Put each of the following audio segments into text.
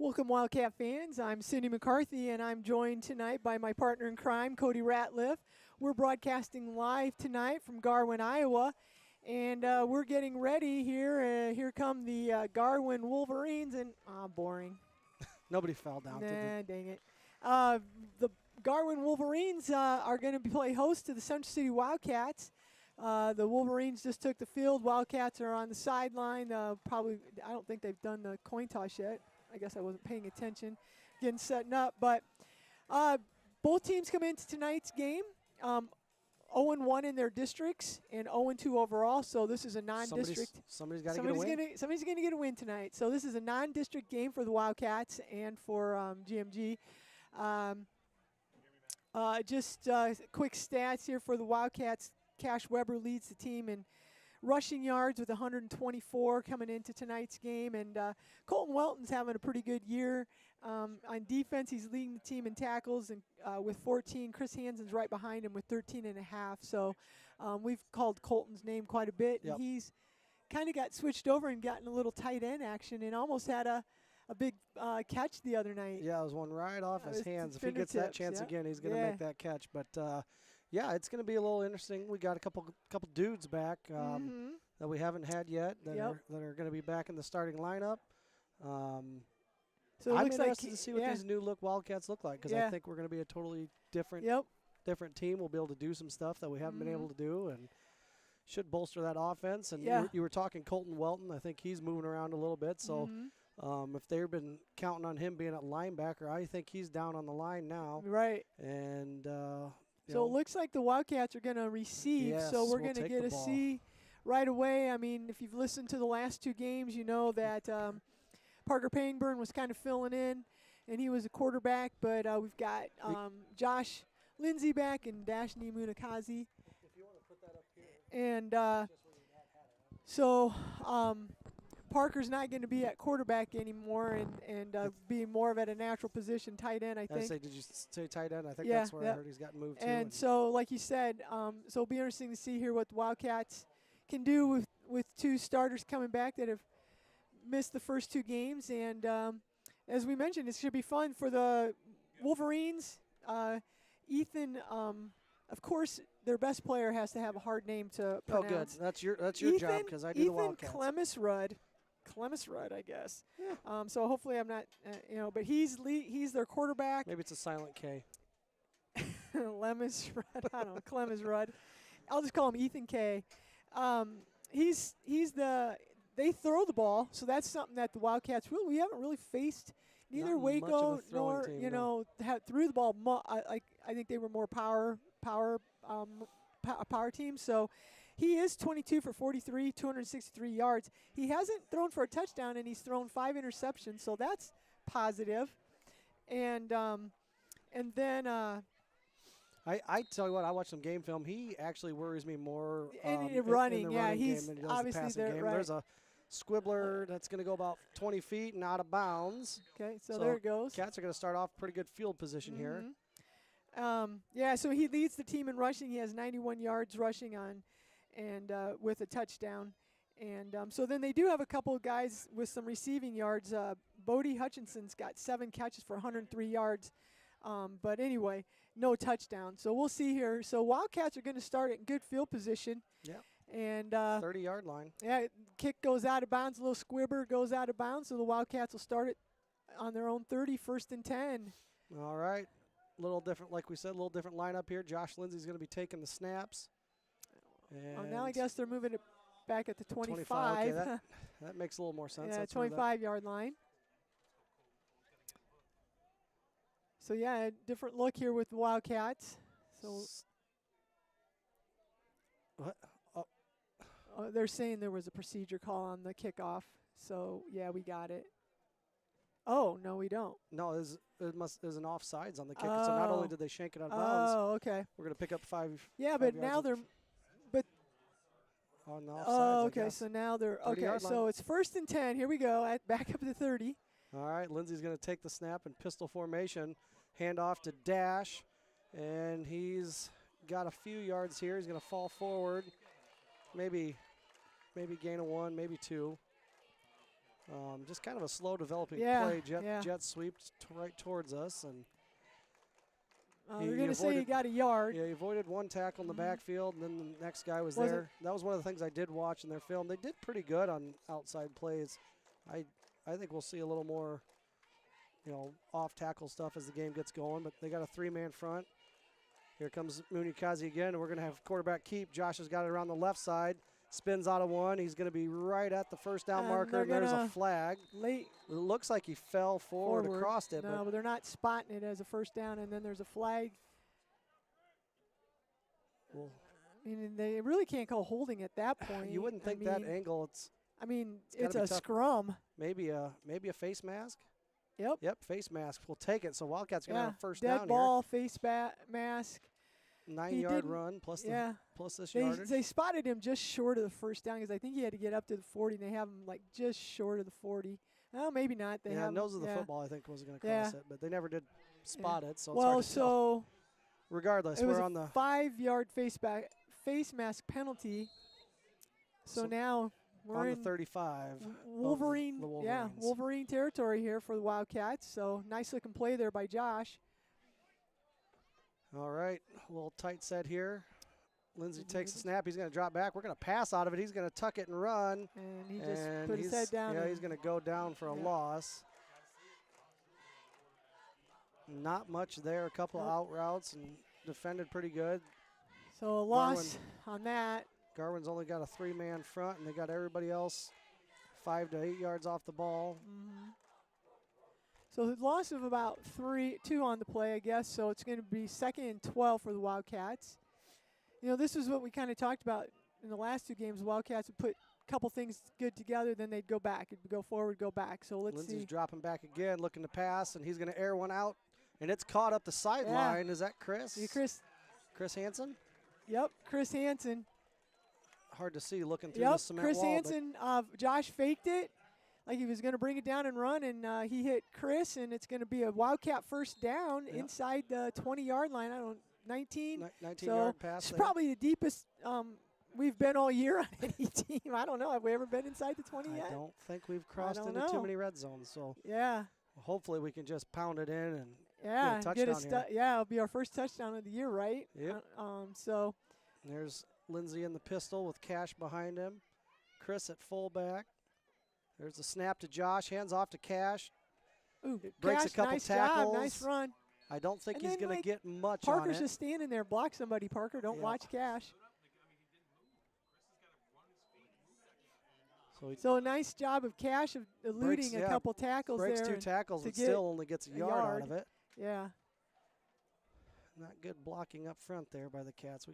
Welcome, Wildcat fans. I'm Cindy McCarthy, and I'm joined tonight by my partner in crime, Cody Ratliff. We're broadcasting live tonight from Garwin, Iowa, and we're getting ready here. Here come the Garwin Wolverines, and boring. Nobody fell down. Nah, dang it. The Garwin Wolverines are going to play host to the Central City Wildcats. The Wolverines just took the field. Wildcats are on the sideline. Probably, I don't think they've done the coin toss yet. I guess I wasn't paying attention, getting setting up. But both teams come into tonight's game 0-1 in their districts and 0-2 overall. So this is a non-district. Somebody's got to get a win. Somebody's going to get a win tonight. So this is a non-district game for the Wildcats and for GMG. Just quick stats here for the Wildcats. Cash Weber leads the team in rushing yards with 124 coming into tonight's game. And Colton Welton's having a pretty good year. On defense, he's leading the team in tackles and with 14. Chris Hansen's right behind him with 13 and a half. So we've called Colton's name quite a bit. Yep. And he's kind of got switched over and gotten a little tight end action and almost had a big catch the other night. Yeah, it was one right off his hands. If he gets that chance again, he's going to make that catch. But yeah, it's going to be a little interesting. We got a couple dudes back that we haven't had yet that are going to be back in the starting lineup. So it I'm looks interested like to see what these new look Wildcats look like because I think we're going to be a totally different team. We'll be able to do some stuff that we haven't been able to do and should bolster that offense. And you were talking Colton Welton. I think he's moving around a little bit. So if they've been counting on him being at linebacker, I think he's down on the line now. Right. And so it looks like the Wildcats are going to receive. Yes, so we're we'll going to get a see right away. I mean, if you've listened to the last two games, you know that Parker Payneburn was kind of filling in, and he was a quarterback. But we've got Josh Lindsay back and Dashni Munakazi. If you want to put that up here. And so Parker's not going to be at quarterback anymore and be more of at a natural position, tight end, I think. Did you say tight end? I think that's where I heard he's gotten moved to. And so, like you said, so it'll be interesting to see here what the Wildcats can do with two starters coming back that have missed the first two games. And as we mentioned, it should be fun for the Wolverines. Ethan, of course, their best player has to have a hard name to pronounce. Oh, good. That's your job because I do the Wildcats. Clemis Rudd, I guess. Yeah. So hopefully I'm not, but he's their quarterback. Maybe it's a silent K. Lemis Rudd. I don't know. Clemis Rudd. I'll just call him Ethan K. They throw the ball, so that's something that the Wildcats we haven't really faced. Neither Waco nor threw the ball. I think they were more power team. So he is 22 for 43, 263 yards. He hasn't thrown for a touchdown, and he's thrown 5 interceptions, so that's positive. And then I tell you what, I watched some game film. He actually worries me more in the running game he's than he does obviously the passing game. right. There's a squibbler that's going to go about 20 feet and out of bounds. Okay, so there it goes. Cats are going to start off pretty good field position here. So he leads the team in rushing. He has 91 yards rushing on, and with a touchdown. And so then they do have a couple of guys with some receiving yards. Bodie Hutchinson's got 7 catches for 103 yards. But anyway, no touchdown. So we'll see here. So Wildcats are going to start in good field position. Yeah. And 30-yard line. Yeah, kick goes out of bounds. A little squibber goes out of bounds. So the Wildcats will start it on their own 30, 1st and 10. All right. A little different, like we said, a little different lineup here. Josh Lindsay's going to be taking the snaps. And now I guess they're moving it back at the 25. Okay, that makes a little more sense. Yeah, 25-yard line. So, yeah, a different look here with the Wildcats. So what? They're saying there was a procedure call on the kickoff. So, yeah, we got it. Oh, no, we don't. No, there's an offsides on the kick. So not only did they shank it out of bounds. Oh, okay. We're going to pick up 5. Yeah, but now they're on the offsides. Oh, okay. So now they're okay. So it's 1st and 10. Here we go. Back up to 30. All right. Lindsay's going to take the snap in pistol formation. Hand off to Dash, and he's got a few yards here. He's going to fall forward, maybe gain a 1, maybe 2. Just kind of a slow developing play. Jet sweeps right towards us. And they're going to say he got a yard. Yeah, he avoided one tackle in the backfield, and then the next guy was there. That was one of the things I did watch in their film. They did pretty good on outside plays. I think we'll see a little more, off-tackle stuff as the game gets going, but they got a three-man front. Here comes Munikazi again, and we're going to have quarterback keep. Josh has got it around the left side. Spins out of one. He's going to be right at the first down marker, and there's a flag. It looks like he fell forward across it. No, but they're not spotting it as a first down, and then there's a flag. Well, I mean, they really can't call holding at that point. You wouldn't think that angle. It's a scrum. Maybe a face mask. Yep, face mask. We'll take it. So Wildcats are going to have a first down here. Dead ball, face mask. 9-yard run plus this yardage. They spotted him just short of the first down because I think he had to get up to the 40, and they have him like just short of the 40. Oh, maybe not. They have nose of the football, I think, was going to cross it, but they never did spot it. So well, it's hard to tell. Regardless, we're on the 5-yard face mask penalty. So now we're on in the 35. Wolverine, Wolverine territory here for the Wildcats. So nice looking play there by Josh. All right, a little tight set here. Lindsey takes the snap. He's going to drop back. We're going to pass out of it. He's going to tuck it and run. And he just put his head down. Yeah, he's going to go down for a loss. Not much there. A couple out routes and defended pretty good. So a loss on that. Garwin's only got a three-man front, and they got everybody else 5 to 8 yards off the ball. So the loss of about 2 on the play, I guess. So it's going to be 2nd and 12 for the Wildcats. This is what we kind of talked about in the last 2 games. The Wildcats would put a couple things good together, then they'd go back. It'd go forward, go back. So let's see. Lindsey's dropping back again, looking to pass, and he's going to air one out, and it's caught up the sideline. Yeah. Is that Chris? Yeah, Chris Hansen? Yep, Chris Hansen. Hard to see looking through the cement Chris wall. Hansen, Josh faked it like he was going to bring it down and run, and he hit Chris, and it's going to be a Wildcat first down inside the 20-yard line. 19-yard pass. It's probably the deepest we've been all year on any team. I don't know. Have we ever been inside the 20 yet? I don't think we've crossed into too many red zones. So hopefully we can just pound it in and get a touchdown here. It'll be our first touchdown of the year, right? Yep. So there's Lindsey in the pistol with Cash behind him. Chris at fullback. There's a snap to Josh. Hands off to Cash. Ooh, breaks Cash, a couple nice tackles. Job, nice run. I don't think he's going to get much Parker's on it. just standing there. Block somebody, Parker. Don't watch Cash. So a nice job of Cash of eluding a couple tackles breaks there. Breaks 2 tackles and still only gets a yard out of it. Yeah. Not good blocking up front there by the Cats.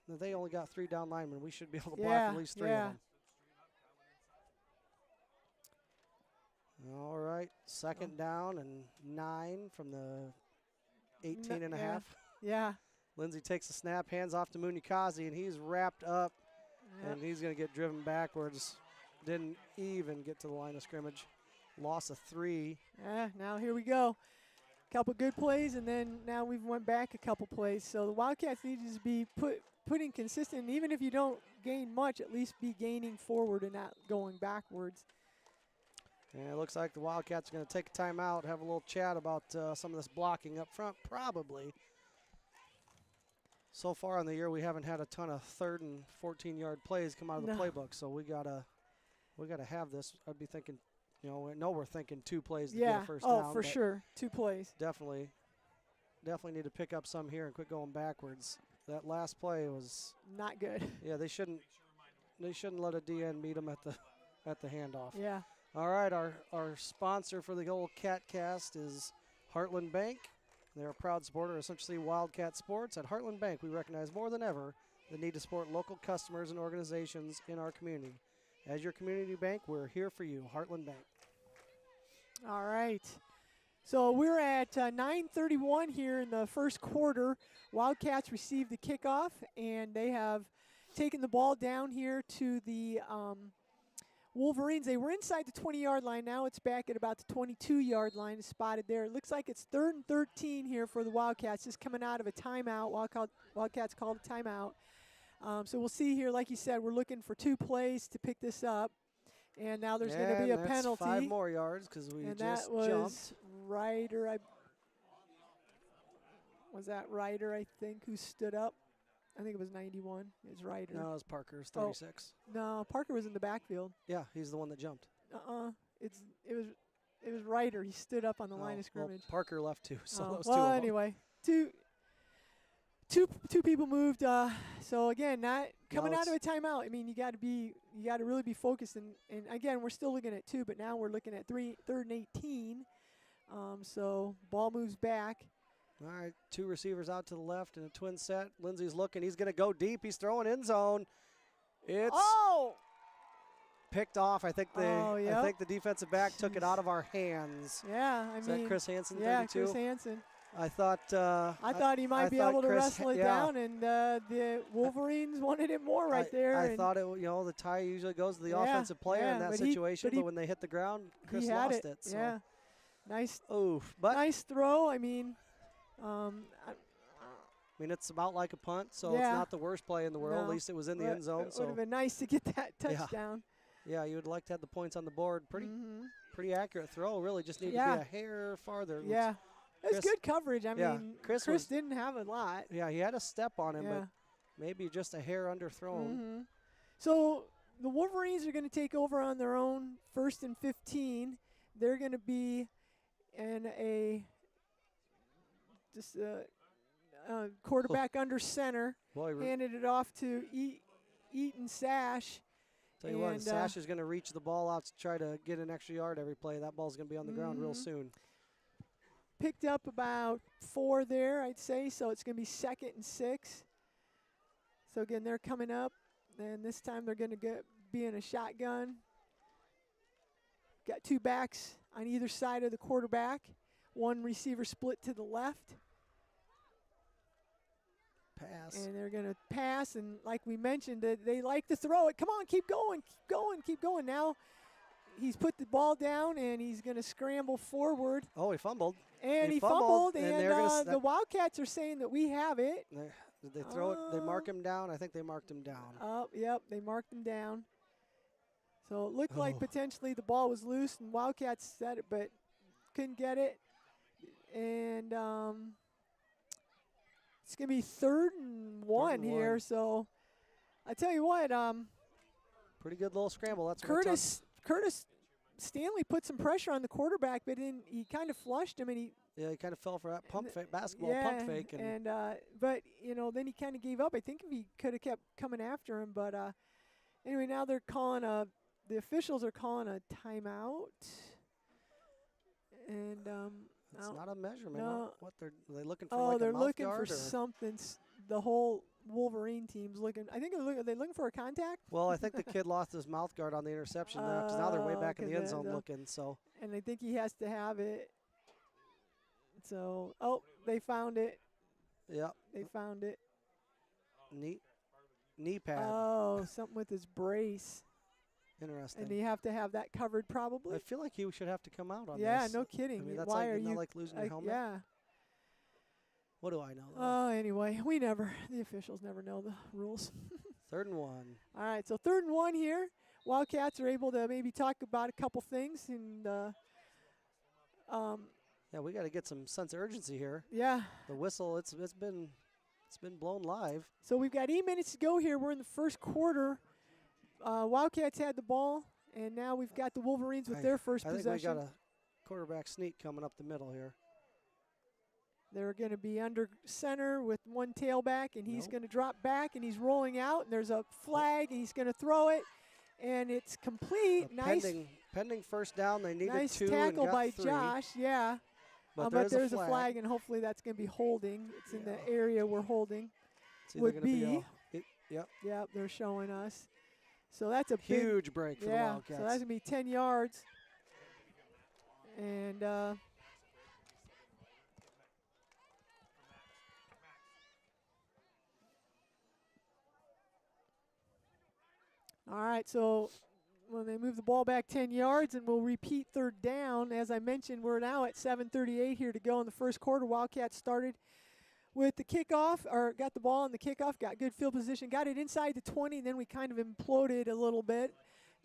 They only got 3 down linemen. We should be able to block at least 3 of them. All right, 2nd down and 9 from the 18 and a half. Yeah. Lindsey takes the snap, hands off to Munikazi, and he's wrapped up, and he's going to get driven backwards. Didn't even get to the line of scrimmage. Loss of 3. Yeah, now here we go. Couple good plays, and then now we've went back a couple plays. So the Wildcats need to be putting consistent, and even if you don't gain much, at least be gaining forward and not going backwards. And it looks like the Wildcats are going to take a timeout, have a little chat about some of this blocking up front, probably. So far in the year, we haven't had a ton of 3rd and 14-yard plays come out of the playbook, so we gotta have this. I'd be thinking, we're thinking 2 plays to get a first down. Oh, for sure, 2 plays. Definitely need to pick up some here and quit going backwards. That last play was not good. Yeah, they shouldn't let a DN meet them at the handoff. Yeah. All right, our sponsor for the old CatCast is Heartland Bank. They're a proud supporter of Central City Wildcat Sports. At Heartland Bank, we recognize more than ever the need to support local customers and organizations in our community. As your community bank, we're here for you, Heartland Bank. All right. So we're at 9:31 here in the first quarter. Wildcats received the kickoff, and they have taken the ball down here to the Wolverines. They were inside the 20-yard line. Now it's back at about the 22-yard line, spotted there. It looks like it's 3rd and 13 here for the Wildcats, just coming out of a timeout. Wildcats called a timeout. So we'll see here, like you said, we're looking for 2 plays to pick this up. And now there's going to be a penalty. 5 more yards because we and just that was jumped. Ryder. Was that Ryder, I think, who stood up? I think it was 91. It was Ryder. No, it was Parker. It was 36. Oh, no, Parker was in the backfield. Yeah, he's the one that jumped. It was Ryder. He stood up on the line of scrimmage. Well, Parker left too. So that was well, anyway, two people moved. So again, not coming out of a timeout. I mean, you got to really be focused. And again, we're still looking at 2, but now we're looking at 3rd and 18. So ball moves back. All right, 2 receivers out to the left in a twin set. Lindsey's looking. He's going to go deep. He's throwing end zone. It's picked off. I think the defensive back took it out of our hands. Yeah, Is that Chris Hansen? Yeah, 32? Chris Hansen. I thought he might be able to wrestle it down, and the Wolverines wanted it more there. I thought the tie usually goes to the offensive player in that situation, but when they hit the ground, Chris lost it. So. Yeah, nice. But nice throw. I mean, it's about like a punt, so it's not the worst play in the world. At least it was in the end zone. It would have been nice to get that touchdown. Yeah, you would like to have the points on the board. Pretty accurate throw. Really just needed to be a hair farther. Yeah. It was good coverage. I mean, Chris didn't have a lot. Yeah, he had a step on him, but maybe just a hair underthrown. So the Wolverines are going to take over on their own 1st and 15. They're going to be in a quarterback under center. Handed it off to Eaton Sash. Tell you what, Sash is going to reach the ball out to try to get an extra yard every play. That ball's going to be on the ground real soon. Picked up about 4 there, I'd say, so it's going to be 2nd and 6. So, again, they're coming up, and this time they're going to be in a shotgun. Got 2 backs on either side of the quarterback. 1 receiver split to the left. Pass. And they're going to pass, and like we mentioned, they like to throw it. Come on, keep going, keep going, keep going. Now he's put the ball down, and he's going to scramble forward. Oh, he fumbled. And he fumbled, and the Wildcats are saying that we have it. They throw it. They mark him down. I think they marked him down. Oh, yep, they marked him down. So it looked like potentially the ball was loose, and Wildcats said it, but couldn't get it. And it's going to be 3rd and 1 here. So I tell you what. Pretty good little scramble. That's Curtis Stanley put some pressure on the quarterback, but then he kind of flushed him, and he kind of fell for that pump fake, basketball pump fake. But then he kind of gave up. I think if he could have kept coming after him, but anyway, now they're calling the officials are calling a timeout, and it's not a measurement. No. What they're looking for? Like they're a mouth looking guard for something. The whole Wolverine team's looking. I think are they looking for a contact? Well, I think the kid lost his mouth guard on the interception there, because now they're way back in the end zone looking. So. And I think he has to have it. So, they found it. Yep. They found it. Knee pad. Oh, something with his brace. Interesting. And you have to have that covered probably. I feel like he should have to come out on this. Yeah, no kidding. I mean, that's Why are you like losing your helmet? Yeah. What do I know? Oh, anyway, the officials never know the rules. 3rd and 1. All right, so 3rd and 1 here. Wildcats are able to maybe talk about a couple things, and we got to get some sense of urgency here. Yeah. The whistle, it's been blown live. So we've got 8 minutes to go here. We're in the 1st quarter. Wildcats had the ball, and now we've got the Wolverines with their first possession. I think we got a quarterback sneak coming up the middle here. They're going to be under center with 1 tailback, and he's going to drop back, and he's rolling out, and there's a flag, and he's going to throw it, and it's complete. Nice. Pending first down, they needed nice 2 and tackle got by 3. Josh, yeah. But there's a flag, and hopefully that's going to be holding. It's in the area we're holding. Would be. Yep. Yep, they're showing us. So that's a huge break for the Wildcats. So that's going to be 10 yards. And all right, so when they move the ball back 10 yards, and we'll repeat 3rd down. As I mentioned, we're now at 7:38 here to go in the 1st quarter. Wildcats started with the kickoff, or got the ball on the kickoff, got good field position, got it inside the 20, and then we kind of imploded a little bit.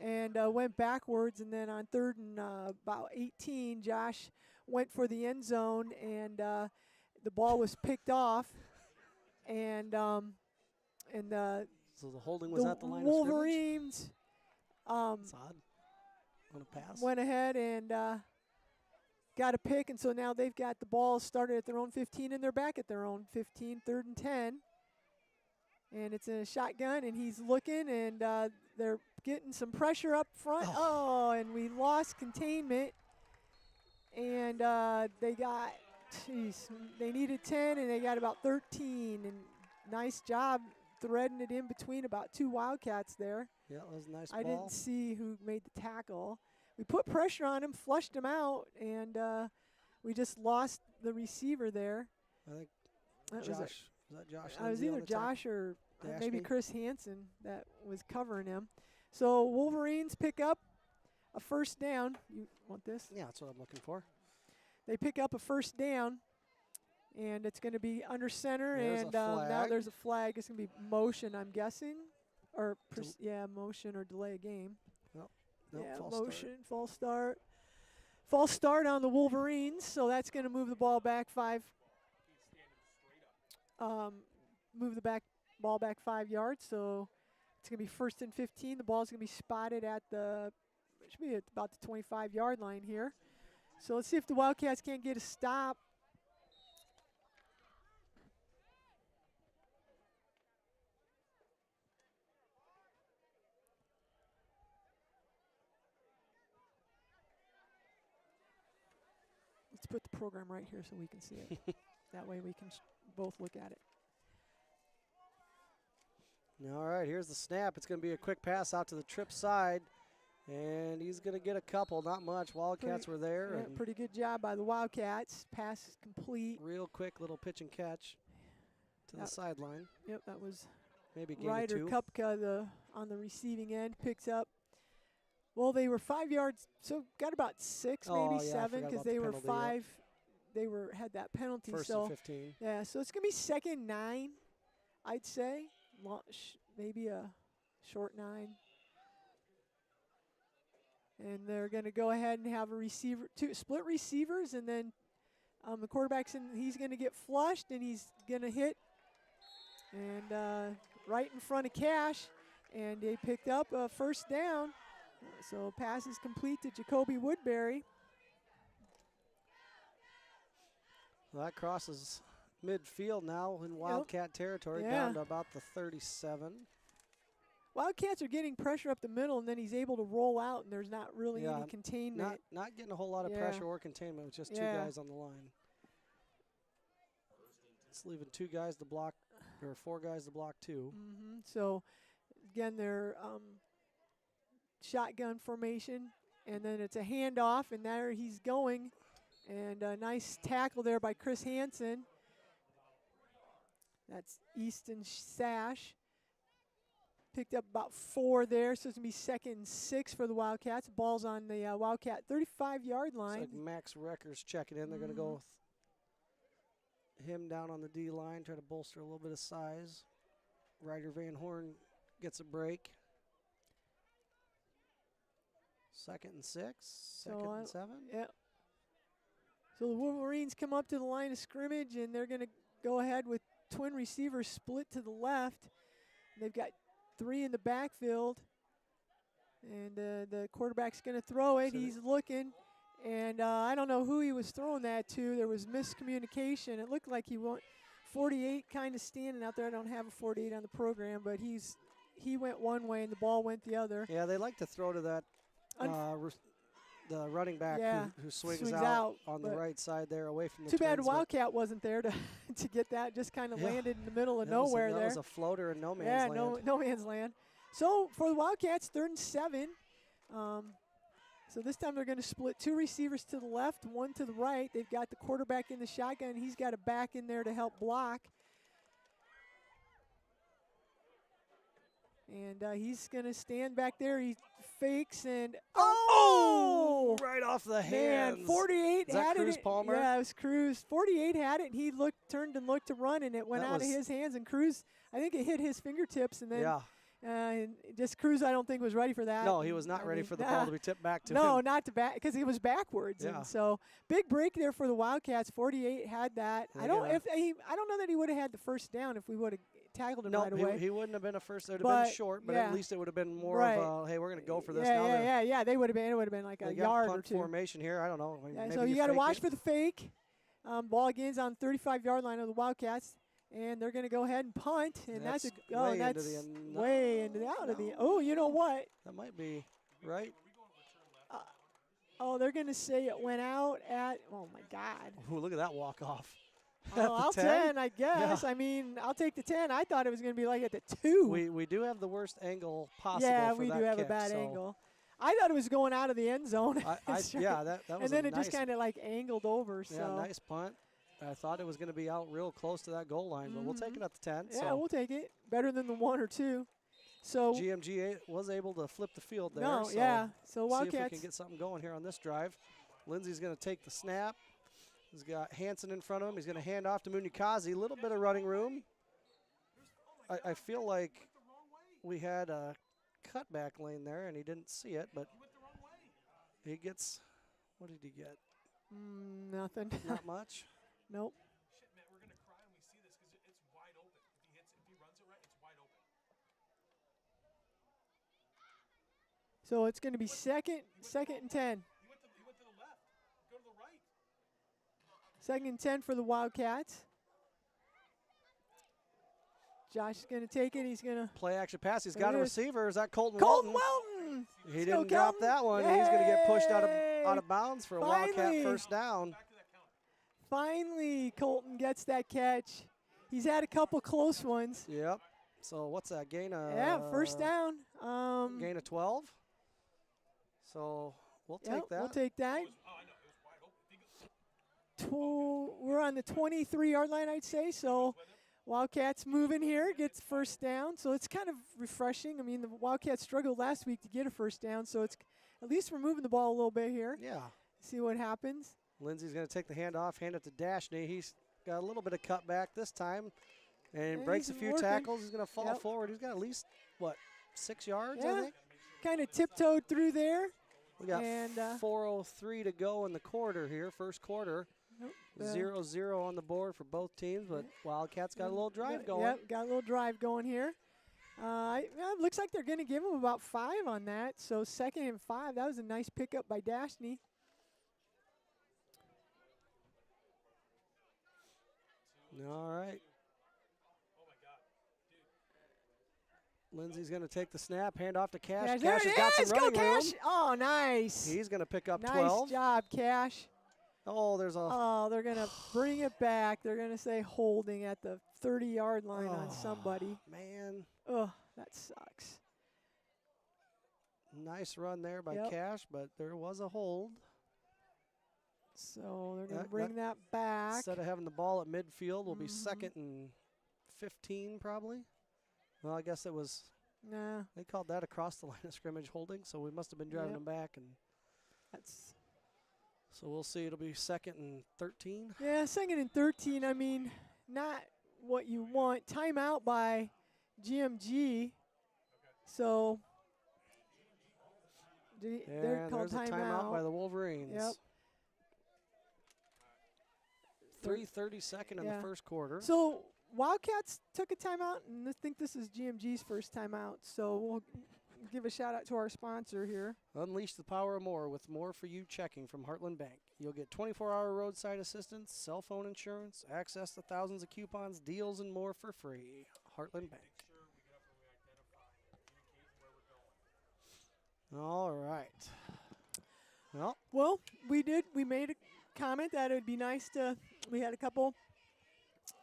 and went backwards. And then on 3rd and about 18, Josh went for the end zone, and the ball was picked off. And so the holding was at the line Wolverines, of scrimmage? It's odd. On a pass. Went ahead and got a pick, and so now they've got the ball started at their own 15, and they're back at their own 15, 3rd and 10. And it's a shotgun, and he's looking, and they're getting some pressure up front. Oh, and we lost containment. And they got, they needed 10, and they got about 13. And nice job threading it in between about 2 Wildcats there. Yeah, that was a nice ball. I didn't see who made the tackle. We put pressure on him, flushed him out, and we just lost the receiver there. I think Josh. Was that Josh? It was either Josh or maybe Chris Hansen that was covering him. So Wolverines pick up a first down. You want this? Yeah, that's what I'm looking for. They pick up a first down, and it's going to be under center. There's and a flag. now there's a flag. It's going to be motion, I'm guessing. Or, motion or delay a game. Nope, false start. False start on the Wolverines, so that's going to move the ball back 5. Move the ball back 5 yards, so it's going to be 1st and 15. The ball's going to be spotted at should be at about the 25-yard line here. So let's see if the Wildcats can't get a stop. Let's put the program right here so we can see it. That way we can both look at it. All right, here's the snap. It's going to be a quick pass out to the trip side, and he's going to get a couple, not much. Wildcats were there. Yeah, pretty good job by the Wildcats. Pass is complete. Real quick little pitch and catch to the sideline. Yep, that was maybe Ryder Kupka on the receiving end. Picks up. Well, they were 5 yards, so got about 6, maybe 7, because they were 5. They had that penalty. 1st and 15. Yeah, so it's going to be 2nd and 9, I'd say. Maybe a short 9. And they're going to go ahead and have a receiver, 2 split receivers, and then the quarterback's he's going to get flushed, and he's going to hit and right in front of Cash, and they picked up a first down. So pass is complete to Jacoby Woodbury. Well, that crosses midfield now in Wildcat territory, down to about the 37. Wildcats are getting pressure up the middle, and then he's able to roll out, and there's not really any containment. Not getting a whole lot of pressure or containment with just 2 guys on the line. It's leaving 2 guys to block, or 4 guys to block 2. So, again, they're shotgun formation, and then it's a handoff, and there he's going. And a nice tackle there by Chris Hansen. That's Easton Sash. Picked up about 4 there, so it's going to be 2nd and 6 for the Wildcats. Ball's on the Wildcat 35-yard line. Looks like Max Recker's checking in. They're going to go with him down on the D line, try to bolster a little bit of size. Ryder Van Horn gets a break. 2nd and 6, 2nd and 7. Yeah. So the Wolverines come up to the line of scrimmage, and they're going to go ahead with twin receivers split to the left. They've got 3 in the backfield, and the quarterback's going to throw it. He's looking, and I don't know who he was throwing that to. There was miscommunication. It looked like he went 48 kind of standing out there. I don't have a 48 on the program, but he went one way and the ball went the other. Yeah, they like to throw to that the running back who swings out on the right side there away from the Too bad Wildcat wasn't there to get that. Just kind of landed in the middle of nowhere there. That was a floater in no man's land. Yeah, no man's land. So for the Wildcats, 3rd and 7. So this time they're going to split 2 receivers to the left, 1 to the right. They've got the quarterback in the shotgun. He's got a back in there to help block. And he's going to stand back there. He fakes and right off the hands. Man, 48 had Cruz it. Palmer? Yeah, it was Cruz. 48 had it. And he turned and looked to run, and it went out of his hands. And Cruz, I think it hit his fingertips, and then Just Cruz, I don't think was ready for that. No, he was not ready for the ball to be tipped back to him. No, not to back because he was backwards. Yeah. And so big break there for the Wildcats. 48 had that. I don't know that he would have had the first down if we would have tackled him right away. He wouldn't have been a first. It would have been short, but at least it would have been more of a, hey, we're going to go for this now. Yeah. They would have been. It would have been like a yard or two. Formation here. I don't know. Maybe so you got to watch for the fake. Ball again's on 35-yard line of the Wildcats. And they're going to go ahead and punt, and that's way into the out of the. Oh, you know what? That might be right. They're going to say it went out at. Oh my God! Oh, look at that walk off. I'll 10, I guess. Yeah. I mean, I'll take the 10. I thought it was going to be like at the 2. We do have the worst angle possible. Yeah, for we that do have kick, a bad angle. I thought it was going out of the end zone. That was. And then it just kind of like angled over. So. Yeah, nice punt. I thought it was going to be out real close to that goal line, but we'll take it at the 10. Yeah, we'll take it. Better than the 1 or 2. So GMG was able to flip the field there. So Wildcats. See if we can get something going here on this drive. Lindsey's going to take the snap. He's got Hansen in front of him. He's going to hand off to Munyakazi. A little bit of running room. I feel like we had a cutback lane there, and he didn't see it, but he gets, what did he get? Nothing. Not much. Nope. Shit, man, we're going to cry when we see this because it's wide open. If he runs it right, it's wide open. So it's going to be second and 10. He went to the left. Go to the right. Second and 10 for the Wildcats. Josh is going to take it. He's going to play action pass. He's got a receiver. Is that Colton Welton? He didn't drop that one. He's going to get pushed out of bounds for a Wildcat first down. Finally, Colton gets that catch. He's had a couple close ones. Yep. So what's that? Gain of first down. Gain of 12. So we'll take that. We'll take that. We're on the 23-yard line, I'd say. So Wildcats moving here, gets first down. So it's kind of refreshing. I mean, the Wildcats struggled last week to get a first down. So it's at least we're moving the ball a little bit here. Yeah. See what happens. Lindsey's going to take the handoff, hand it to Dashney. He's got a little bit of cutback this time and breaks a few tackles. He's going to fall forward. He's got at least, 6 yards, I think? Kind of tiptoed through there. We got 4:03 to go in the quarter here, first quarter. 0-0 on the board for both teams, but Wildcats got a little drive going. Yep, got a little drive going here. Looks like they're going to give him about 5 on that. So 2nd and 5. That was a nice pickup by Dashney. All right. Lindsey's going to take the snap, hand off to Cash. Cash has got some running room. Oh, nice. He's going to pick up 12. Nice job, Cash. Oh, there's a. Oh, they're going to bring it back. They're going to say holding at the 30-yard line on somebody. Man. Oh, that sucks. Nice run there by Cash, but there was a hold. So they're going to bring that back. Instead of having the ball at midfield, will be 2nd and 15 probably. Well, I guess it was. Nah. They called that across the line of scrimmage holding, so we must have been driving them back, and that's. So we'll see. It'll be 2nd and 13. Yeah, 2nd and 13. I mean, not what you want. Timeout by GMG. So they're called there's a timeout by the Wolverines. Yep. 3:32 in the first quarter. So Wildcats took a timeout, and I think this is GMG's first timeout. So we'll give a shout out to our sponsor here. Unleash the power of more with More For You checking from Heartland Bank. You'll get 24-hour roadside assistance, cell phone insurance, access to thousands of coupons, deals, and more for free. Heartland Bank. All right. Well, we made a comment that it would be nice to. We had a couple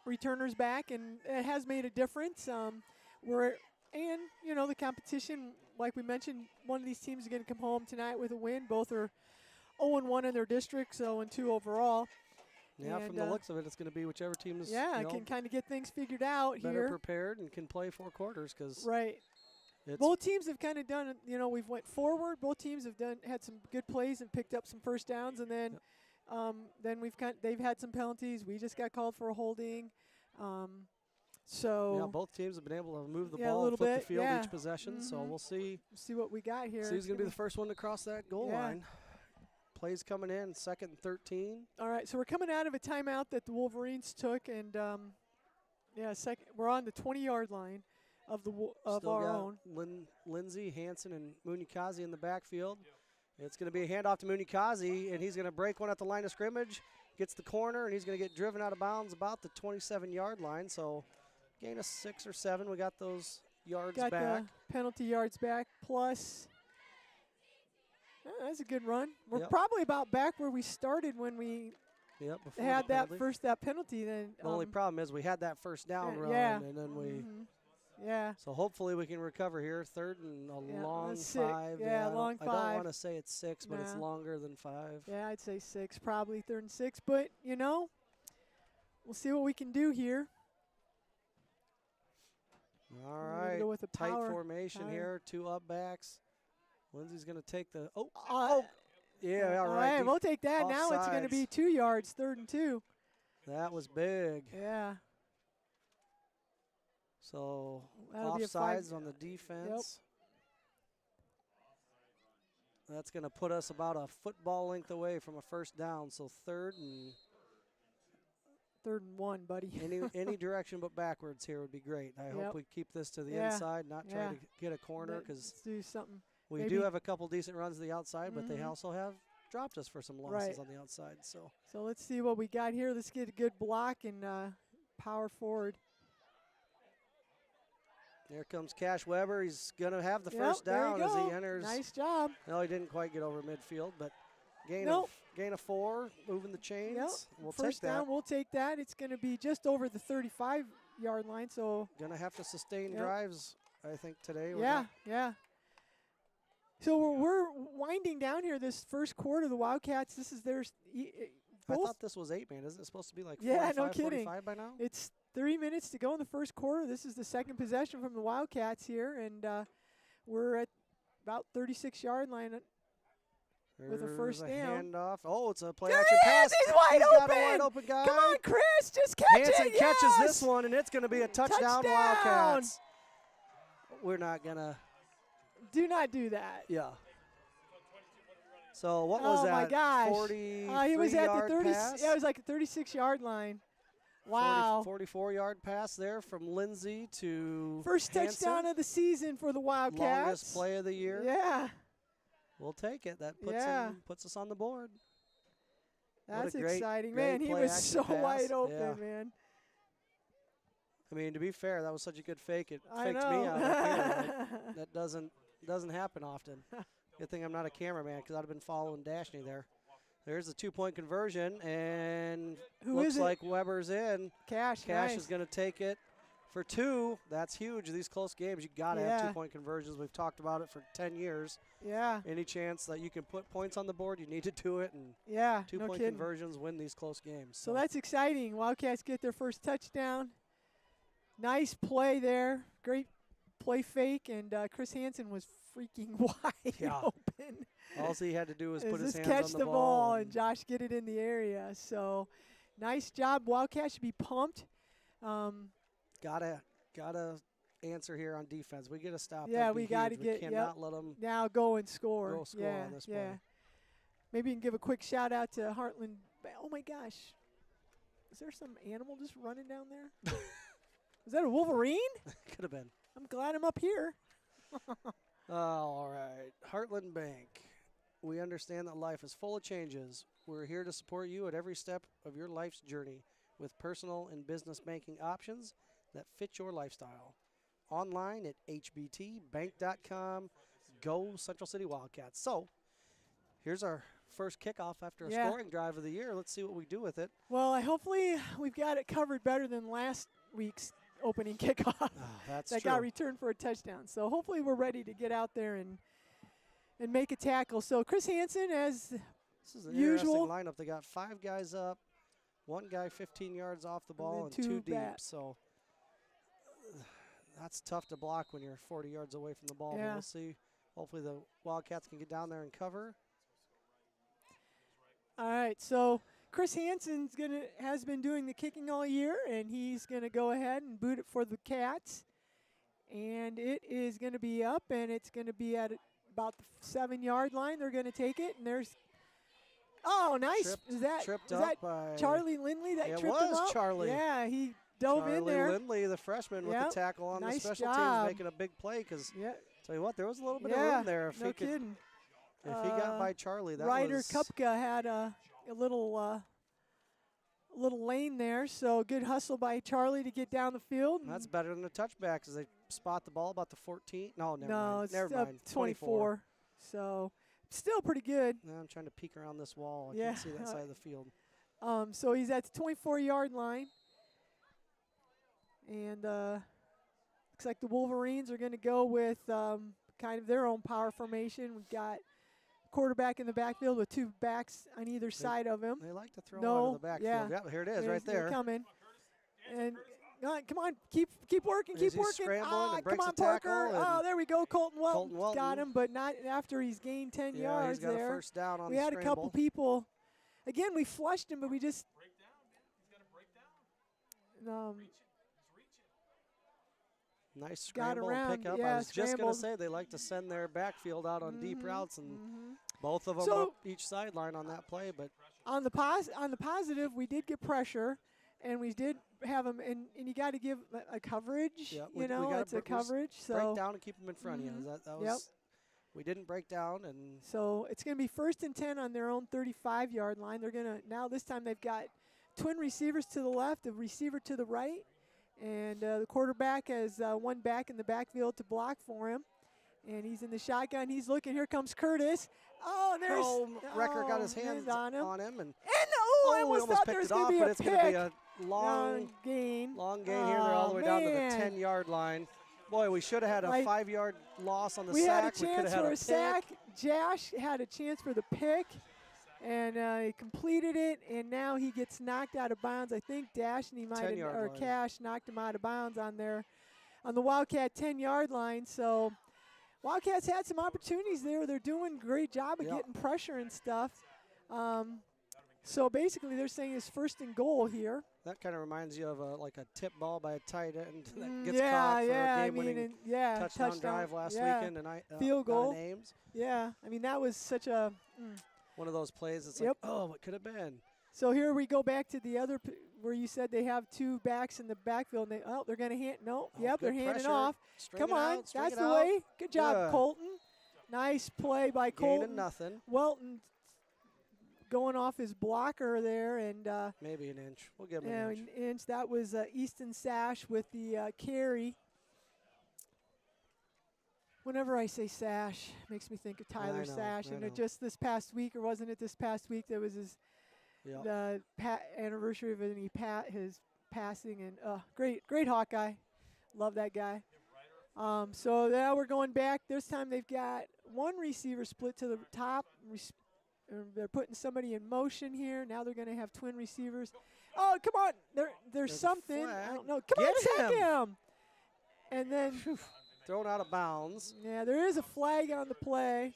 returners back, and it has made a difference. The competition, like we mentioned, one of these teams is going to come home tonight with a win. Both are 0-1 in their district, so 0-2 overall. Yeah, and from the looks of it, it's going to be whichever team is can kind of get things figured out better here. Prepared and can play 4 quarters because both teams have kind of done. We've went forward. Both teams have had some good plays and picked up some first downs, and then they've had some penalties. We just got called for a holding. So yeah, both teams have been able to move the yeah, ball a and little flip bit, the field yeah. each possession. So we'll see what we got here. who's going to be the first one to cross that goal line. Plays coming in, 2nd and 13. All right, so we're coming out of a timeout that the Wolverines took, and we're on the 20-yard line of Still our got own. Lindsay, Hansen, and Munikazi in the backfield. It's going to be a handoff to Munikazi, and he's going to break one at the line of scrimmage, gets the corner, and he's going to get driven out of bounds about the 27-yard line. So gain of 6 or 7. We got those yards got back. The penalty yards back, plus that's a good run. We're probably about back where we started when we had that penalty. Then the only problem is we had that first down run, and then we so hopefully we can recover here. 3rd and a long 5. Long 5. I don't want to say it's 6, but it's longer than 5. Yeah, I'd say 6, probably 3rd and 6. But we'll see what we can do here. All right, go with a tight formation here, 2 up backs. Lindsay's going to take the all right. We'll take that. Offsides. Now it's going to be 2 yards, 3rd and 2. That was big. Yeah. So that'll offsides on the defense. That's going to put us about a football length away from a first down. So 3rd and 1, buddy. any direction but backwards here would be great. I hope we keep this to the inside, not try to get a corner, because do something. We do have a couple decent runs to the outside, but they also have dropped us for some losses on the outside. So let's see what we got here. Let's get a good block and power forward. There comes Cash Weber. He's going to have the first down as he enters. Nice job. No, he didn't quite get over midfield, but gain of 4, moving the chains. Yep. We'll first take that. Down, we'll take that. It's going to be just over the 35-yard line. So going to have to sustain drives, I think, today. Yeah. So we're winding down here this first quarter. The Wildcats, this is their I thought this was 8, man. Isn't it supposed to be like 45, no kidding. 45 by now? It's 3 minutes to go in the first quarter. This is the second possession from the Wildcats here, and we're at about 36-yard line with a first down. Handoff. Oh, it's a play there action pass. He's wide open. Got a wide open guy. Come on, Chris, just catch Hansen it. catches this one, and it's going to be a touchdown Wildcats. We're not going to. Do not do that. Yeah. So what was that? Oh, my gosh. 43 he was at the 30. Pass? Yeah, it was like a 36-yard line. Wow. 44-yard pass there from Lindsay to first Hansen. Touchdown of the season for the Wildcats. Longest play of the year. Yeah. We'll take it. That puts us on the board. That's exciting. Man, he was so wide open, man. I mean, to be fair, that was such a good fake. It faked me out up here. That doesn't happen often. Good thing I'm not a cameraman, because I'd have been following Dashney there. There's the 2-point conversion, and looks like Weber's in. Cash is going to take it for 2. That's huge. These close games, you got to have 2-point conversions. We've talked about it for 10 years. Yeah. Any chance that you can put points on the board, you need to do it. And 2-point conversions win these close games. So that's exciting. Wildcats get their first touchdown. Nice play there. Great play fake, and Chris Hansen was freaking wide open. All he had to do was put his hands catch on the ball. Ball and Josh get it in the area. So nice job. Wildcats should be pumped. Gotta answer here on defense. We got to stop. Yeah, we got to get. We cannot let them now go and score. On this play. Maybe you can give a quick shout out to Heartland. Oh my gosh, is there some animal just running down there? Is that a Wolverine? Could have been. I'm glad I'm up here. All right, Heartland Bank. We understand that life is full of changes. We're here to support you at every step of your life's journey with personal and business banking options that fit your lifestyle. Online at hbtbank.com. Go Central City Wildcats. So here's our first kickoff after a scoring drive of the year. Let's see what we do with it. Well, hopefully we've got it covered better than last week's opening kickoff. That's that true. got returned for a touchdown. So hopefully we're ready to get out there and make a tackle. So Chris Hansen, as this is an usual interesting lineup. They got 5 guys up, 1 guy 15 yards off the ball, and 2 deep. So that's tough to block when you're 40 yards away from the ball. But we'll see. Hopefully the Wildcats can get down there and cover. All right, so Chris Hansen's has been doing the kicking all year, and he's gonna go ahead and boot it for the Cats, and it is gonna be up, and it's gonna be at about the 7-yard line. They're gonna take it, and there's nice. Is that Charlie Lindley that tripped him up? It was Charlie. Yeah, he dove in there. Charlie Lindley, the freshman, with the tackle on the special teams, making a big play. Because tell you what, there was a little bit of room there. If no kidding. If he got by Charlie, that Ryder was. Kupka had a little lane there, so good hustle by Charlie to get down the field. That's better than a touchback because they spot the ball about the 14. No, never mind. It's never mind. 24. So still pretty good. I'm trying to peek around this wall. I can't see that side of the field. So he's at the 24-yard line. And looks like the Wolverines are going to go with kind of their own power formation. We've got quarterback in the backfield with 2 backs on either side of him. They like to throw out of the backfield. Yeah, here it is right there. They're coming. And come on, keep working, keep working. Scrambling and come on, Parker. Oh, there we go. Colton Welton got him, but not after he's gained 10 yards he's got there. A first down on we the had scramble. A couple people. Again, we flushed him, but we just. Break down, man. He's got to break down. He's reaching. Nice scramble and pick up. I was just going to say they like to send their backfield out on deep routes, and both of them up each sideline on that play. But on the positive, we did get pressure, and we did have them. And you got to give a coverage. Yeah, it's a coverage. So break down and keep them in front of you. That was. We didn't break down, and so it's going to be 1st and 10 on their own 35-yard line. They're going to this time they've got twin receivers to the left, a receiver to the right. And the quarterback has 1 back in the backfield to block for him. And he's in the shotgun. He's looking. Here comes Curtis. Oh, and there's Wrecker got his hands on him. And I almost thought there was going to be a but it's going to be a long gain. Long gain here. They're all the way down to the 10-yard line. Boy, we should have had a 5-yard loss on the sack. We had a chance for a sack. Josh had a chance for the pick. And he completed it, and now he gets knocked out of bounds. I think Cash knocked him out of bounds on the Wildcat 10-yard line. So Wildcats had some opportunities there. They're doing a great job of getting pressure and stuff. So basically they're saying it's 1st and goal here. That kind of reminds you of like a tip ball by a tight end that gets caught for a game-winning touchdown drive last weekend tonight. Field goal. Ames. Yeah, I mean, that was such a one of those plays that's like, oh, what could have been? So here we go back to the other where you said they have 2 backs in the backfield. And they're going to hand. No, they're handing off. Come on, that's the way. Good job, Colton. Nice play by Colton. Gaining nothing. Welton going off his blocker there, and maybe an inch. We'll give him an inch. That was Easton Sash with the carry. Whenever I say Sash, it makes me think of Tyler Sash. And it just this past week, or wasn't it this past week, there was his the anniversary of his passing. And great Hawkeye. Love that guy. So now we're going back. This time they've got 1 receiver split to the top. They're putting somebody in motion here. Now they're going to have twin receivers. Oh, come on. There's something. I don't know. Come on, sack him. And then thrown out of bounds. Yeah, there is a flag on the play.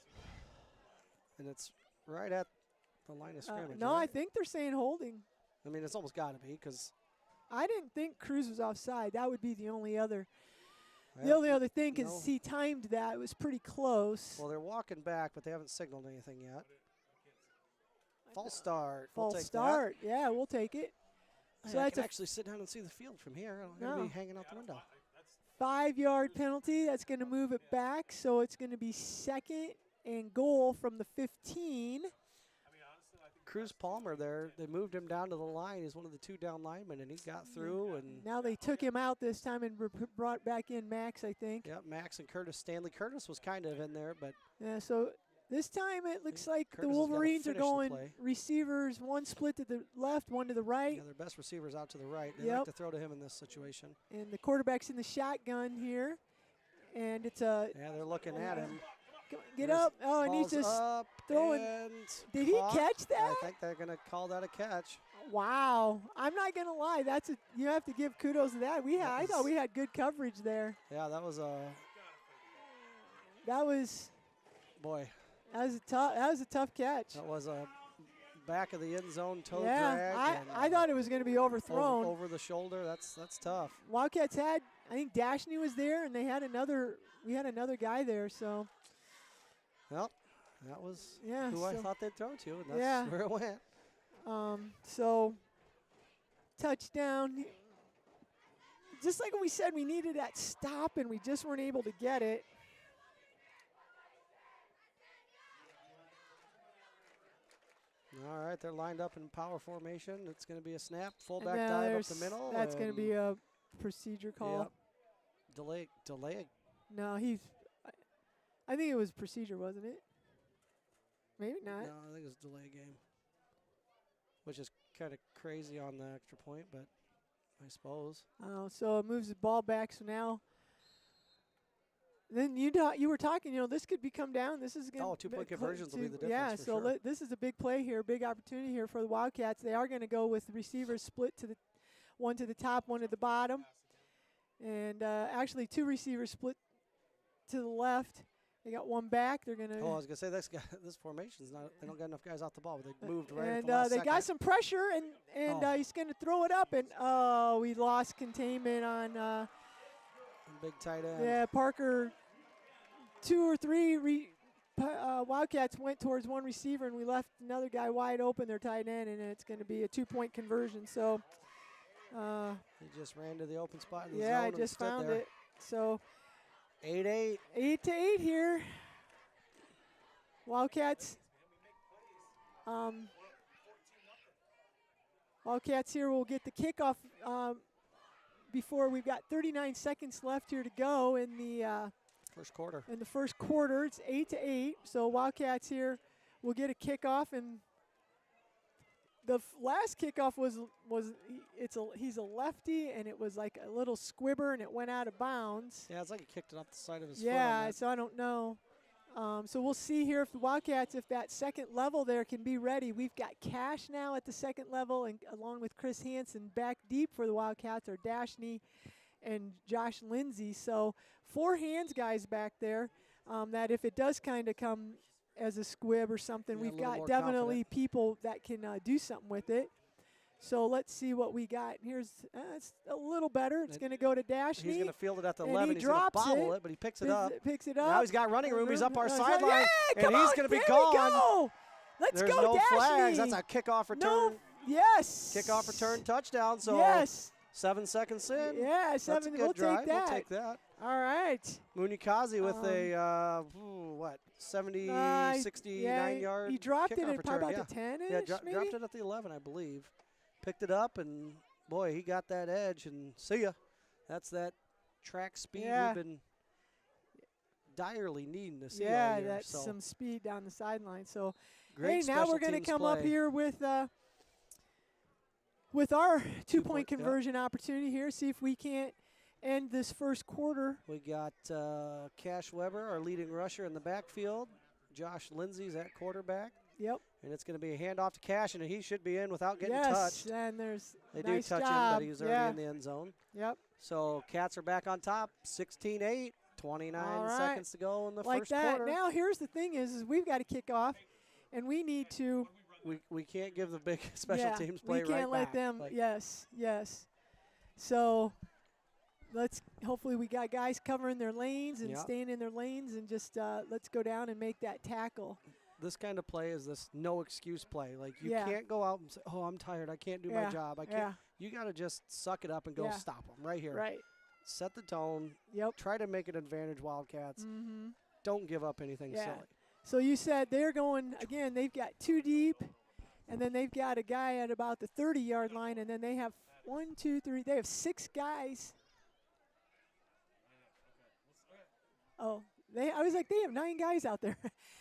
And it's right at the line of scrimmage. No, right? I think they're saying holding. I mean, it's almost got to be because I didn't think Cruz was offside. That would be the only other. The only other thing, because he timed that. It was pretty close. Well, they're walking back, but they haven't signaled anything yet. False start. False start. That. Yeah, we'll take it. So I can actually sit down and see the field from here. I don't have to be hanging out the window. 5-yard penalty. That's going to move it back. So it's going to be 2nd and goal from the 15. Cruz Palmer there, they moved him down to the line. He's one of the 2 down linemen, and he got through. And now they took him out this time and brought back in Max, I think. Yep, Max and Curtis Stanley. Curtis was kind of in there, but yeah. So this time it looks like the Wolverines are going receivers, 1 split to the left, 1 to the right. Yeah, their best receivers out to the right. They like to throw to him in this situation. And the quarterback's in the shotgun here, and it's a. Yeah, they're looking at him. Get up. Oh, and he's just throwing. Did he catch that? I think they're going to call that a catch. Wow. I'm not going to lie. You have to give kudos to that. I thought we had good coverage there. Yeah, that was a. That was. Boy. That was a tough catch. That was a back of the end zone, toe yeah, drag. I thought it was going to be overthrown. Over the shoulder, that's tough. Wildcats had, I think Dashney was there, and we had another guy there, so. Well, that was who I thought they'd throw to, and that's where it went. So, touchdown. Just like we said, we needed that stop, and we just weren't able to get it. All right, they're lined up in power formation. It's going to be a snap, fullback dive up the middle. That's going to be a procedure call. Yep. Delay. No, I think it was procedure, wasn't it? Maybe not. No, I think it was delay game, which is kind of crazy on the extra point, but I suppose. So it moves the ball back. So now, then you were talking. This could come down. This is going. 2-point conversions will be the difference. Yeah. For So sure. this is a big play here, big opportunity here for the Wildcats. They are going to go with the receivers split to the one to the top, one to the bottom, and actually 2 receivers split to the left. They got one back. They're gonna. I was gonna say this formation's not. They don't got enough guys off the ball, but they moved right. And at the last they second. got some pressure, and he's gonna throw it up, and we lost containment on. Big tight end. Yeah, Parker. 2 or 3 Wildcats went towards one receiver, and we left another guy wide open. Their tight end, and it's going to be a 2-point conversion. So. He just ran to the open spot in the zone. Yeah, I just found it. So. 8-8. 8-8 here. Wildcats. Wildcats here will get the kickoff before we've got 39 seconds left here to go in the first quarter. In the first quarter, it's 8-8. So Wildcats here will get a kickoff, and the last kickoff he's a lefty, and it was like a little squibber, and it went out of bounds. Yeah, it's like he kicked it off the side of his foot. Yeah, so I don't know. So we'll see here if the Wildcats, if that second level there can be ready. We've got Cash now at the second level, and along with Chris Hansen back deep for the Wildcats are Dashney and Josh Lindsay. So 4 hands guys back there that if it does kind of come as a squib or something, we've got definitely people that can do something with it. So let's see what we got. Here's it's a little better. It's going to go to Dashney. He's going to field it at the and 11. He's going to bobble it, but he picks it up. Picks it up. Now he's got running room. He's up our sideline, and he's going to be gone. Go. There's go, no Dashney. flags. That's a kickoff return. No, yes. Kickoff return touchdown. So yes. 7 seconds in. Yeah, 7. That's a good we'll drive. take that. We'll take that. All right. Munikazi with a 69 yard. He dropped it at return. probably about the 10-ish. Yeah, dropped it at the 11, I believe. Picked it up, and boy, he got that edge. And see ya. That's that track speed we've been direly needing to see all year. Yeah, that's some speed down the sideline. So, great. Hey, now we're going to come up here with our 2-point conversion opportunity here. See if we can't end this first quarter. We got Cash Weber, our leading rusher in the backfield. Josh Lindsay's at quarterback. Yep. And it's going to be a handoff to Cash, and he should be in without getting touched. Yes, and there's They nice do touch job. him, but he's already in the end zone. Yep. So Cats are back on top, 16-8, 29 seconds to go in the like first that. quarter. Now here's the thing is we've got to kick off, and we need to. We can't give the big special teams play right back. We can't let them. Yes. So hopefully we got guys covering their lanes and staying in their lanes, and just let's go down and make that tackle. This kind of play is this no excuse play. Like you can't go out and say, "Oh, I'm tired. I can't do my job. I can't." You got to just suck it up and go stop them right here. Right. Set the tone. Yep. Try to make it an advantage, Wildcats. Mm-hmm. Don't give up anything silly. So you said they're going again. They've got 2 deep, and then they've got a guy at about the 30-yard line, and then they have 1, 2, 3. They have 6 guys. Oh. I was like, they have 9 guys out there.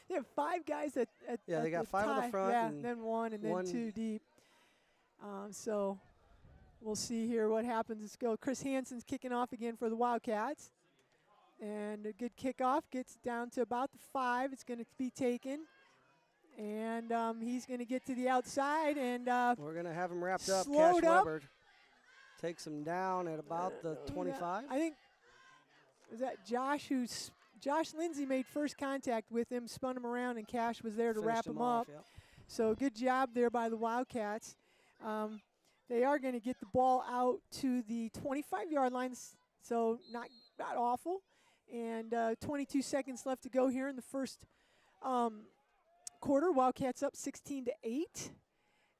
They have 5 guys at they got 5 in the front. Yeah, and then 1, and then 2 deep. So we'll see here what happens. Let's go. Chris Hansen's kicking off again for the Wildcats. And a good kickoff gets down to about the 5. It's going to be taken. And he's going to get to the outside. And we're going to have him wrapped up. Slowed Cash up. Weber takes him down at about the 25. I think, is that Josh Josh Lindsay made first contact with him, spun him around, and Cash was there to wrap him up. Yep. So good job there by the Wildcats. They are going to get the ball out to the 25-yard line, so not awful. And 22 seconds left to go here in the first quarter. Wildcats up 16-8.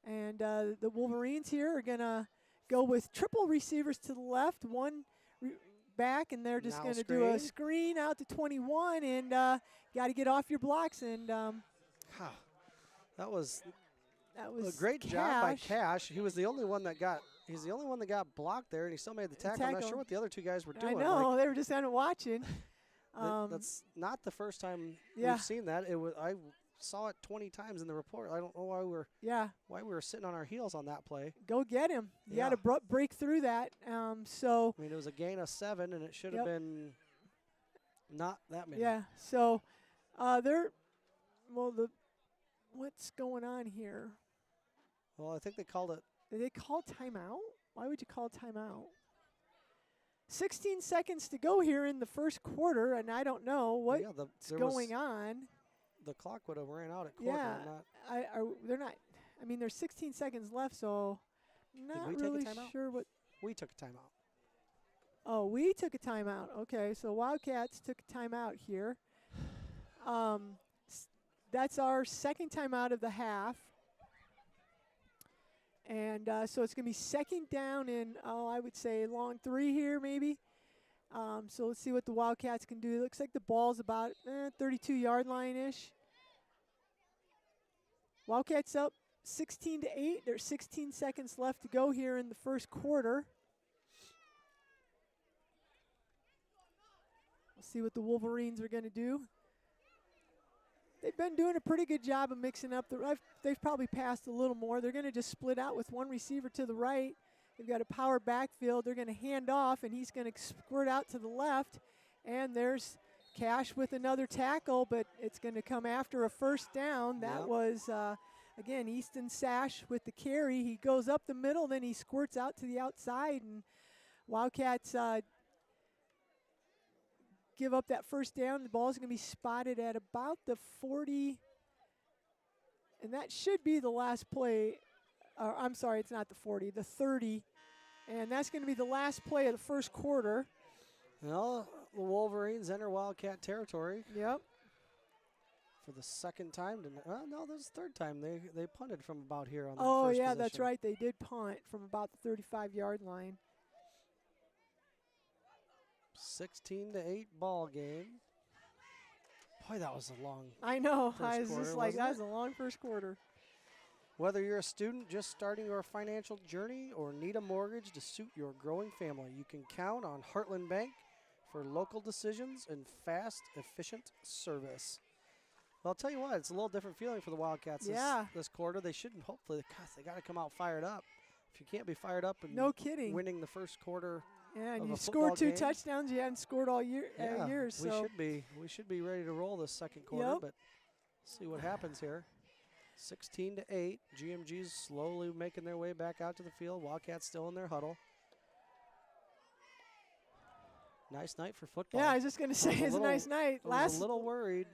And the Wolverines here are going to go with triple receivers to the left, one back, and they're just going to do a screen out to 21, and got to get off your blocks. And that was a great Cash. job by Cash. He was the only one that got. He's the only one that got blocked there, and he still made the tackle. I'm not sure what the other two guys were doing. I know, they were just kind of watching. That's not the first time we've seen that. I saw it 20 times in the report. I don't know why we were sitting on our heels on that play. Go get him. You got to break through that. So I mean, it was a gain of 7, and it should have been not that many. Yeah. So what's going on here? Well, I think they called it. Did they call timeout? Why would you call timeout? 16 seconds to go here in the first quarter, and I don't know what's going on. The clock would have ran out at quarter. Yeah, they're not. I mean, there's 16 seconds left, so not really sure what. We took a timeout. Oh, we took a timeout. Okay, so Wildcats took a timeout here. That's our second timeout of the half. And so it's going to be second down in, I would say long 3 here maybe. So let's see what the Wildcats can do. It looks like the ball's about 32-yard line-ish. Wildcats up 16-8. There's 16 seconds left to go here in the first quarter. We'll see what the Wolverines are going to do. They've been doing a pretty good job of mixing up. They've probably passed a little more. They're going to just split out with one receiver to the right. They've got a power backfield. They're going to hand off, and he's going to squirt out to the left. And there's Cash with another tackle, but it's going to come after a first down. That was, again, Easton Sash with the carry. He goes up the middle, then he squirts out to the outside, and Wildcats give up that first down. The ball's going to be spotted at about the 40, and that should be the last play. I'm sorry, it's not the 40, the 30, and that's going to be the last play of the first quarter. Well, the Wolverines enter Wildcat territory. Yep. For the second time. No, this is the third time. They punted from about here on the first position. That's right. They did punt from about the 35-yard line. 16-8 ball game. Boy, that was a long. I know. I was just like, that was a long first quarter. Whether you're a student just starting your financial journey or need a mortgage to suit your growing family, you can count on Heartland Bank for local decisions and fast, efficient service. Well, I'll tell you what, it's a little different feeling for the Wildcats this quarter. They shouldn't, hopefully, they got to come out fired up. If you can't be fired up and no kidding, winning the first quarter. Yeah, and you scored 2 touchdowns. You hadn't scored all year. So we should be ready to roll this second quarter. But see what happens here. 16-8. GMG's slowly making their way back out to the field. Wildcats still in their huddle. Nice night for football. Yeah, I was just going to say it's a nice night. I was a little worried.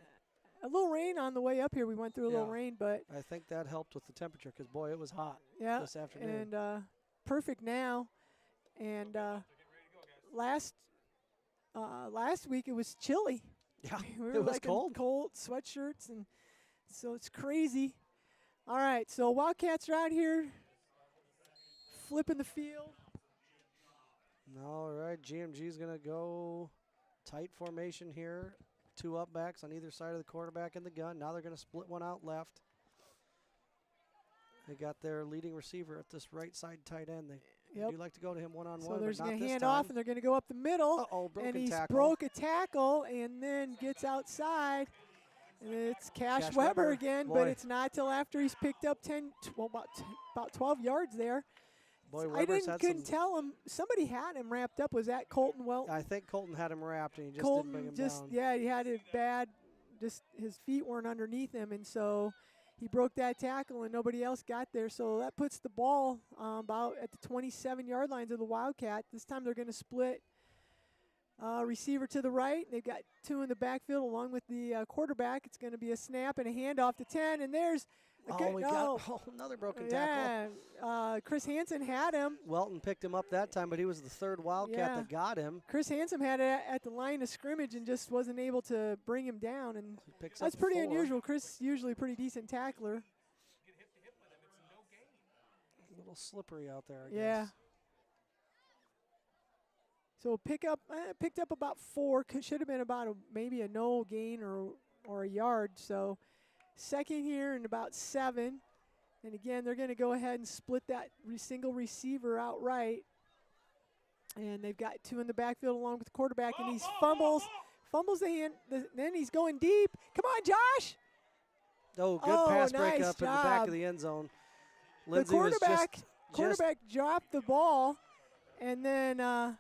A little rain on the way up here. We went through a little rain, but I think that helped with the temperature because boy, it was hot this afternoon. And perfect now. And last week it was chilly. Yeah, we were it was cold. Cold sweatshirts, and so it's crazy. All right, so Wildcats are out here flipping the field. All right, GMG's going to go tight formation here. 2 up backs on either side of the quarterback in the gun. Now they're going to split one out left. They got their leading receiver at this right side tight end. They do like to go to him one-on-one, so they're going to hand time. off, and they're going to go up the middle. Broken and he's tackle. Broke a tackle and then gets outside. And it's Cash Weber again, but it's not till after he's picked up about 12 yards there. Boy, I couldn't tell him. Somebody had him wrapped up. Was that Colton Welton? I think Colton had him wrapped, and he just didn't bring him down. Yeah, he had it bad. Just his feet weren't underneath him, and so he broke that tackle, and nobody else got there. So that puts the ball about at the 27-yard lines of the Wildcat. This time they're going to split receiver to the right. They've got 2 in the backfield along with the quarterback. It's going to be a snap and a handoff to 10, and there's Oh, we got another broken tackle. Yeah, Chris Hansen had him. Welton picked him up that time, but he was the third Wildcat that got him. Chris Hansen had it at the line of scrimmage and just wasn't able to bring him down, and that's pretty unusual. Chris usually a pretty decent tackler. A little slippery out there, I guess. So picked up about 4. Should have been about maybe a no gain or a yard. So second here and about 7. And again, they're going to go ahead and split that single receiver outright. And they've got 2 in the backfield along with the quarterback, and he fumbles the hand. Then he's going deep. Come on, Josh. Oh, good pass break up in the back of the end zone. Lindsay the quarterback dropped the ball, and then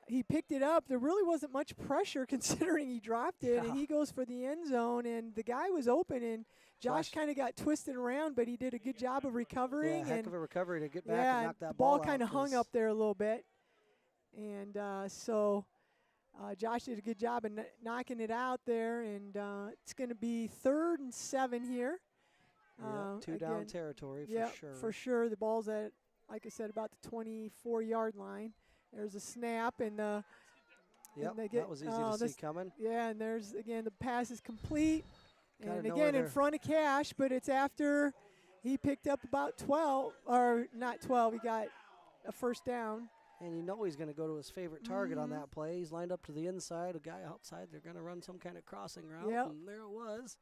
he picked it up. There really wasn't much pressure considering he dropped it, and he goes for the end zone, and the guy was open, and Josh kind of got twisted around, but he did a good job of recovering. Yeah, heck of a recovery to get back and knock that ball kind of hung up there a little bit. And so Josh did a good job of knocking it out there, and it's going to be 3rd and 7 here. Two down territory for sure. For sure. The ball's at, like I said, about the 24-yard line. There's a snap, and that was easy to see coming. Yeah, and there's, again, the pass is complete. And again, in front of Cash, but it's after he picked up about 12, or not 12, he got a first down. And you know he's going to go to his favorite target on that play. He's lined up to the inside, a guy outside. They're going to run some kind of crossing route, and there it was.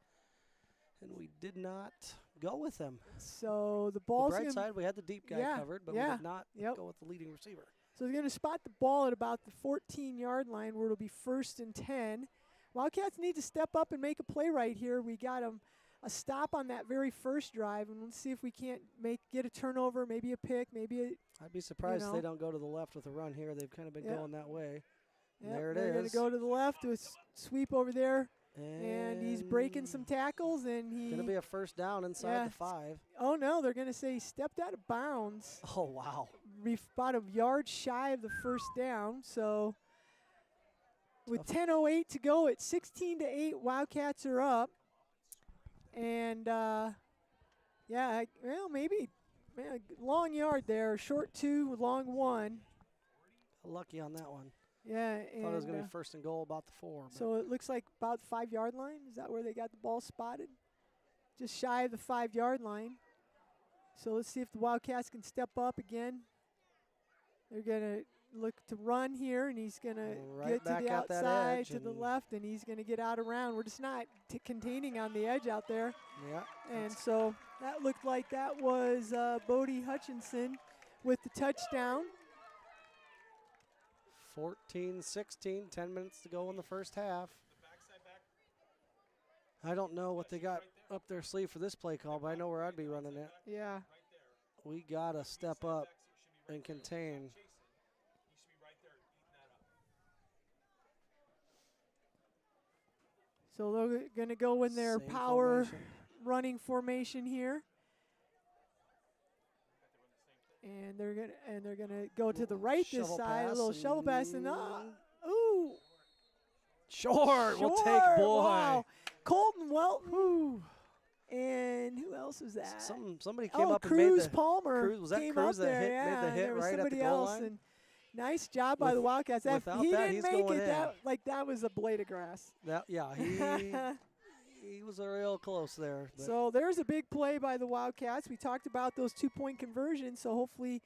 And we did not go with him. So the ball's the bright side, we had the deep guy covered, but we did not go with the leading receiver. So they're going to spot the ball at about the 14-yard line where it'll be 1st and 10. Wildcats need to step up and make a play right here. We got them a stop on that very first drive, and let's see if we can't get a turnover, maybe a pick, maybe a. I'd be surprised if they don't go to the left with a run here. They've kind of been going that way. There it is. They're going to go to the left to a sweep over there, and he's breaking some tackles, and he's going to be a first down inside the 5. Oh no, they're going to say he stepped out of bounds. Oh wow! About a yard shy of the first down, so. With 10:08 to go, it's 16-8. Wildcats are up, and maybe long yard there, short 2, long 1. Lucky on that one. Yeah, thought it was going to be 1st and goal about the 4. So it looks like about the 5-yard line. Is that where they got the ball spotted? Just shy of the 5-yard line. So let's see if the Wildcats can step up again. They're going to look to run here, and he's going to get to the outside to the left, and he's going to get out around. We're just not containing on the edge out there. Yeah. And so that looked like that was Bodie Hutchinson with the touchdown. 14-16, 10 minutes to go in the first half. I don't know what they got up their sleeve for this play call, but I know where I'd be running it. Yeah. We got to step up and contain. So they're going to go in their power running formation here. And they're gonna go to the right this side, a little shovel pass, and short. We'll take boy. Wow. Colton Welton. And who else was that? Somebody came up Cruz and made the Palmer. Was that came Cruz up that there, made the hit there was right at the somebody goal else, line? and nice job by the Wildcats. He didn't make it. That was a blade of grass. He was real close there. So there's a big play by the Wildcats. We talked about those 2-point conversions, so hopefully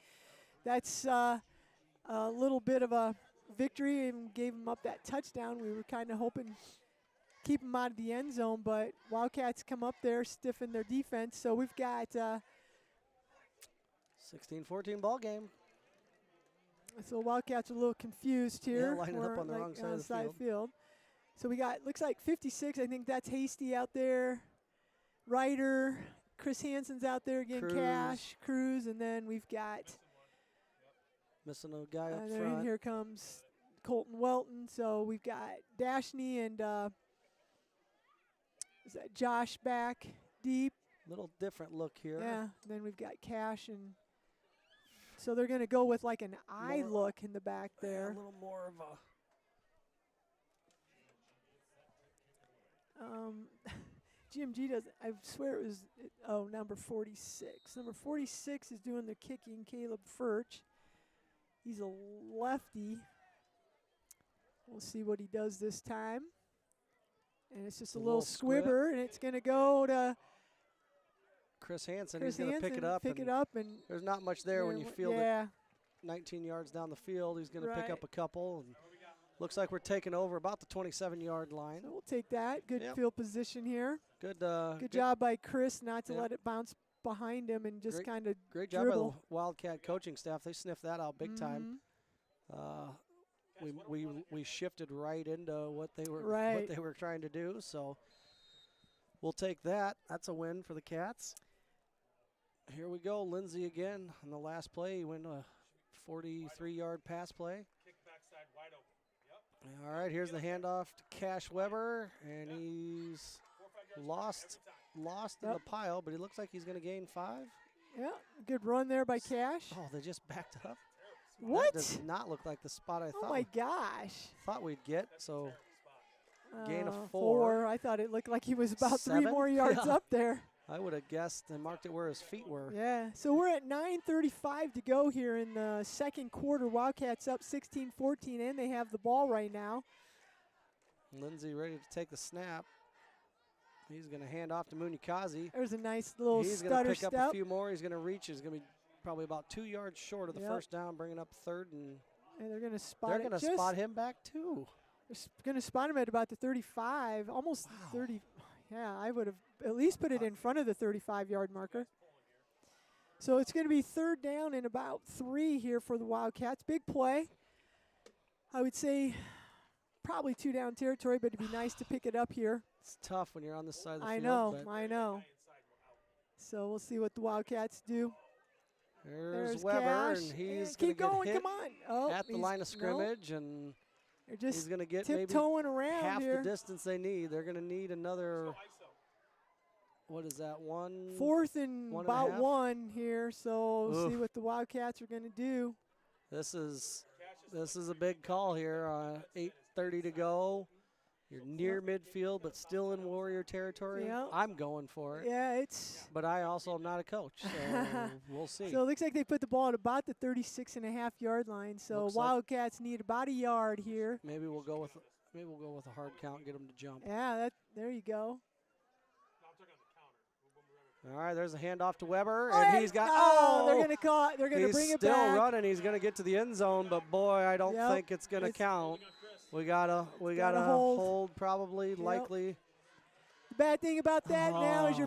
that's a little bit of a victory and gave them up that touchdown. We were kind of hoping keep them out of the end zone, but Wildcats come up there, stiffen their defense. So we've got 16-14 ball game. So Wildcats are a little confused here. Yeah, lining up on the wrong side of the field. So we got, looks like 56. I think that's Hasty out there. Ryder, Chris Hansen's out there again. Cash, Cruz, and then we've got missing a guy up front. front. Here comes Colton Welton. So we've got Dashney and is that Josh back deep. Little different look here. Yeah. And then we've got Cash, and so they're going to go with like an eye look in the back there. A little more of a. GMG doesn't. I swear it was. Number 46. Number 46 is doing the kicking. Caleb Furch. He's a lefty. We'll see what he does this time. And it's just a little squibber, and it's going to go to Chris Hansen. He's going to pick it up. And there's not much there when you field it 19 yards down the field. He's going to pick up a couple. And looks like we're taking over about the 27-yard line. So we'll take that. Good field position here. Good job by Chris not to let it bounce behind him and just kind of great job by the Wildcat coaching staff. They sniffed that out big time. We shifted right into what they were trying to do. So we'll take that. That's a win for the Cats. Here we go. Lindsay again on the last play. He went a 43-yard pass play. Kick backside wide open. Yep. All right, here's the handoff to Cash Weber, and he's lost in the pile, but he looks like he's going to gain 5. Yeah, good run there by Cash. Oh, they just backed up. What? That does not look like the spot I Oh my gosh. Thought we'd get. So gain of 4. I thought it looked like he was about 7? 3 more yards up there. I would have guessed and marked it where his feet were. Yeah, so we're at 9:35 to go here in the second quarter. Wildcats up 16-14, and they have the ball right now. Lindsay ready to take the snap. He's going to hand off to Munikazi. There's a nice little stutter step. He's going to pick up a few more. He's going to reach. He's going to be probably about 2 yards short of the first down, bringing up third. And they're going to spot They're going to spot him back, too. They're going to spot him at about the 35, almost 30. Yeah, I would have at least put it in front of the 35-yard marker. So it's going to be third down and about 3 here for the Wildcats. Big play. I would say probably 2 down territory, but it'd be nice to pick it up here. It's tough when you're on this side of the field. I know. So we'll see what the Wildcats do. There's Weber, Cash. and he's going to get hit come on. at the line of scrimmage, and he's going to get tiptoeing maybe around half here. the distance they need. They're going to need another, what is that, 4th and about 1 here, so we'll see what the Wildcats are going to do. This is a big call here. 8:30 to go. You're near midfield, but still in Warrior territory. Yep. I'm going for it. Yeah, But I also am not a coach, so we'll see. So it looks like they put the ball at about the 36.5-yard line. So looks Wildcats need about a yard here. Maybe we'll go with a hard count and get them to jump. Yeah, there you go. All right, there's a handoff to Weber, and he's got. They're going to call it. They're going to bring it back. He's still running. He's going to get to the end zone, but boy, I don't think it's going to count. We gotta hold probably, likely. The bad thing about that now is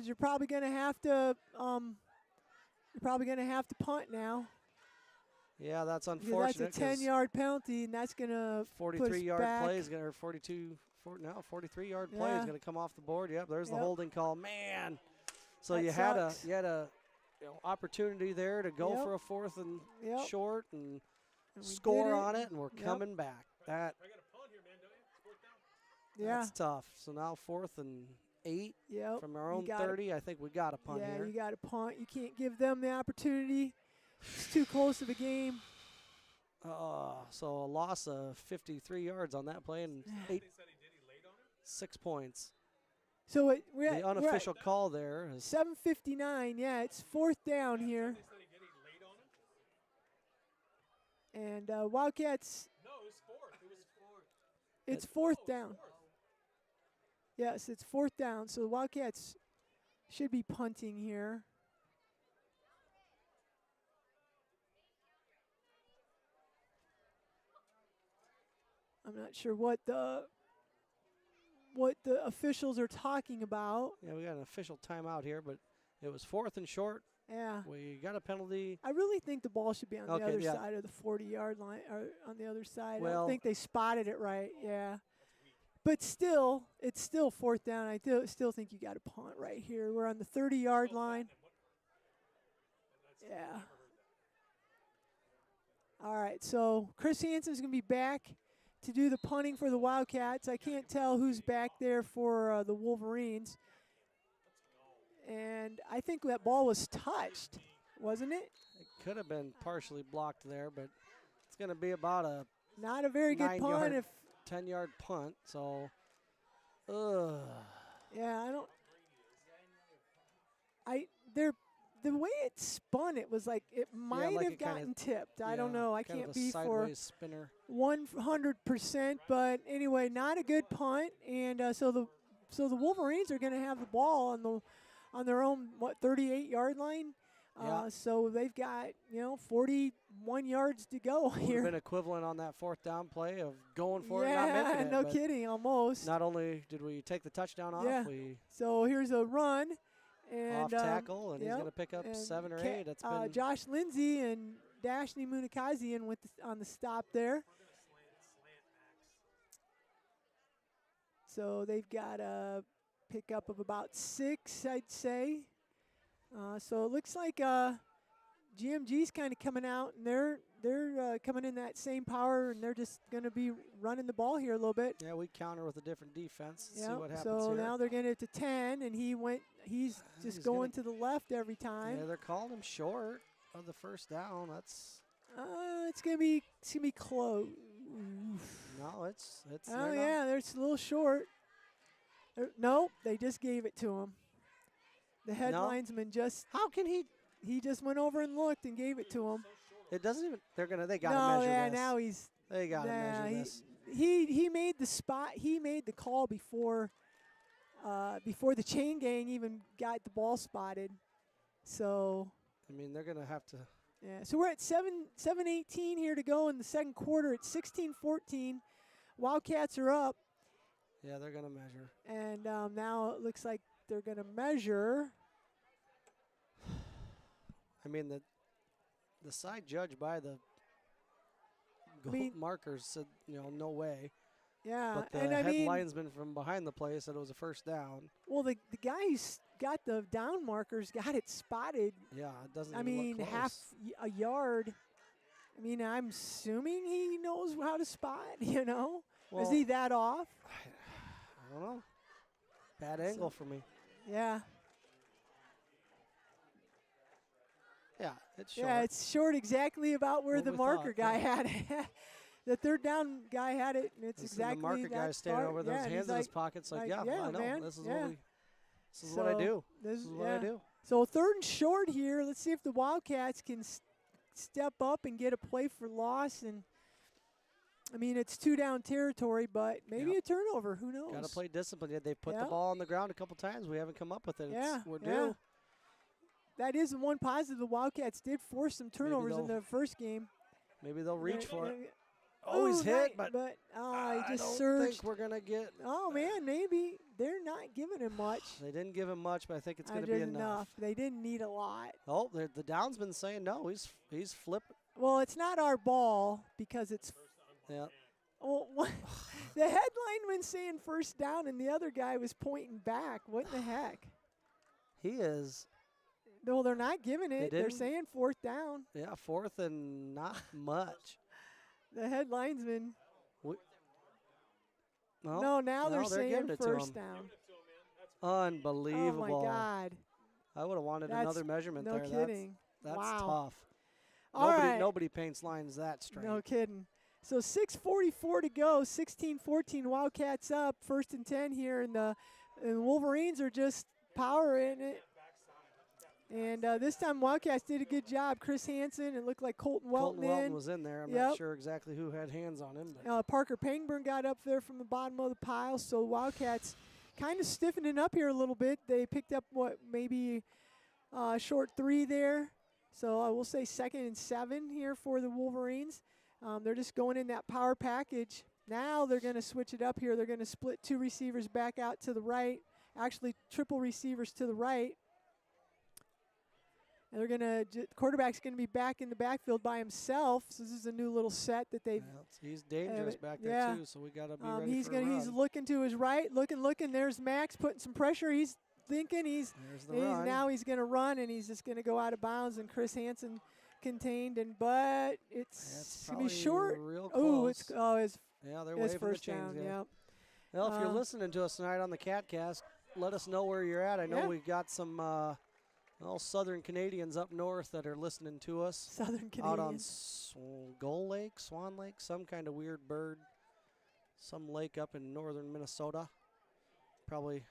you're probably gonna have to punt now. Yeah, that's unfortunate. That's a 10-yard penalty, and that's gonna 43-yard play is gonna, or 43-yard play is gonna come off the board. Yep, there's the holding call. Man, so you had a opportunity there to go for a 4th and short and score on it, and we're coming back. That's tough. So now 4th and 8 from our own 30. I think we got a punt here. Yeah, you got a punt. You can't give them the opportunity. It's too close of a game. So a loss of 53 yards on that play and 6 points. So the unofficial call there is 7:59. Yeah, it's 4th down here. And Wildcats. No, it was 4th. It was 4th. It's 4th down. Yes, it's 4th down. So the Wildcats should be punting here. I'm not sure what the officials are talking about. Yeah, we got an official timeout here, but it was 4th and short. Yeah. We got a penalty. I really think the ball should be on the other side of the 40-yard line, or on the other side. I don't think they spotted it right. Yeah. But still, it's still 4th down. I still think you got a punt right here. We're on the 30-yard line. Yeah. All right, so Chris Hansen's going to be back to do the punting for the Wildcats. I can't tell who's back there for the Wolverines. And I think that ball was touched, wasn't it? It could have been partially blocked there, but it's going to be about a not a very good punt. 10-yard punt. So, Yeah, I don't. They're the way it spun, it was like it might like have it kinda- gotten tipped. I yeah, don't know. I kind can't of a be for sideways spinner. 100%, but anyway, not a good punt, and so the Wolverines are going to have the ball on their own 38-yard line. Yeah. So they've got 41 yards to go Would have here. been equivalent on that 4th down play of going for it and Yeah, not making it. no but kidding, almost. Not only did we take the touchdown off, Yeah. we So here's a run. And, off tackle, and he's yep, going to pick up and 7 or 8. It's been Josh Lindsay and Dashni Munikazian on the stop there. So they've got a pickup of about 6, I'd say. So it looks like GMG's kind of coming out, and they're coming in that same power, and they're just going to be running the ball here a little bit. Yeah, we counter with a different defense. Yeah. See what happens So here. now they're getting it to 10, and he's just going to the left every time. Yeah, they're calling him short of the 1st down. That's It's gonna be close. no, it's. Oh yeah, they're a little short. Nope, they just gave it to him. The head linesman just. How can he? He just went over and looked and gave it to him. It doesn't even. They got to No, measure yeah, this. now he's. They got to measure this. He made the spot. He made the call before the chain gang even got the ball spotted. So. I mean, they're gonna have to. Yeah. So we're at 7:18 here to go in the second quarter. It's 16-14. Wildcats are up. Yeah, they're gonna measure. And now it looks like they're going to measure. I mean, the side judge by the markers said, no way. Yeah, But the and head I mean, linesman from behind the play said it was a 1st down. well, the guy who's got the down markers got it spotted. Yeah, it doesn't. I even mean, look close. half a yard. I mean, I'm assuming he knows how to spot. Well, is he that off? I don't know. Bad angle for me. Yeah. Yeah, it's short. Yeah, it's short exactly about where What the we marker thought, guy yeah. had it. The 3rd down guy had it, and it's This is exactly the marker that guy standing far. over with yeah, those and hands he's in his like, pockets, like, yeah, yeah, I know. man, This is yeah. what I do. This is what I do. So 3rd and short here. Let's see if the Wildcats can step up and get a play for loss. And I mean, it's 2-down territory, but maybe a turnover. Who knows? Got to play discipline. Yeah, they put the ball on the ground a couple times. We haven't come up with it. We're due. That is the one positive. The Wildcats did force some turnovers in the first game. Maybe they'll reach for it. Oh, he's hit, but I he just don't surged. think we're gonna get. Oh man, maybe they're not giving him much. They didn't give him much, but I think it's gonna be Just enough. They didn't need a lot. Oh, the down's been saying no. He's flipping. Well, it's not our ball because it's. Yeah. Well, the head lineman saying 1st down, and the other guy was pointing back. What in the heck? He is. No, they're not giving it. They're saying 4th down. Yeah, 4th and not much. The head linesman. No, now they're saying giving it 1st to him. down. Unbelievable. Oh my God. I would have wanted another measurement no there. Kidding. That's wow. tough. All right. Nobody paints lines that straight. No kidding. So 6:44 to go. 16-14. Wildcats up. 1st and 10 here, and the Wolverines are just powering it. And this time Wildcats did a good job. Chris Hansen, it looked like Colton Welton was in there. I'm not sure exactly who had hands on him. But Parker Pangburn got up there from the bottom of the pile. So Wildcats kind of stiffening up here a little bit. They picked up maybe short 3 there. So I will say 2nd and 7 here for the Wolverines. They're just going in that power package. Now they're going to switch it up here. They're going to split 2 receivers back out to the right. Actually, triple receivers to the right. And they're going to quarterback's going to be back in the backfield by himself. So this is a new little set that they've. He's dangerous back there too. So we got to be ready he's for a run. He's looking to his right, looking. There's Max putting some pressure. He's thinking now he's going to run, and he's just going to go out of bounds. And Chris Hansen contained, but it's going to be short. Oh, it's they're waving 1st the chains. down. Yep. Well, if you're listening to us tonight on the CatCast, let us know where you're at. I know we've got some Southern Canadians up north that are listening to us. Southern Canadians. Out on Swan Lake, some kind of weird bird. Some lake up in northern Minnesota. Probably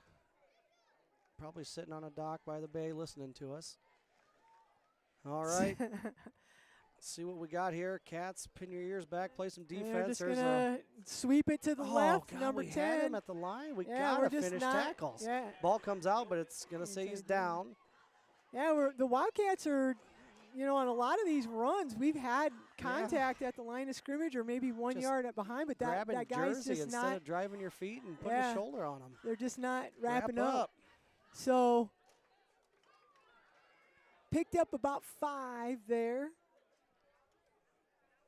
Probably sitting on a dock by the bay listening to us. All right. See what we got here. Cats, pin your ears back, play some defense. They're just going to sweep it to the left, God, number we 10. had him at the line. We got to finish tackles. Yeah. Ball comes out, but it's going to say he's down. Yeah, the Wildcats are, on a lot of these runs, we've had contact at the line of scrimmage or maybe 1 yard behind, but that guy's just instead not. of driving your feet and putting a shoulder on him. They're just not wrapping Wrap up. So picked up about 5 there.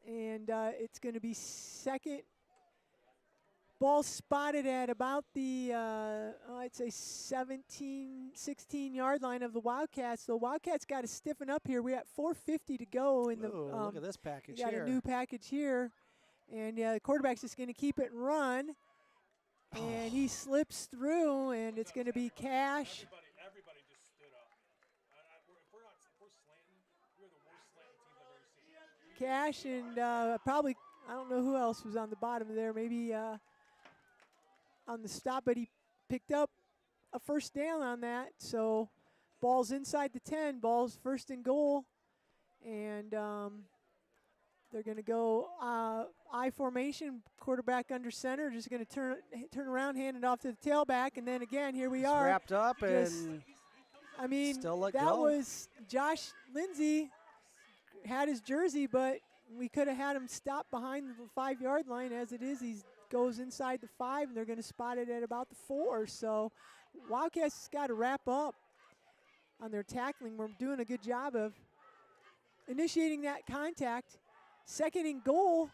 And it's going to be second. Ball spotted at about the, I'd say 17, 16-yard line of the Wildcats. The Wildcats got to stiffen up here. We got 4:50 to go in the. Look at this package here. Got a new package here, and the quarterback's just going to keep it and run, and he slips through, and it's going to be Cash. Everybody just stood up. If we're slanting, we're the worst slanting teams I've ever seen. Cash and probably, I don't know who else was on the bottom there, maybe on the stop, but he picked up a first down on that. So ball's inside the 10, ball's first and goal, and they're going to go I formation, quarterback under center, just going to turn around, hand it off to the tailback, and then again, here we are. Wrapped up and I mean, still let that go. was Josh Lindsay had his jersey, but we could have had him stop behind the 5-yard line. As it is, he goes inside the 5, and they're going to spot it at about the 4. So Wildcats got to wrap up on their tackling. We're doing a good job of initiating that contact. Second and goal,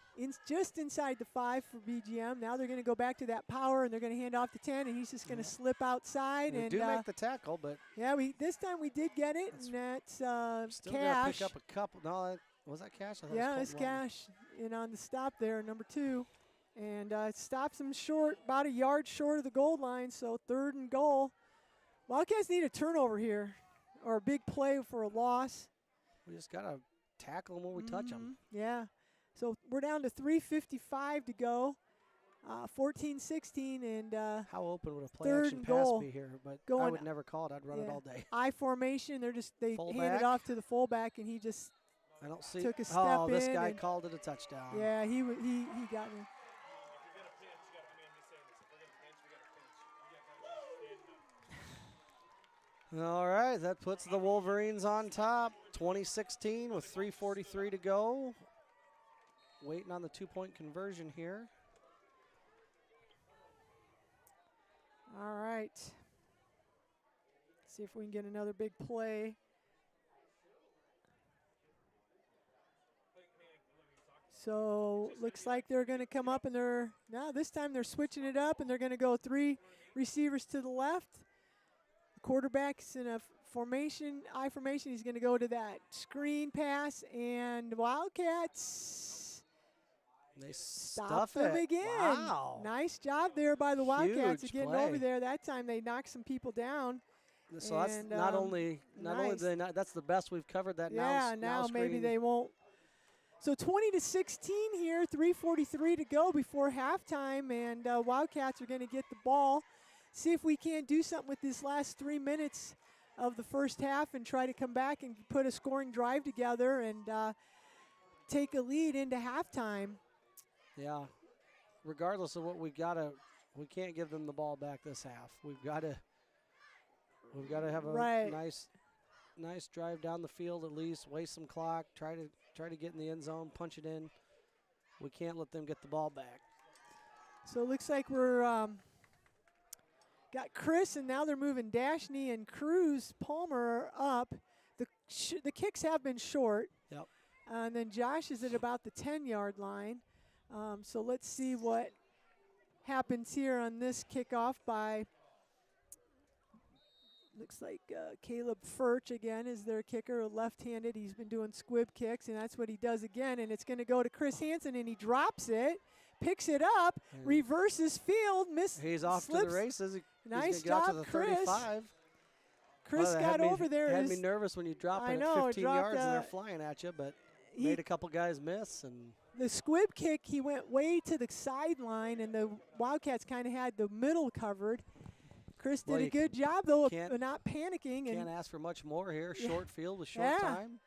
just inside the 5 for BGM. Now they're going to go back to that power, and they're going to hand off to 10, and he's just going to slip outside. We do make the tackle, but yeah, this time we did get it, and that's still Cash. Pick up a couple. No, was that Cash? Yeah, it's Cash. On the stop there, number 2, and it stops him short, about a yard short of the goal line. So 3rd and goal. Wildcats need a turnover here, or a big play for a loss. We just got to tackle them when we touch them. Yeah. So we're down to 3:55 to go. 14-16, and how open would a play action pass be here? But I would never call it. I'd run it all day. I formation. They fullback. handed off to the fullback, and he just took a step in. Oh, this guy called it a touchdown. Yeah, he got him. All right, that puts the Wolverines on top, 2016 with 3:43 to go. Waiting on the 2-point conversion here. All right. See if we can get another big play. So looks like they're going to come up, and this time they're switching it up, and they're going to go 3 receivers to the left. The quarterback's in a formation, I formation. He's going to go to that screen pass, and Wildcats, they stop them again. Wow. Nice job there by the Wildcats Huge getting play. over there. That time they knocked some people down. So that's not only that's the best we've covered that now. Yeah, now maybe they won't. So 20-16 here, 3:43 to go before halftime, and Wildcats are going to get the ball. See if we can't do something with this last 3 minutes of the first half and try to come back and put a scoring drive together and take a lead into halftime. Yeah, regardless of what we can't give them the ball back this half. We've got to have a nice drive down the field at least, waste some clock, try to get in the end zone, punch it in. We can't let them get the ball back. So it looks like we're got Chris, and now they're moving Dashney and Cruz Palmer up. The kicks have been short. Yep. And then Josh is at about the 10-yard line. So let's see what happens here on this kickoff by, looks like Caleb Furch again is their kicker, left-handed. He's been doing squib kicks, and that's what he does again. And it's going to go to Chris Hansen, and he drops it, picks it up, reverses field, He's off slips. to the races. Nice job, to the Chris. 35. Chris got over there. Had me nervous when you drop it at 15 yards and they're flying at you, but made a couple guys miss. And the squib kick, he went way to the sideline, and the Wildcats kind of had the middle covered. Chris did a good job, though, of not panicking. Can't ask for much more here. Short field with short time.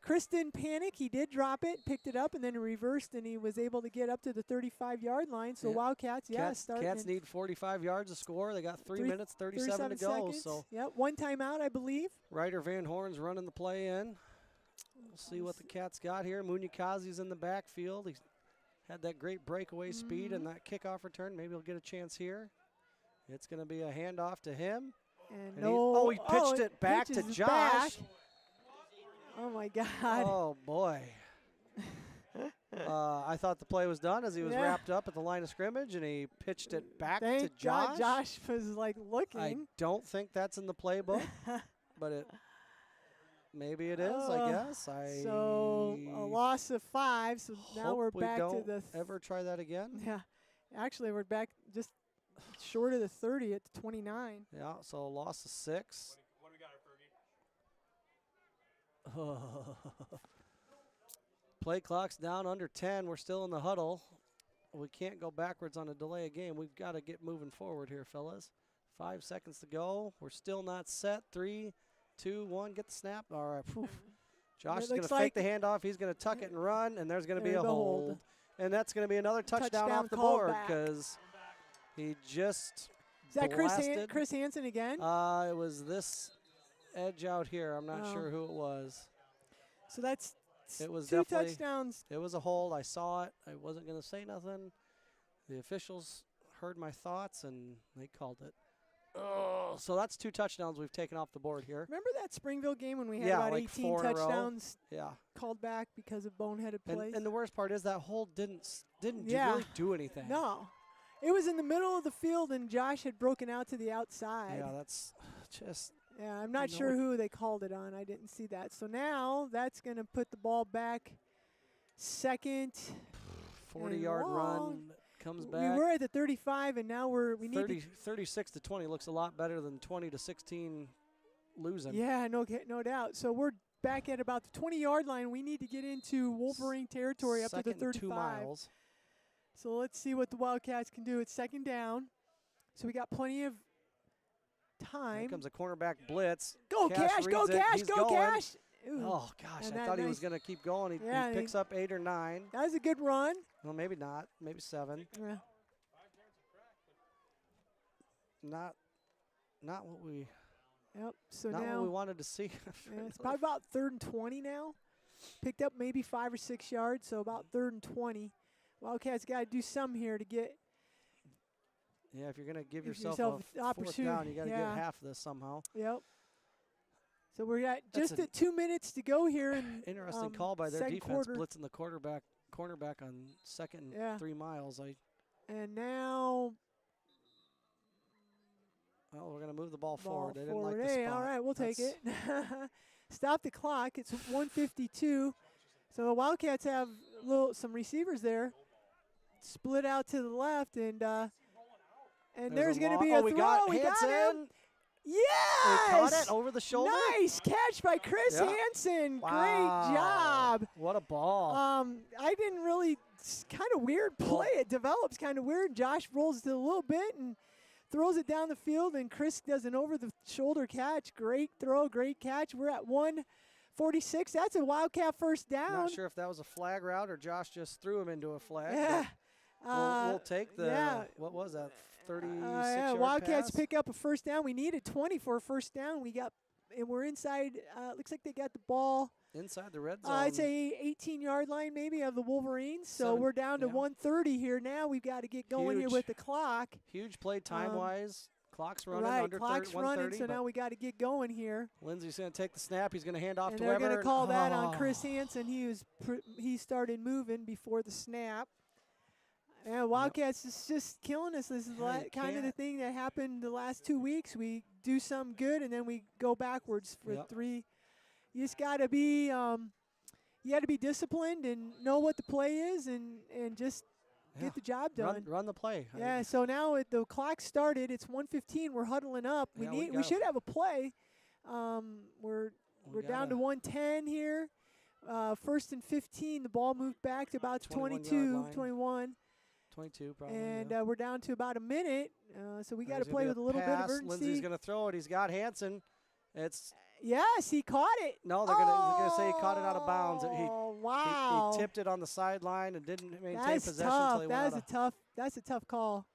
Chris didn't panic. He did drop it, picked it up, and then reversed, and he was able to get up to the 35-yard line. So Wildcats, Cats need 45 yards to score. They got 3 minutes, 37 to go. Seconds. So one timeout, I believe. Ryder Van Horn's running the play in. We'll see what the Cats got here. Munyakazi's in the backfield. He's had that great breakaway speed and that kickoff return. Maybe he'll get a chance here. It's going to be a handoff to him. And he pitched it back to Josh. Oh, my God. Oh, boy. I thought the play was done as he was wrapped up at the line of scrimmage, and he pitched it back to Josh. God, Josh was, like, looking. I don't think that's in the playbook, but maybe it is, I guess. So a loss of 5, so now we're back to the ever try that again? Yeah. Actually, we're back just short of the 30 at the 29. Yeah, so a loss of 6. What do we got here, Fergie? Play clock's down under 10. We're still in the huddle. We can't go backwards on a delay of game. We've got to get moving forward here, fellas. 5 seconds to go. We're still not set. 3, 2, 1. Get the snap. All right. Josh is going to fake the handoff. He's going to tuck it and run, and there's going to be a hold. And that's going to be another touchdown off the board because he just Is that Chris Hansen again? It was this edge out here. I'm not sure who it was. So that's it was 2 touchdowns. It was a hold. I saw it. I wasn't going to say nothing. The officials heard my thoughts, and they called it. So that's 2 touchdowns we've taken off the board here. Remember that Springville game when we had about like 18 touchdowns called back because of boneheaded plays? And the worst part is that hold didn't really do anything. No. It was in the middle of the field, and Josh had broken out to the outside. Yeah, that's just... Yeah, I'm not sure who they called it on. I didn't see that. So now that's going to put the ball back second. 40-yard run comes back. We were at the 35, and now we need 36 to 20 looks a lot better than 20 to 16 losing. Yeah, no doubt. So we're back at about the 20-yard line. We need to get into Wolverine territory up to the 35. 2 miles. So let's see what the Wildcats can do. It's second down. So we got plenty of time. Here comes a cornerback blitz. Go Cash, go Cash, go Cash. Ooh. Oh, gosh, I thought he was going to keep going. He picks up 8 or 9. That was a good run. Well, maybe not. Maybe 7. Yeah. Not what we So not now what we wanted to see. It's probably about 3rd and 20 now. Picked up maybe 5 or 6 yards, so about 3rd and 20. Wildcats got to do some here to get. Yeah, if you're going to give yourself a 4th down, you got to get half of this somehow. Yep. So we're at just at 2 minutes to go here. And interesting call by their defense, blitzing the cornerback on 2nd and 3 miles. And now. Well, we're going to move the ball forward. They didn't like the spot. All right, we'll take it. Stop the clock. It's 1:52. So the Wildcats have some receivers there. Split out to the left, and there's going to be a throw. We got him. Yes! He caught it over the shoulder. Nice catch by Chris Hansen. Wow. Great job. What a ball. I didn't really – kind of weird play. It develops kind of weird. Josh rolls it a little bit and throws it down the field, and Chris does an over-the-shoulder catch. Great throw, great catch. We're at 1:46. That's a Wildcat first down. Not sure if that was a flag route or Josh just threw him into a flag. Yeah. We'll take the what was that, 36-yard Wildcats pass? pick up a first down. We needed 20 for a first down. We're inside. Looks like they got the ball inside the red zone. I'd say 18-yard line maybe of the Wolverines. So we're down to 1:30 here now. We've got to get going here with the clock. Huge play time-wise. Clock's running right, clock's running, so now now we got to get going here. Lindsey's going to take the snap. He's going to hand off to Weber. Weber. They're going to call that on Chris Hansen. He started moving before the snap. And Wildcats is just killing us. This is kind of the thing that happened the last 2 weeks. We do some good, and then we go backwards for 3. You just got to be disciplined and know what the play is and just get the job done. Run the play. Yeah, so now the clock started. It's 1:15. We're huddling up. We should have a play. We're down to 1:10 here. 1st and 15. The ball moved back to about 22, 21. 22 probably. And yeah. we're down to about a minute, so we got to play with a little bit of urgency. Lindsay's going to throw it. He's got Hansen. It's yes, he caught it. No, they're going to say he caught it out of bounds. Wow. He tipped it on the sideline and didn't maintain possession tough. until he went That's a tough call.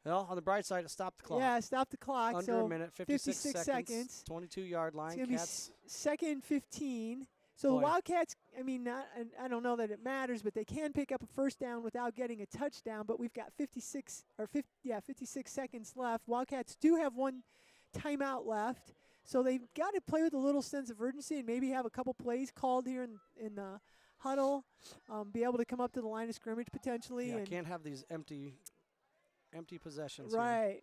Well, on the bright side, it stopped the clock. Yeah, stop the clock. Under so a minute, 56 seconds. 22-yard line. It's going to be second 15. So the Wildcats, I mean, I don't know that it matters, but they can pick up a first down without getting a touchdown. But we've got 56 seconds left. Wildcats do have one timeout left, so they've got to play with a little sense of urgency and maybe have a couple plays called here in the huddle, be able to come up to the line of scrimmage potentially. Yeah, and can't have these empty possessions. Right.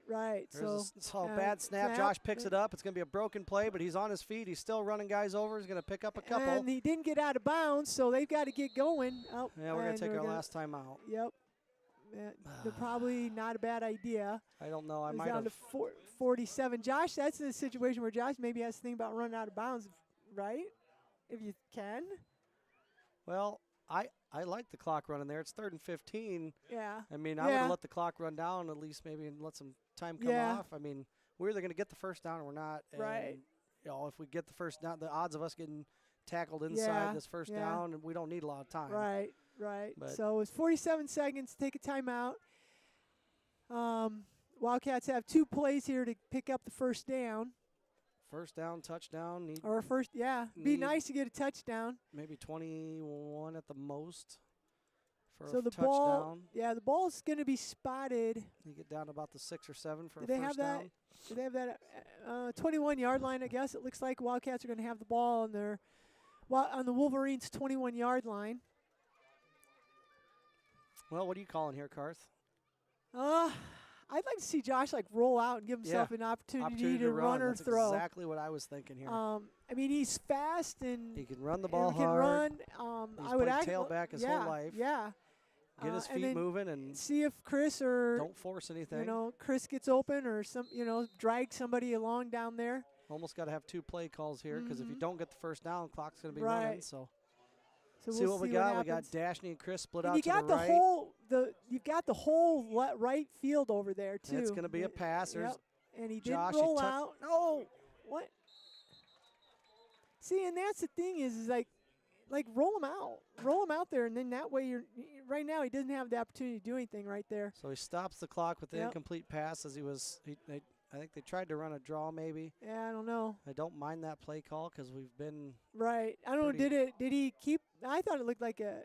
There's a bad snap. Josh picks it up. It's going to be a broken play, but he's on his feet. He's still running guys over. He's going to pick up a couple. And he didn't get out of bounds, so they've got to get going. Oh, yeah, we're going to take our last time out. Yep. Probably not a bad idea. I don't know. I might down have. to 47. Josh, that's the situation where Josh maybe has to think about running out of bounds, right? If you can. Well, I like the clock running there. It's 3rd and 15. Yeah. I mean, I would have let the clock run down at least maybe and let some time come off. I mean, we're either going to get the first down or we're not. And, right. You know, if we get the first down, the odds of us getting tackled inside this first down, and we don't need a lot of time. Right. But so it's 47 seconds. Take a timeout. Wildcats have 2 plays here to pick up the first down. First down, touchdown. Be nice to get a touchdown. Maybe 21 at the most for a touchdown. The ball's going to be spotted. You get down to about the 6 or 7 for a first down. Do they have that 21-yard line, I guess? It looks like Wildcats are going to have the ball on the Wolverines' 21-yard line. Well, what are you calling here, Karth? I'd like to see Josh roll out and give himself an opportunity to run or That's throw. Exactly what I was thinking here. I mean, he's fast and he can run the ball hard. He can run. I would tailback his whole life. Yeah. Get his feet moving and see if Chris don't force anything. Chris gets open or drag somebody along down there. Almost got to have 2 play calls here because if you don't get the first down, clock's going to be running. So see we'll what we got. We got Dashney and Chris split out to the right. You've got the whole right field over there too. And it's going to be a pass. And he didn't roll out. No, what? See, and that's the thing is roll him out there, and then that way right now he doesn't have the opportunity to do anything right there. So he stops the clock with the incomplete pass as I think they tried to run a draw maybe. Yeah, I don't know. I don't mind that play call because we've been right. I don't know. Did he keep? I thought it looked like a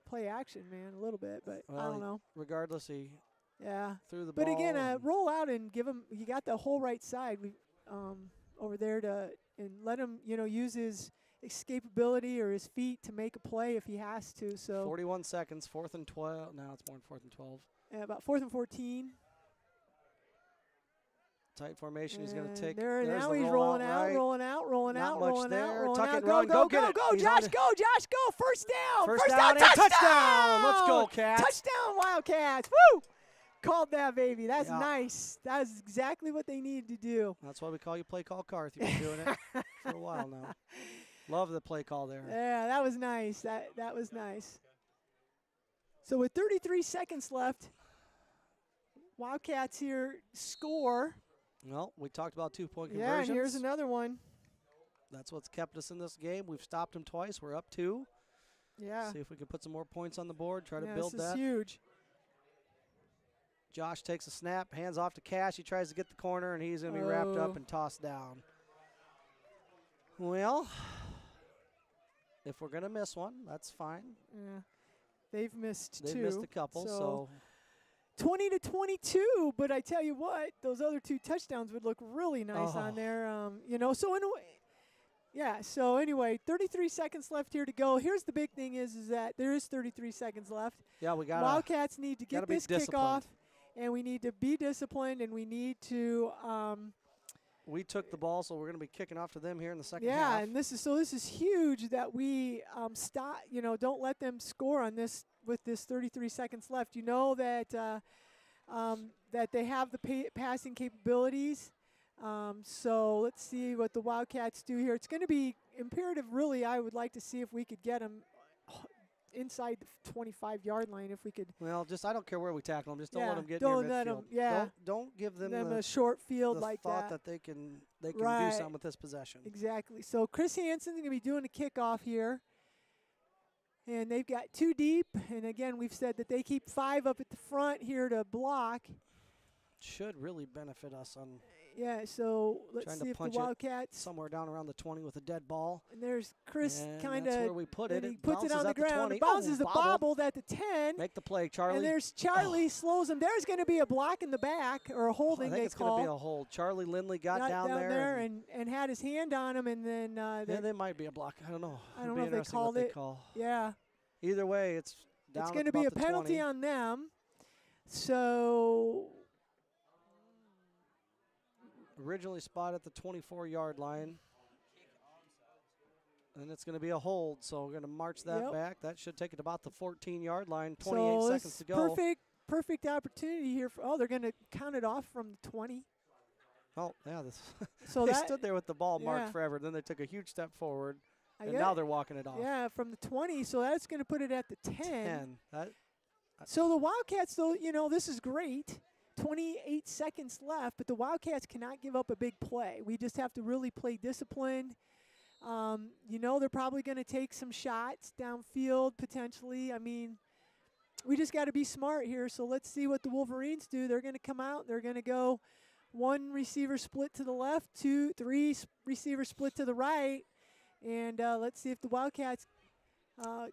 play action, man, a little bit, but I don't know. Regardless, he threw the ball. But again, roll out and give him. You got the whole right side over there and let him use his escapability or his feet to make a play if he has to. So 41 seconds, 4th and 12. Now it's more than 4th and 12. Yeah, about 4th and 14. Tight formation. He's going to take. Now he's rolling out. Tuck and run. Go, get it. Josh, go. First down. First down. Touchdown. Let's go, Cats. Touchdown, Wildcats. Woo! Called that, baby. That's nice. That is exactly what they needed to do. That's why we call you Play Call Karth. You've been doing it for a while now. Love the play call there. Yeah, that was nice. That was nice. So with 33 seconds left, Wildcats here score. Well, we talked about 2-point conversions. Yeah, and here's another one. That's what's kept us in this game. We've stopped them twice. We're up 2. Yeah. See if we can put some more points on the board, try to build that. This is huge. Josh takes a snap, hands off to Cash. He tries to get the corner, and he's going to be wrapped up and tossed down. Well, if we're going to miss one, that's fine. Yeah. They've missed 2. They've missed a couple, so 20-22, but I tell you what, those other 2 touchdowns would look really nice on there. So in a way, so anyway, 33 seconds left here to go. Here's the big thing is that there is 33 seconds left. Yeah, we got Wildcats need to get this kickoff, and we need to be disciplined, and we need to we took the ball, so we're going to be kicking off to them here in the second half. Yeah, and this is huge that we stop. Don't let them score on this with this 33 seconds left. You know that that they have the passing capabilities. So let's see what the Wildcats do here. It's going to be imperative, really. I would like to see if we could get them inside the 25-yard line if we could. Well, I don't care where we tackle them. Just don't let them get don't near let midfield. them, Don't give them a short field the like thought that. they can do something with this possession. Exactly. So Chris Hansen's going to be doing the kickoff here. And they've got 2 deep. And, again, we've said that they keep 5 up at the front here to block. Should really benefit us on so let's see if the Wildcats. Somewhere down around the 20 with a dead ball. And there's Chris kind of. That's where we put it. He puts it on the ground. It Oh, bounces the bobbled at the 10. Make the play, Charlie. And there's Charlie slows him. There's going to be a block in the back or a holding. I think it's going to be a hold. Charlie Lindley got down there and had his hand on him, and then. There might be a block. I don't know. I don't know if they called it. Yeah. Either way, it's down. It's going to be a penalty 20. on them. So. Originally spotted at the 24-yard line. And it's going to be a hold, so we're going to march that back. That should take it about the 14-yard line, 28 seconds to go. Perfect opportunity here. They're going to count it off from the 20. Oh, yeah. So they stood there with the ball marked forever. Then they took a huge step forward, and now they're walking it off. Yeah, from the 20, so that's going to put it at the 10. 10. So the Wildcats, though, this is great. 28 seconds left, but the Wildcats cannot give up a big play. We just have to really play disciplined. They're probably going to take some shots downfield potentially. I mean, we just got to be smart here. So let's see what the Wolverines do. They're going to come out. They're going to go 1 receiver split to the left, 2, 3 receiver split to the right. And let's see if the Wildcats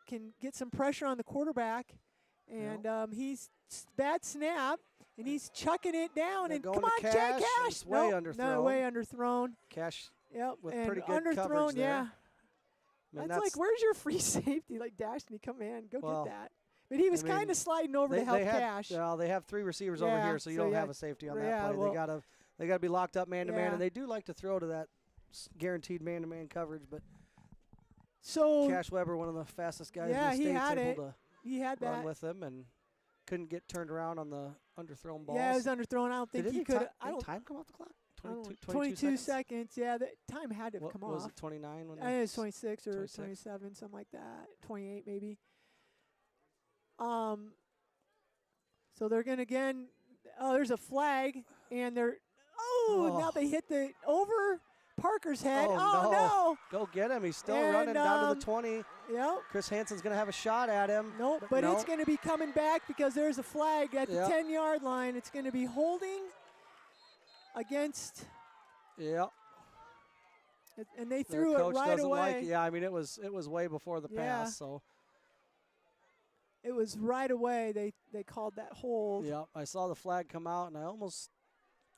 can get some pressure on the quarterback. And he's bad snap. And he's chucking it down. And come on, Cash. It's way underthrown. No, way underthrown. Cash with pretty good coverage there. Yeah. That's like, where's your free safety? Like, Dashny, come in. Go get that. But he was kind of sliding over to help Cash. They have 3 receivers over here, so you don't have a safety on that play. They gotta be locked up man-to-man, and they do like to throw to that guaranteed man-to-man coverage. But Cash Weber, one of the fastest guys in the state, able to run with him and couldn't get turned around on the underthrown balls. Yeah, it was underthrown. I don't think he could. Did time come off the clock? 22 seconds. Yeah, the time had to come off. Was it 29? When it was 26 or 27, something like that. 28 maybe. So they're going to again. Oh, there's a flag, and they're. Now they hit the over Parker's head. No. Go get him. He's still running down to the 20. Yep. Chris Hansen's going to have a shot at him. Nope, but it's going to be coming back because there's a flag at the 10-yard line. It's going to be holding against. Yep. And they threw it right away. It was way before the pass, so. It was right away. They called that hold. Yep. I saw the flag come out, and I almost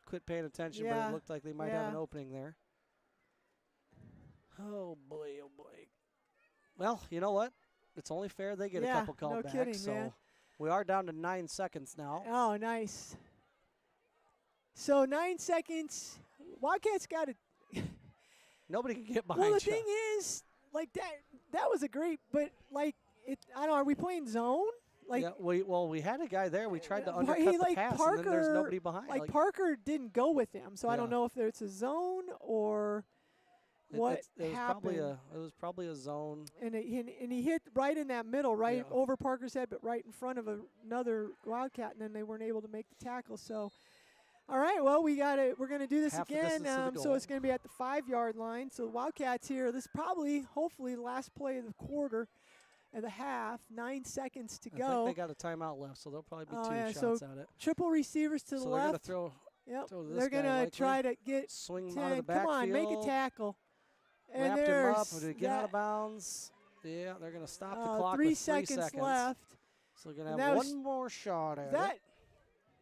quit paying attention, but it looked like they might have an opening there. Oh, boy, oh, boy. Well, you know what? It's only fair they get a couple called back. Kidding, so man. we are down to 9 seconds now. Oh, nice. So 9 seconds. Wildcats got it. Nobody can get behind you. Well, the thing is, like, that was a great, but, like, I don't know, are we playing zone? Like, we had a guy there. We tried to undercut the pass, Parker, and then there's nobody behind. Like Parker didn't go with him, so I don't know if it's a zone or what happened. It was probably a zone. And he hit right in that middle, right over Parker's head, but right in front of another Wildcat, and then they weren't able to make the tackle. So, all right, well, we're going to do this again. So it's going to be at the 5-yard line. So the Wildcats here, this is probably, hopefully, the last play of the quarter. And the half, 9 seconds to go. I think they got a timeout left, so there'll probably be 2 shots at it. Triple receivers to the left. So they're going to throw this they're going to try to get swing 10. Out of the backfield. Come on, make a tackle. And wrapped him up. Did he get out of bounds? Yeah, they're going to stop the clock 3 with 3 seconds left. So they're going to have one more shot at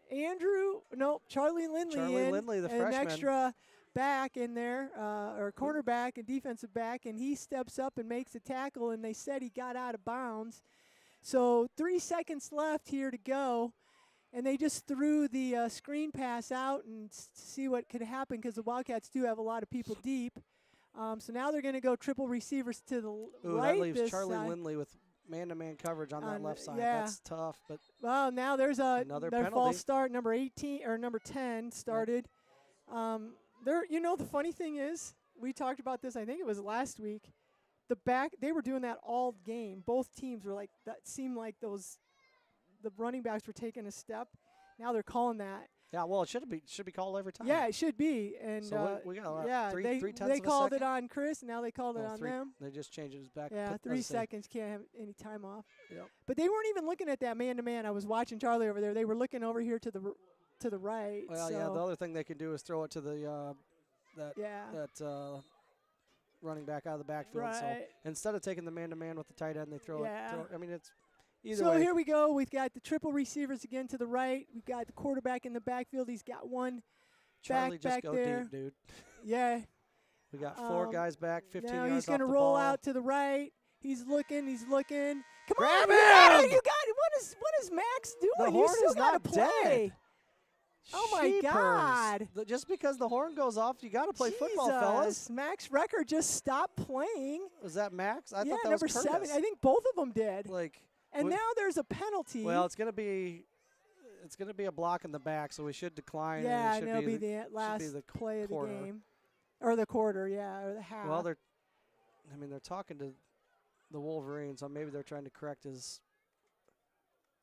it. Charlie Lindley the freshman. An extra back in there, or cornerback and defensive back, and he steps up and makes a tackle, and they said he got out of bounds. So 3 seconds left here to go, and they just threw the screen pass out and see what could happen because the Wildcats do have a lot of people deep. So now they're going to go triple receivers to the right. That leaves Charlie Lindley with man-to-man coverage on that left side. That's tough. But now there's another their false start. Number 18 or number 10 started. The funny thing is, we talked about this, I think it was last week. they were doing that all game. Both teams were like, that seemed like the running backs were taking a step. Now they're calling that. Yeah, well, it should be called every time. Yeah, it should be. And so we got three tenths they of a called second? it on Chris, and now they called it on them. They just changed it back. Yeah, 3 seconds, can't have any time off. Yep. But they weren't even looking at that man-to-man. I was watching Charlie over there. They were looking over here to the right. Well, so. yeah, the other thing they could do is throw it to the running back out of the backfield. Right. So instead of taking the man-to-man with the tight end, they throw it. I mean, it's either so way. Here we go. We've got the triple receivers again to the right. We've got the quarterback in the backfield. He's got one Charlie, back just go there. deep, dude. Yeah. We got 4 guys back, 15 now yards he's going to off the roll ball. out to the right. He's looking. Come Grab on, him! You got it. What is Max doing? The you horn still is gotta not play. dead. Oh my God! Just because the horn goes off, you got to play football, fellas. Max Recker just stopped playing. Was that Max? I thought that number was Curtis. 7. I think both of them did. And now there's a penalty. Well, it's gonna be a block in the back, so we should decline. Yeah, and it'll be the last play of the game, or the quarter, or the half. Well, they're talking to the Wolverines, so maybe they're trying to correct his.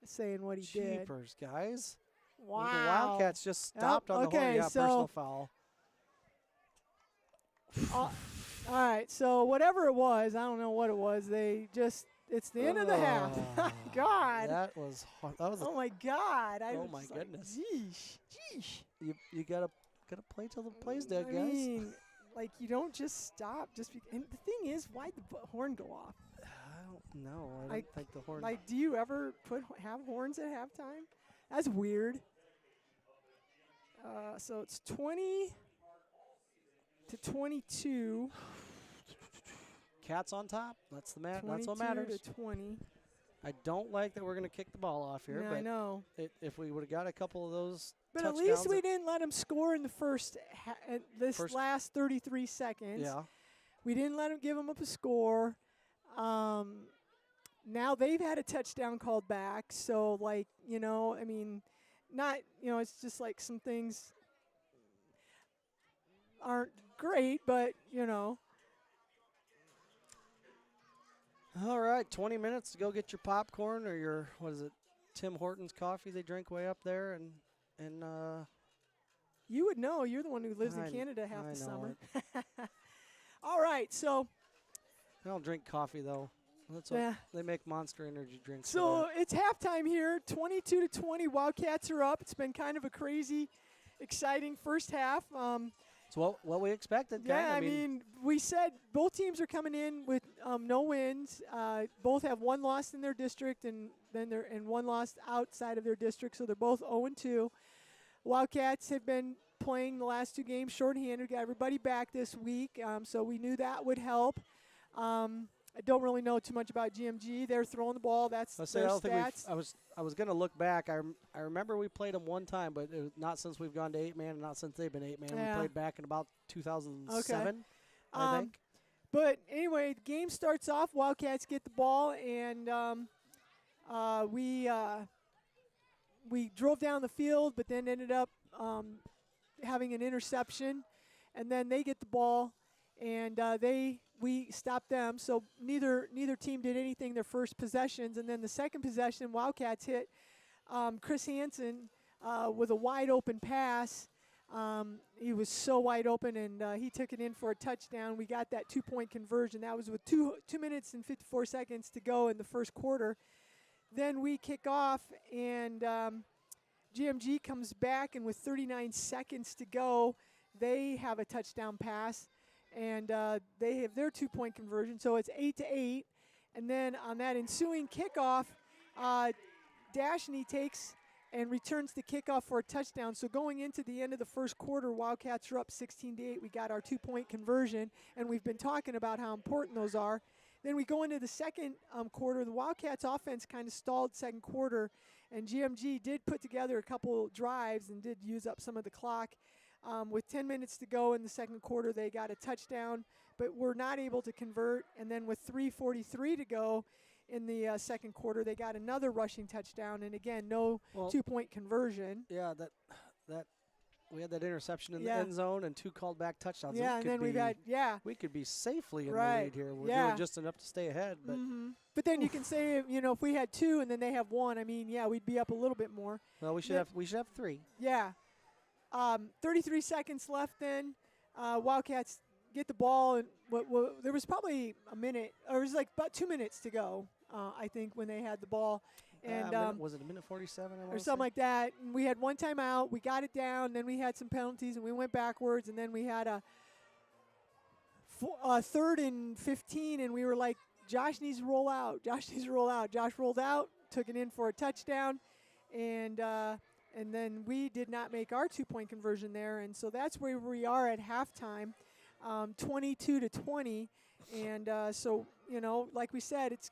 Saying what he did. Jeepers, guys. Wow. The Wildcats just stopped on the horn. Yeah, personal foul. All right, so whatever it was, I don't know what it was. It's the end of the half. God. That was oh my God. Oh my goodness. Jeesh. You gotta play till the play's dead, guys. I mean, you don't just stop. And the thing is, why'd the horn go off? I don't know. I don't think the horn. Do you ever have horns at halftime? That's weird. So it's 20-22. Cats on top. That's what 22 matters. to 20. I don't like that we're going to kick the ball off here. Yeah, but I know. If we would have got a couple of those But at least we didn't let them score in the first last 33 seconds. Yeah. We didn't let them give them up a score. Now they've had a touchdown called back. So, it's just some things aren't great, but, All right, 20 minutes to go get your popcorn or your, Tim Hortons coffee they drink way up there. And you would know. You're the one who lives in Canada half the summer. All right, so. I don't drink coffee, though. That's what they make Monster Energy drinks. So it's halftime here, 22-20. Wildcats are up. It's been kind of a crazy, exciting first half. It's what we expected. Yeah, I mean, we said both teams are coming in with no wins. Both have one loss in their district, and one loss outside of their district. So they're both 0-2. Wildcats have been playing the last 2 games shorthanded. Got everybody back this week, so we knew that would help. I don't really know too much about GMG. They're throwing the ball. That's their stats. I was going to look back. I remember we played them one time, but it was not since we've gone to 8-man and not since they've been 8-man. Yeah. We played back in about 2007, I think. But anyway, the game starts off. Wildcats get the ball, and we drove down the field, but then ended up having an interception. And then they get the ball, and we stopped them. So neither team did anything their first possessions. And then the second possession, Wildcats hit Chris Hansen with a wide open pass. He was so wide open, and he took it in for a touchdown. We got that 2-point conversion. That was with 2 minutes and 54 seconds to go in the first quarter. Then we kick off, and GMG comes back, and with 39 seconds to go, they have a touchdown pass, and they have their 2-point conversion. So it's 8-8. And then on that ensuing kickoff, Dashney takes and returns the kickoff for a touchdown. So going into the end of the first quarter, Wildcats are up 16-8. We got our 2-point conversion, and we've been talking about how important those are. Then we go into the second quarter. The Wildcats offense kind of stalled second quarter, and GMG did put together a couple drives and did use up some of the clock. With 10 minutes to go in the second quarter, they got a touchdown, but were not able to convert. And then with 3:43 to go in the second quarter, they got another rushing touchdown, and again, no 2-point conversion. Yeah, that we had that interception in the end zone and 2 called back touchdowns. Yeah, and then we've had we could be safely in the right. lead here. We're doing just enough to stay ahead, but but then you can say, you know, if we had 2 and then they have 1, I mean, yeah, we'd be up a little bit more. Well, we should have 3. Yeah. 33 seconds left. Then Wildcats get the ball, and there was probably a minute, or it was like about 2 minutes to go. I think when they had the ball. And was it a minute 47 or something like that? And we had 1 timeout. We got it down. Then we had some penalties, and we went backwards. And then we had a 3rd and 15, and we were like, Josh needs to roll out. Josh needs to roll out. Josh rolled out, took it in for a touchdown, and then we did not make our 2-point conversion there. And so that's where we are at halftime, 22-20. And so, you know, like we said, it's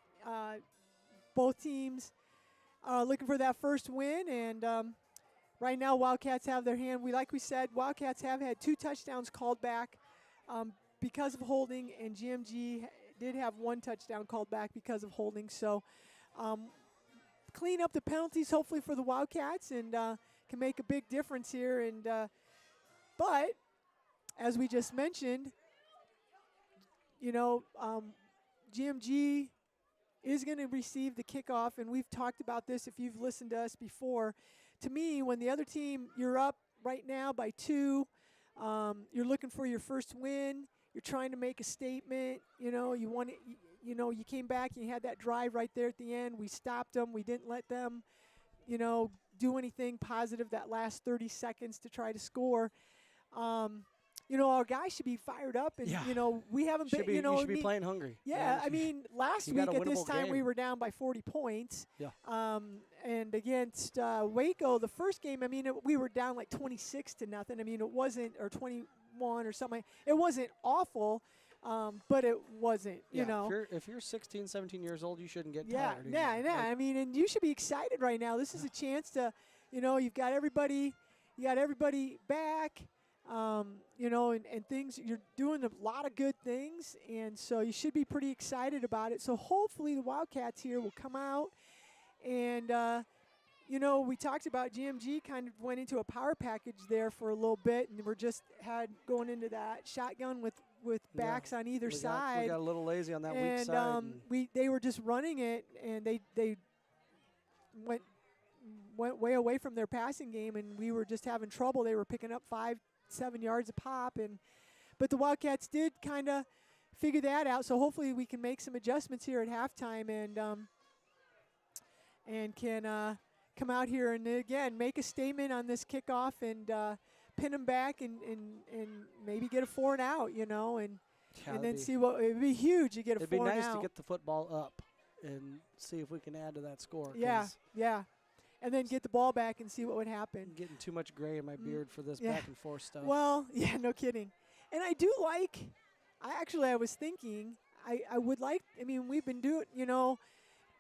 both teams looking for that first win, and right now Wildcats have their hand. Like we said, Wildcats have had 2 touchdowns called back because of holding, and GMG did have 1 touchdown called back because of holding. So clean up the penalties, hopefully, for the Wildcats, and can make a big difference here. And but as we just mentioned, you know, GMG is going to receive the kickoff, and we've talked about this if you've listened to us before. To me, when the other team, you're up right now by 2, you're looking for your first win, you're trying to make a statement, you know, you want it, you know, you came back and you had that drive right there at the end. We stopped them. We didn't let them, you know, do anything positive that last 30 seconds to try to score. You know, our guys should be fired up, and you know, we haven't been. You know, you should be playing hungry. Yeah, I mean, last week at this time we were down by 40 points. Yeah. And against Waco, the first game, I mean, we were down like 26-0. I mean, it wasn't, or 21 or something. It wasn't awful, but it wasn't. You know, if you're 16, 17 years old, you shouldn't get tired. Yeah. I mean, and you should be excited right now. This is a chance to, you know, you've got everybody back. You know, and things, you're doing a lot of good things, and so you should be pretty excited about it. So hopefully the Wildcats here will come out, and, you know, we talked about GMG kind of went into a power package there for a little bit, and we're just going into that shotgun with backs on either side. We got a little lazy on that weak side. And they were just running it, and they went way away from their passing game, and we were just having trouble. They were picking up 5-7 yards a pop, but the Wildcats did kind of figure that out. So hopefully we can make some adjustments here at halftime, and can come out here and again make a statement on this kickoff, and pin them back, and maybe get a 4 and out, you know, and then see what it'd be huge to get a 4 and out. It'd be nice to get the football up and see if we can add to that score. Yeah. And then get the ball back and see what would happen. I'm getting too much gray in my beard for this back and forth stuff. Well, yeah, no kidding. And I do like, I was thinking, I would like, I mean, we've been doing, you know,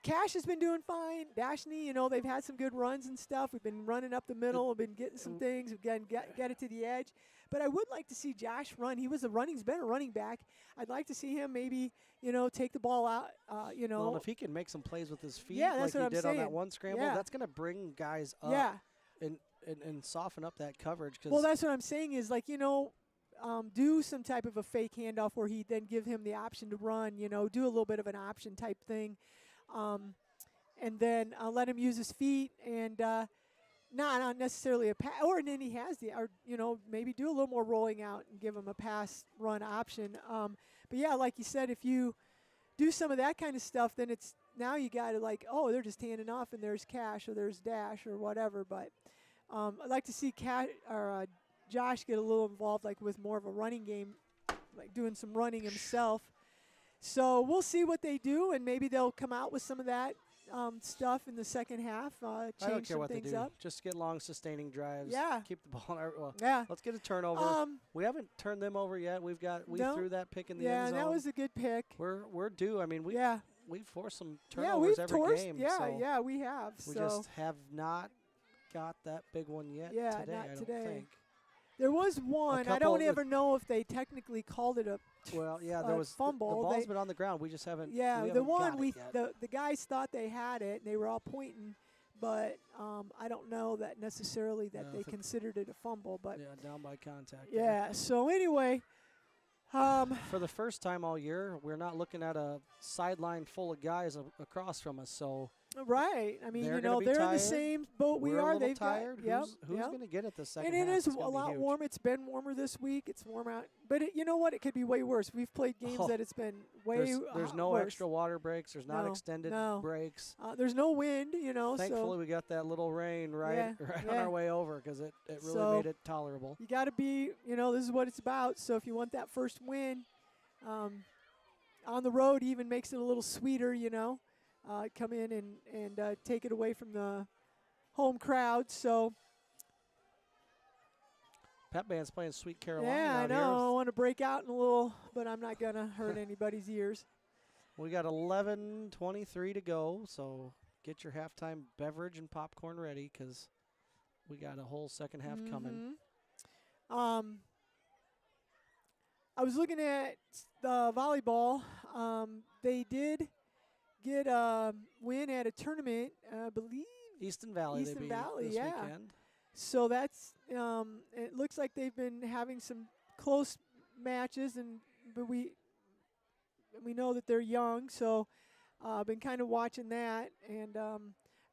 Cash has been doing fine. Dashney, you know, they've had some good runs and stuff. We've been running up the middle. We've been getting some things. We've got it to the edge. But I would like to see Josh run. He's been a running back. I'd like to see him maybe, you know, take the ball out, you know. Well, if he can make some plays with his feet like he did saying. On that one scramble, that's going to bring guys up and soften up that coverage. Well, that's what I'm saying is, like, you know, do some type of a fake handoff where he then give him the option to run, you know, do a little bit of an option type thing. And then let him use his feet, and not necessarily a pass, or then he has or you know, maybe do a little more rolling out and give him a pass run option. But yeah, like you said, if you do some of that kind of stuff, then it's now you got to like, oh, they're just handing off, and there's Cash or there's Dash or whatever. But I'd like to see Josh get a little involved, like with more of a running game, like doing some running himself. So we'll see what they do, and maybe they'll come out with some of that stuff in the second half, change some things up. Just get long, sustaining drives. Yeah. Keep the ball. Well, yeah. Let's get a turnover. We haven't turned them over yet. We threw that pick in the end zone. Yeah, that was a good pick. We're due. I mean, we force some turnovers every game. Yeah, we have. We just have not got that big one yet today, not today. I don't think. There was one. I don't ever know if they technically called it a there was fumble. The ball's been on the ground. We just haven't. Yeah, we the haven't one got it yet. the guys thought they had it, and they were all pointing, but I don't know that necessarily that they considered it a fumble. But down by contact. Yeah. So anyway. For the first time all year, we're not looking at a sideline full of guys across from us. So right. I mean, they're they're tired. in the same boat we are. They've tired. Who's going to get it the second half? And it is a lot huge. warmer. It's been warmer this week. It's warm out. But you know what? It could be way worse. We've played games that it's been way There's no worse. extra water breaks. There's not extended breaks. There's no wind, Thankfully, we got that little rain right on our way over because it really made it tolerable. You got to be, this is what it's about. So if you want that first win, on the road even makes it a little sweeter, come in and take it away from the home crowd. So Pep band's playing Sweet Caroline. Yeah, I know. Here. I want to break out in a little, but I'm not going to hurt anybody's ears. We got 11:23 to go, so get your halftime beverage and popcorn ready because we got a whole second half coming. I was looking at the volleyball. They did get a win at a tournament, I believe. Easton Valley. Easton they beat Valley, this weekend. So that's it looks like they've been having some close matches, but we know that they're young, so I've been kind of watching that. And I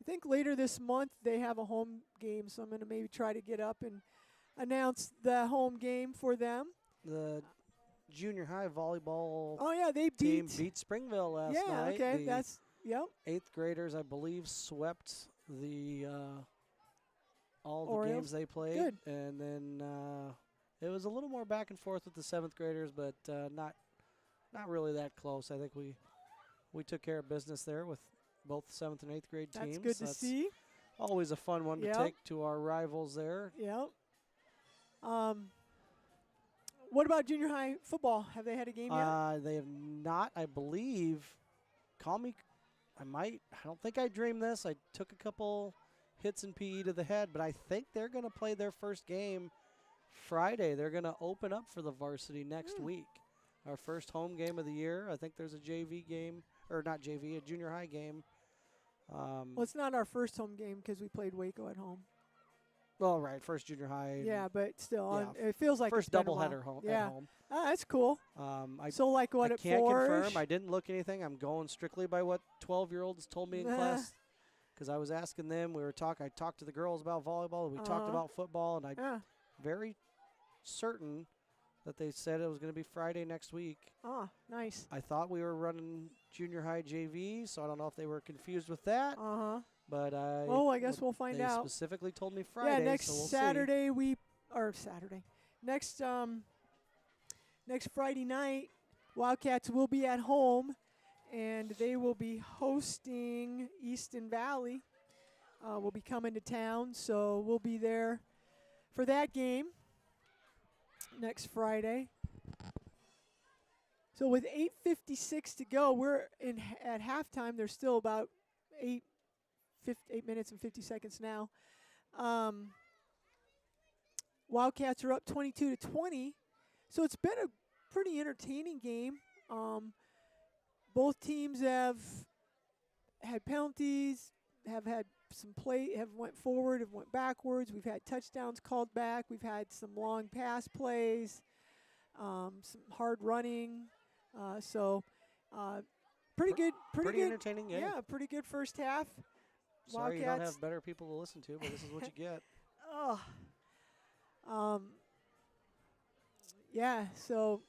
think later this month they have a home game, so I'm going to maybe try to get up and announce the home game for them. The junior high volleyball they team beat Springville last night. Yeah, okay, the that's, eighth graders, I believe, swept the all the Orioles. games they played. Good. And then it was a little more back and forth with the seventh graders, but not really that close. I think we took care of business there with both the seventh and eighth grade teams. That's good to see. Always a fun one to take to our rivals there. Yep. What about junior high football? Have they had a game yet? They have not, I believe. Call me. I don't think I dreamed this. I took a couple hits in PE to the head, but I think they're going to play their first game Friday. They're going to open up for the varsity next week. Our first home game of the year. I think there's a JV game, or not JV, a junior high game. Well, it's not our first home game because we played Waco at home. Well, right, first junior high. Yeah, but still, it feels like first doubleheader at home. Oh, that's cool. So like what I at can't 4-ish? confirm. I didn't look anything. I'm going strictly by what 12-year-olds told me in class. Because I was asking them, I talked to the girls about volleyball. We talked about football, and I'm very certain that they said it was going to be Friday next week. Oh, nice. I thought we were running junior high JV, so I don't know if they were confused with that. But I guess we'll find out. They specifically told me Friday. Yeah, next so we'll Saturday next Friday night, Wildcats will be at home, and they will be hosting Easton Valley. We'll be coming to town, so we'll be there for that game next Friday. So with 8:56 to go, we're at halftime. There's still about 8 minutes and 50 seconds now. Wildcats are up 22-20. So it's been a pretty entertaining game. Both teams have had penalties, have had some play, have went forward, have went backwards. We've had touchdowns called back. We've had some long pass plays, some hard running. Pretty good. Pretty entertaining game. Yeah, pretty good first half. Sorry you don't have better people to listen to, but this is what you get. Yeah, so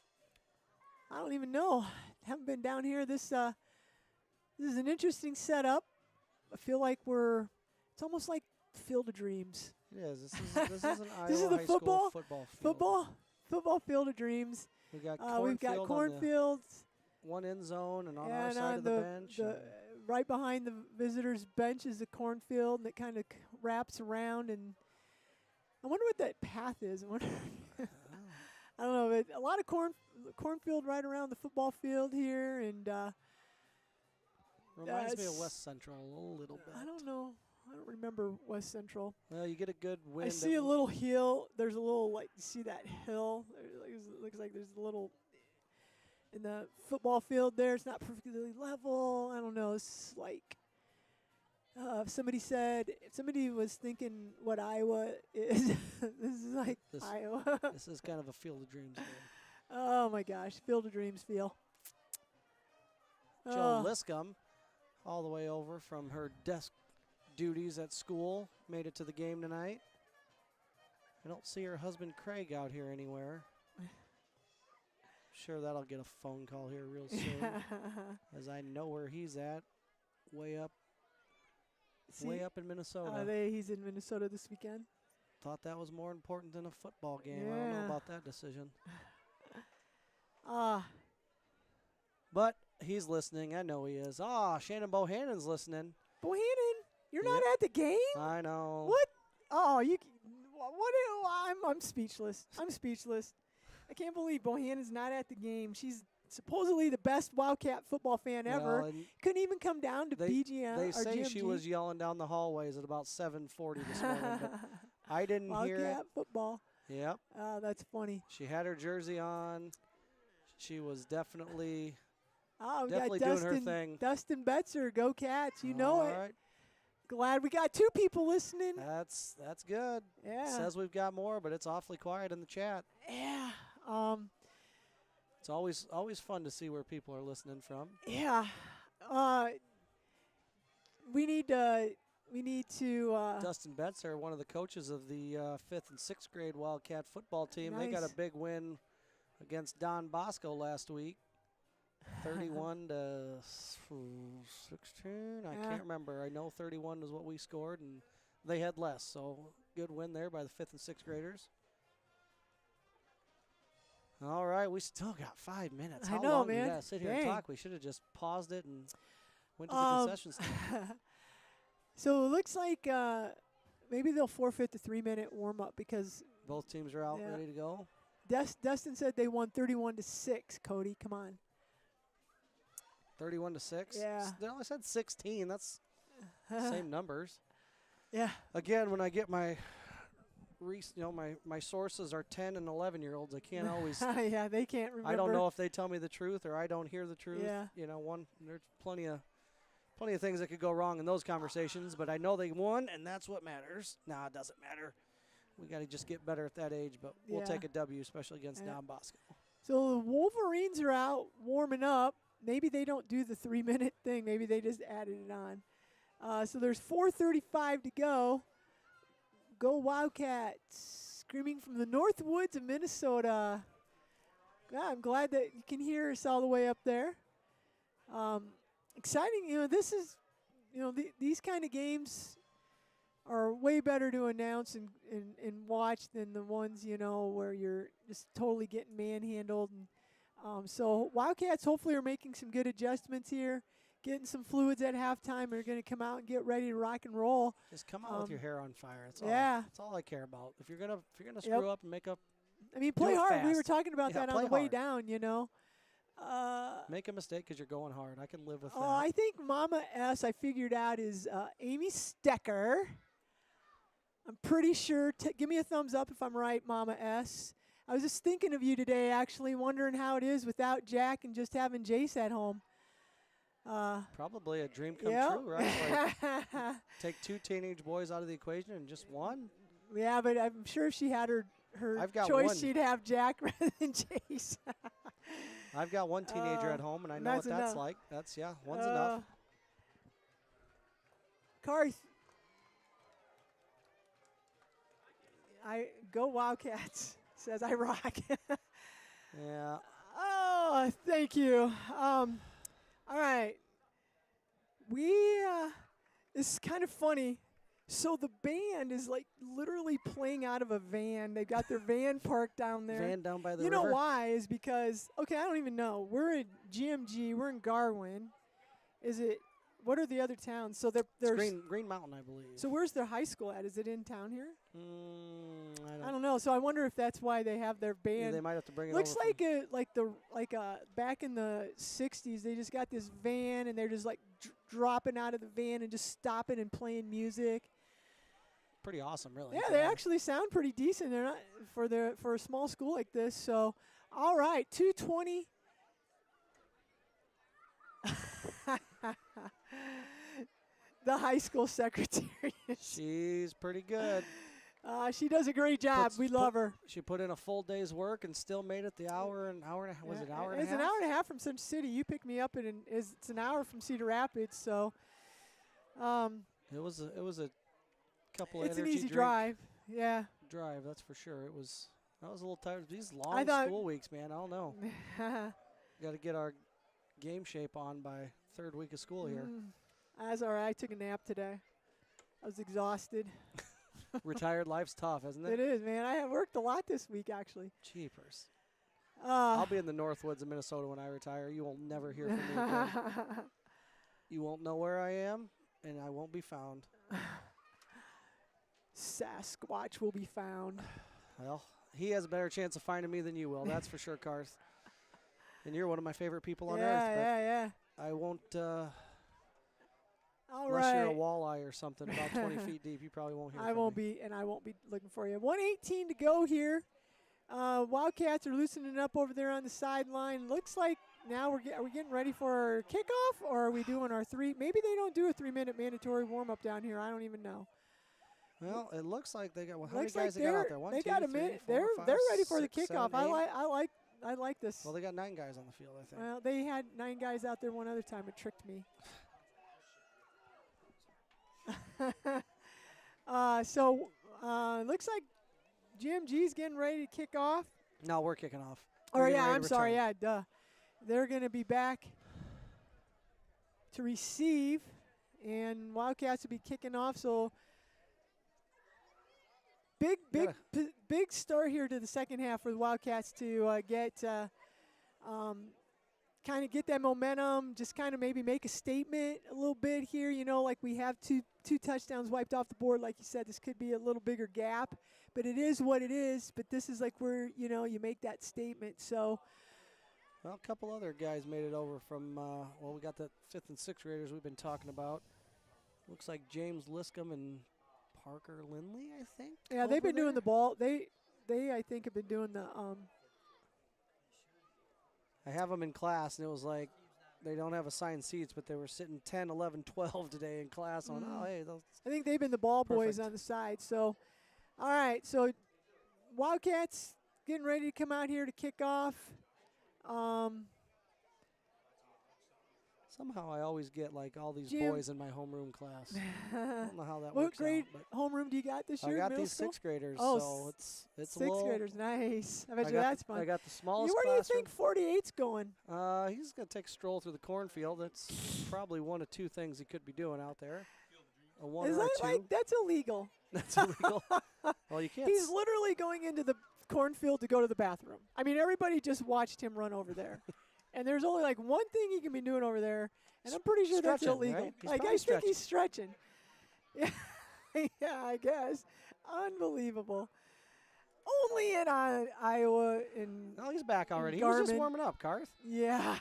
I don't even know. Haven't been down here. This is an interesting setup. I feel like it's almost like Field of Dreams. It is. This is an Iowa This is the high school football field. Football Field of Dreams. We've got cornfields. One end zone, and on our side of the bench. Right behind the visitors' bench is the cornfield, and it kind of wraps around. And I wonder what that path is. I don't know. But a lot of cornfield right around the football field here, and reminds me of West Central a little bit. I don't know. I don't remember West Central. Well, you get a good wind. I see a little hill. There's a little, you see that hill? It looks like there's a little, in the football field there, it's not perfectly level. I don't know. It's like, Somebody was thinking what Iowa is. This is like Iowa. This is kind of a Field of Dreams game. Oh my gosh, Field of Dreams feel. Joe Liscombe, all the way over from her desk duties at school, made it to the game tonight. I don't see her husband Craig out here anywhere. Sure that'll get a phone call here real soon, as I know where he's at, way up in Minnesota. He's in Minnesota this weekend. Thought that was more important than a football game. I don't know about that decision. But he's listening. I know he is. Shannon Bohannon's listening. Bohannon, you're not at the game? I know. What? Oh, I'm speechless. I'm speechless. I can't believe Bohannon's not at the game. She's supposedly the best Wildcat football fan ever. Couldn't even come down to BGM. They say GMG. She was yelling down the hallways at about 7:40 this morning, but I didn't hear it. Wildcat football. Yep. Oh, that's funny. She had her jersey on. She was definitely we got doing her thing. Dustin Betzer, go Cats. You know it. Right. Glad we got 2 people listening. That's good. Yeah. It says we've got more, but it's awfully quiet in the chat. Yeah. It's always fun to see where people are listening from. Yeah. We need to. Dustin Betzer, one of the coaches of the 5th and 6th grade Wildcat football team. Nice. They got a big win against Don Bosco last week. 31 to 16. I can't remember. I know 31 is what we scored, and they had less. So good win there by the 5th and 6th graders. All right, we still got 5 minutes. How long do we gotta sit here and talk? We should have just paused it and went to the concession stand. So it looks like maybe they'll forfeit the 3-minute warm-up because both teams are out ready to go. Dustin said they won 31-6. Cody, come on. 31-6. Yeah. They only said 16. That's same numbers. Yeah. Again, when I get my my sources are 10 and 11-year-olds. I can't always. Yeah, they can't remember. I don't know if they tell me the truth or I don't hear the truth. Yeah. There's plenty of things that could go wrong in those conversations, but I know they won, and that's what matters. Nah, it doesn't matter. We got to just get better at that age, but we'll take a W, especially against Don Bosco. So the Wolverines are out warming up. Maybe they don't do the 3-minute thing. Maybe they just added it on. So there's 4:35 to go. Go Wildcats, screaming from the North Woods of Minnesota. Yeah, I'm glad that you can hear us all the way up there. Exciting, this is, these kind of games are way better to announce and watch than the ones, where you're just totally getting manhandled. And so Wildcats hopefully are making some good adjustments here, getting some fluids at halftime. They're going to come out and get ready to rock and roll. Just come out with your hair on fire. That's all. Yeah. That's all I care about. If you're gonna screw up and make up. I mean, play hard. We were talking about that on the way down, Make a mistake because you're going hard. I can live with that. I think Mama S, I figured out, is Amy Stecker. I'm pretty sure. Give me a thumbs up if I'm right, Mama S. I was just thinking of you today, actually, wondering how it is without Jack and just having Jace at home. Probably a dream come true, right? Like take 2 teenage boys out of the equation and just one. Yeah, but I'm sure if she had her choice, she'd have Jack rather than Jace. I've got one teenager at home, and I know what that's like. That's, one's enough. Karth. I go Wildcats, says I rock. Yeah. Oh, thank you. All right. It's kind of funny. So the band is like literally playing out of a van. They've got their van parked down there. Van down by the river. You know why? Is because, I don't even know. We're in GMG. We're in Garwin. What are the other towns? So there's Green Mountain, I believe. So where's their high school at? Is it in town here? I don't know. So I wonder if that's why they have their band. Yeah, they might have to bring it Looks over like back in the 60s, they just got this van and they're just like dropping out of the van and just stopping and playing music. Pretty awesome, really. Yeah, they actually sound pretty decent. They're not for a small school like this. So, all right, 2:20. the high school secretary. She's pretty good. She does a great job. We love her. She put in a full day's work and still made it the hour and a half. Was it an hour and a half? It's an hour and a half from Central City. You picked me up, and it's an hour from Cedar Rapids. So, it was a couple of it's energy an easy drink drive. Yeah. Drive, that's for sure. I was a little tired. These long school weeks, man. I don't know. Got to get our game shape on by third week of school here. That's all right. I took a nap today. I was exhausted. Retired life's tough, isn't it? It is, man. I have worked a lot this week, actually. Jeepers. I'll be in the Northwoods of Minnesota when I retire. You will never hear from me again. You won't know where I am, and I won't be found. Sasquatch will be found. Well, he has a better chance of finding me than you will. That's for sure, Karth. And you're one of my favorite people on earth. Yeah. I won't. All unless right. you're a walleye or something about 20 feet deep, you probably won't hear. I won't be looking for you. 1:18 to go here. Wildcats are loosening up over there on the sideline. Looks like now are we getting ready for our kickoff, or are we doing our three? Maybe they don't do a 3-minute mandatory warm up down here. I don't even know. Well, it looks like they got. Well, how many guys they got out there? One, they two, got a three, minute. four, five, They're ready for the 6, kickoff. 7, 8. I like this. Well, they got 9 guys on the field, I think. Well, they had 9 guys out there one other time. It tricked me. Looks like GMG's getting ready to kick off. No, we're kicking off. Oh, yeah, I'm sorry. Yeah, duh. They're going to be back to receive, and Wildcats will be kicking off. So big start here to the second half for the Wildcats to kind of get that momentum, just kind of maybe make a statement a little bit here. You know, like we have two touchdowns wiped off the board. Like you said, this could be a little bigger gap, but it is what it is. But this is like where, you make that statement. So, well, a couple other guys made it over from, we got the 5th and 6th graders we've been talking about. Looks like James Liscombe and Parker Lindley, I think. Yeah, they've been doing the ball. They I think, have been doing the I have them in class, and it was like they don't have assigned seats, but they were sitting 10, 11, 12 today in class on, hey. I think they've been the ball boys on the side. So, all right, so Wildcats getting ready to come out here to kick off. Somehow I always get like all these boys in my homeroom class. I don't know how that what works grade out, homeroom do you got this year? I got these 6th graders, so it's 6th graders, nice. I bet you that's fun. I got the smallest Where do you classroom. think 48's going? He's going to take a stroll through the cornfield. That's probably one of 2 things he could be doing out there. A 1 Is or a that 2. like, that's illegal. That's illegal. Well, you can't. He's literally going into the cornfield to go to the bathroom. I mean, everybody just watched him run over there. And there's only like one thing he can be doing over there, and I'm pretty sure that's illegal. Right? I think he's stretching. Yeah, yeah, I guess. Unbelievable. Only in Iowa and no, he's back already. He Garmin. was just warming up, Karth. Yeah.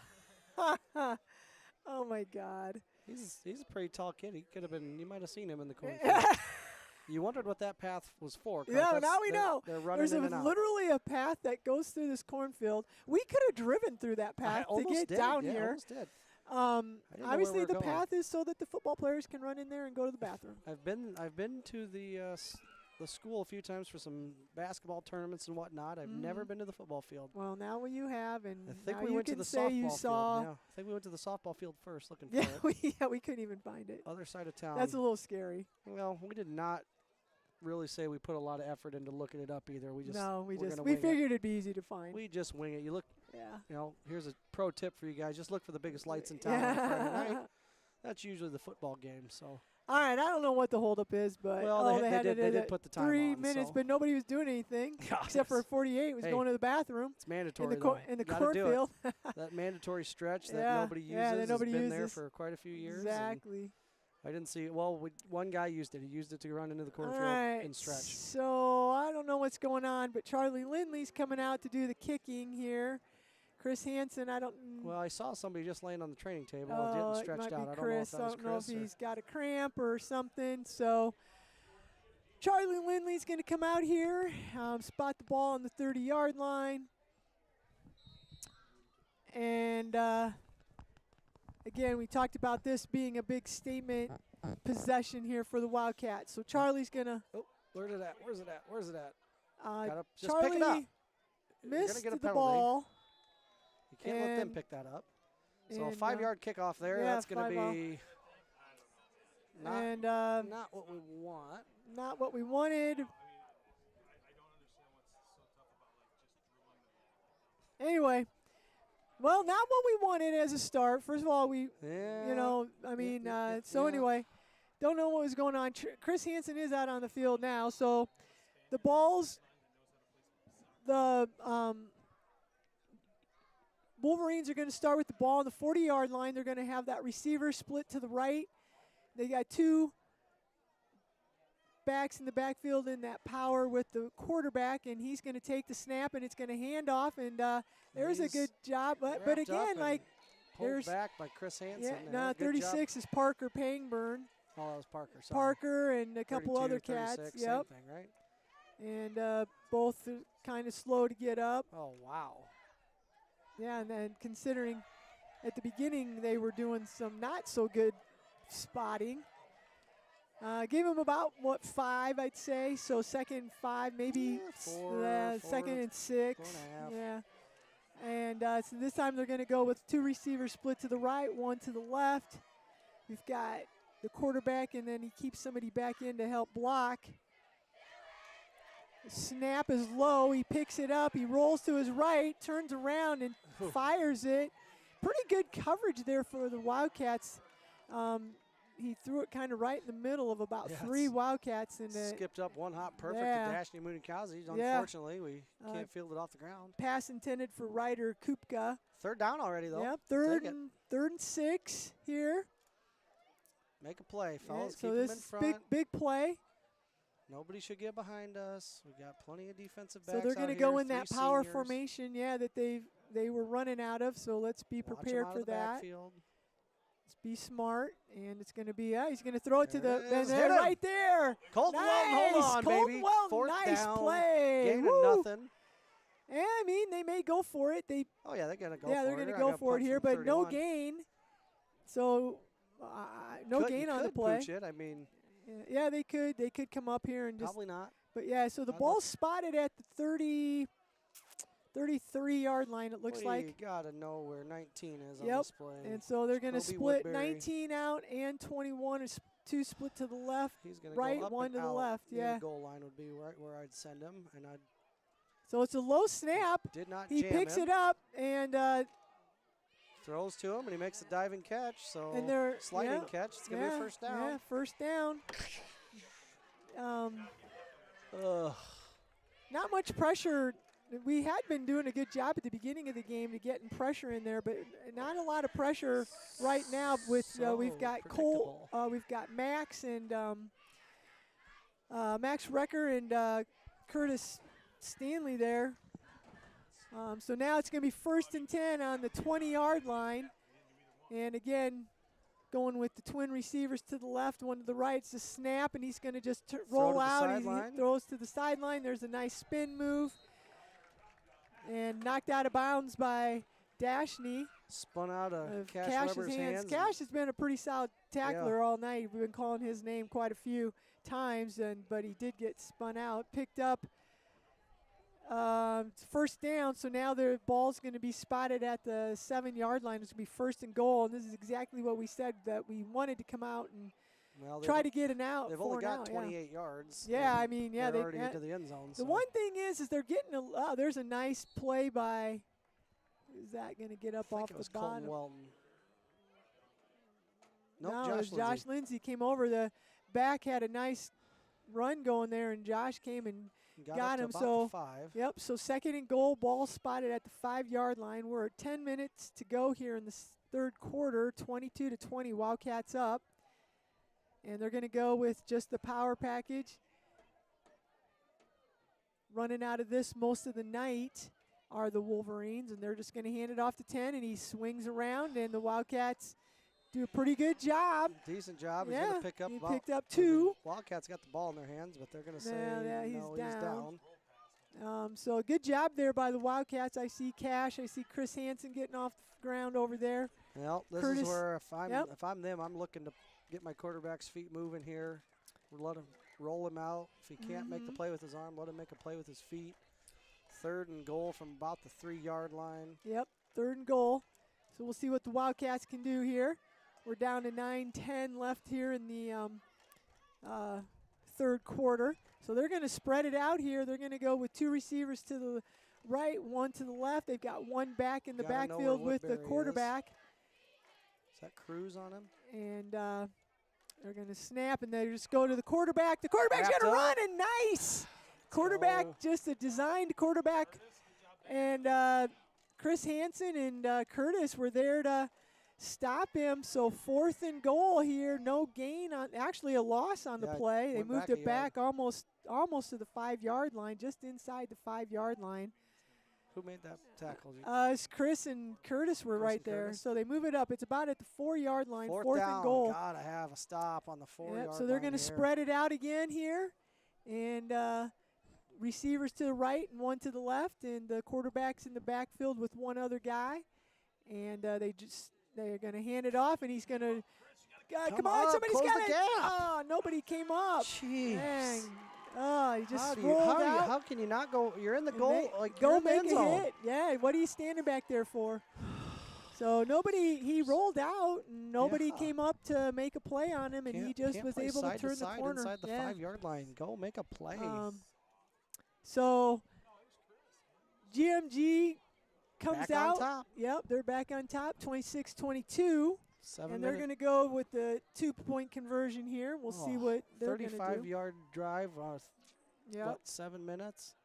Oh my God. He's a pretty tall kid. He could have been. You might have seen him in the cornfield. You wondered what that path was for. Yeah, now we know. They're running There's in and out. literally a path that goes through this cornfield. We could have driven through that path to get down here. Almost did. Obviously, the path is so that the football players can run in there and go to the bathroom. I've been to the school a few times for some basketball tournaments and whatnot. I've never been to the football field. Well, now you have, and I think now we you went can to the say softball you saw. field. Yeah, I think we went to the softball field first, looking for it. We couldn't even find it. Other side of town. That's a little scary. Well, we did not really say we put a lot of effort into looking it up either. We figured it'd be easy to find. We just wing it. You look. Yeah. Here's a pro tip for you guys. Just look for the biggest lights in town on Friday night. That's usually the football game. So. All right, I don't know what the holdup is, but they did put the time 3 on, minutes, so. but nobody was doing anything except for 48 was going to the bathroom. It's mandatory in the cornfield. That mandatory stretch that nobody uses has been there for quite a few years. Exactly. I didn't see it. Well, one guy used it. He used it to run into the cornfield and stretch. So I don't know what's going on, but Charlie Lindley's coming out to do the kicking here. Chris Hansen, I don't. Well, I saw somebody just laying on the training table, getting stretched out. I don't know if he's got a cramp or something. So Charlie Lindley's going to come out here, spot the ball on the 30-yard line, and again, we talked about this being a big statement possession here for the Wildcats. So Charlie's going to. Oh, where's it at? Where's it at? Where's it at? Just Charlie pick it up. missed Get a the ball. You can't let them pick that up. So a 5-yard kickoff there. That's going to be not what we want. Not what we wanted. Anyway, well, not what we wanted as a start. First of all, anyway, don't know what was going on. Chris Hansen is out on the field now, so the balls, the Wolverines are going to start with the ball on the 40-yard line. They're going to have that receiver split to the right. They got 2 backs in the backfield in that power with the quarterback, and he's going to take the snap, and it's going to hand off, and there's a good job. But again, there's back by Chris Hansen. Yeah, no, 36 is Parker Pangburn. Oh, that was Parker. Sorry. Parker and a couple other cats. Yep. Same thing, right? And both kind of slow to get up. Oh, wow. Yeah, and then considering at the beginning they were doing some not so good spotting. Gave him about, 5, I'd say. So 2nd and 5, maybe 2nd and 6. 4.5. Yeah. And so this time they're going to go with 2 receivers split to the right, 1 to the left. We've got the quarterback, and then he keeps somebody back in to help block. The snap is low. He picks it up. He rolls to his right, turns around, and fires it. Pretty good coverage there for the Wildcats. He threw it kind of right in the middle of about 3 Wildcats. And skipped up one hop perfect to Dashni Munikazi. Unfortunately, we can't field it off the ground. Pass intended for Ryder Kupka. 3rd down already, though. Yep, third and 6 here. Make a play, fellas. So keep this them in front. Big play. Nobody should get behind us. We got plenty of defensive backs. So they're going to go in that power formation, that they were running out of. So let's be prepared for that. Backfield. Let's be smart, and it's going to be he's going to throw it to the right there. Colton Welton, hold on, baby. Welton, 4th nice down. play. Gain of nothing. Yeah, I mean they may go for it. They're going to go for it. Yeah, they're going to go for it here, but no gain. So no gain on the play. Pooch it. I mean. Yeah, they could. They could come up here and just. Probably not. But yeah, so the ball's spotted at the 33-yard line, it looks like. You got to know where 19 is on display. And so they're going to split 19 out and 21 is 2 split to the left, He's gonna right, go up 1 to the left. Yeah. The goal line would be right where I'd send him, and I'd. So it's a low snap. Did not. He picks it up and. Throws to him, and he makes a diving catch. So and they're sliding catch. It's gonna be a 1st down. Yeah, 1st down. Not much pressure. We had been doing a good job at the beginning of the game to getting pressure in there, but not a lot of pressure right now. With we've got Cole, we've got Max and Max Recker and Curtis Stanley there. So now it's going to be 1st and 10 on the 20-yard line. And again, going with the twin receivers to the left, 1 to the right. It's a snap, and he's going to just roll out. He throws to the sideline. There's a nice spin move. And knocked out of bounds by Dashni. Spun out of Cash Weber's hands. Cash has been a pretty solid tackler all night. We've been calling his name quite a few times, but he did get spun out. Picked up 1st down, so now the ball's going to be spotted at the 7-yard line. It's going to be 1st and goal, and this is exactly what we said, that we wanted to come out and try to get an out. They've only got 28 yards. Yeah, I mean, they're already into the end zone. The one thing is they're getting there's a nice play by. Is that going to get up off the bottom? Welton. No, it was Josh Lindsay came over. The back had a nice run going there, and Josh came and got him. So, yep. So 2nd and goal, ball spotted at the 5-yard line. We're at 10 minutes to go here in the 3rd quarter. 22-20, Wildcats up, and they're going to go with just the power package. Running out of this most of the night are the Wolverines, and they're just going to hand it off to 10, and he swings around, and the Wildcats do a pretty good job. Decent job. He's going to pick up. He picked up 2. Wildcats got the ball in their hands, but they're going to say he's down. So good job there by the Wildcats. I see Cash. I see Chris Hansen getting off the ground over there. Well, this is where if I'm them, I'm looking to get my quarterback's feet moving here. Let him roll him out. If he can't make the play with his arm, let him make a play with his feet. 3rd and goal from about the 3-yard line. Yep, 3rd and goal. So we'll see what the Wildcats can do here. We're down to 9:10 left here in the 3rd quarter. So they're going to spread it out here. They're going to go with 2 receivers to the right, 1 to the left. They've got 1 back in the backfield with the quarterback. Is that Cruz on him? And they're going to snap, and they just go to the quarterback. The quarterback's going to run, and nice. Quarterback, just a designed quarterback. And Chris Hansen and Curtis were there to stop him. So 4th and goal here, no gain on, actually a loss on the play. They moved it back almost to the 5-yard line, just inside the 5-yard line. Who made that tackle? It's Chris and Curtis were right there. So they move it up. It's about at the 4-yard line, 4th and goal. Gotta have a stop on the 4-yard line. So they're going to spread it out again here. And receivers to the right and 1 to the left. And the quarterback's in the backfield with 1 other guy. And they're going to hand it off, and he's going to come on, somebody's got it. Oh, nobody came up. Jeez. Dang. Oh, he just rolled out. How can you not go? You're in the goal. Go make a hit. Yeah, what are you standing back there for? So he rolled out, and nobody came up to make a play on him, and he just was able to turn the corner. Inside the 5-yard line. Go make a play. So GMG comes back out. On top. Yep, they're back on top, 26-22. And they're going to go with the 2-point conversion here. We'll see what they're going to do. 35-yard drive, what, 7 minutes?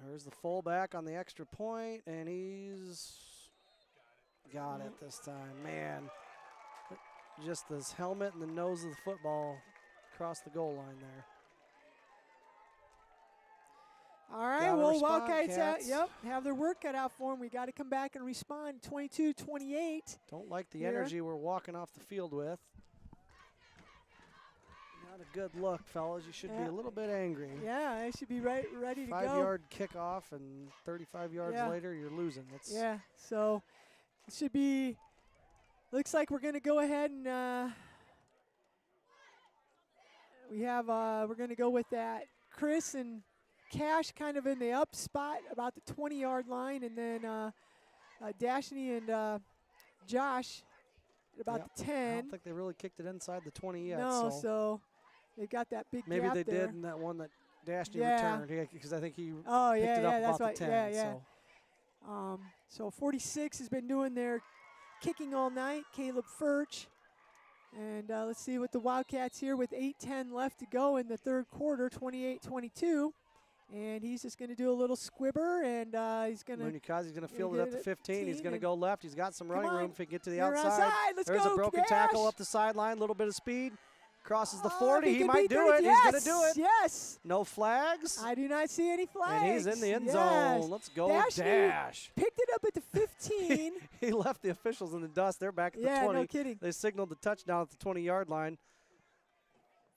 There's the fullback on the extra point, and he's got it this time. Man, just this helmet and the nose of the football across the goal line there. All right, well, Wildcats have their work cut out for them. We got to come back and respond. 22-28. Don't like the energy we're walking off the field with. Not a good look, fellas. You should be a little bit angry. Yeah, they should be ready to go. 5-yard kickoff, and 35 yards later, you're losing. So it should be. Looks like we're going to go ahead and we're going to go with that. Chris and Cash kind of in the up spot about the 20-yard line, and then Dashney and Josh about the 10. I don't think they really kicked it inside the 20 yet. No, so they've got that big maybe gap they there. did in that one that Dashney returned, because I think he picked it up that's about the 10. Yeah. So 46 has been doing their kicking all night, Caleb Furch. And let's see what the Wildcats here with 8:10 left to go in the 3rd quarter, 28-22. And he's just going to do a little squibber, and he's going to. Munikazi's going to field it up to 15. He's going to go left. He's got some running room if he can get to the You're outside. Let's There's go, a broken Dash. tackle up the sideline, a little bit of speed. Crosses the 40. He might do 30. it. Yes, He's going to do it. Yes. No flags. I do not see any flags. And he's in the end zone. Let's go, Dash. Picked it up at the 15. He left the officials in the dust. They're back at the 20. No kidding. They signaled the touchdown at the 20-yard line.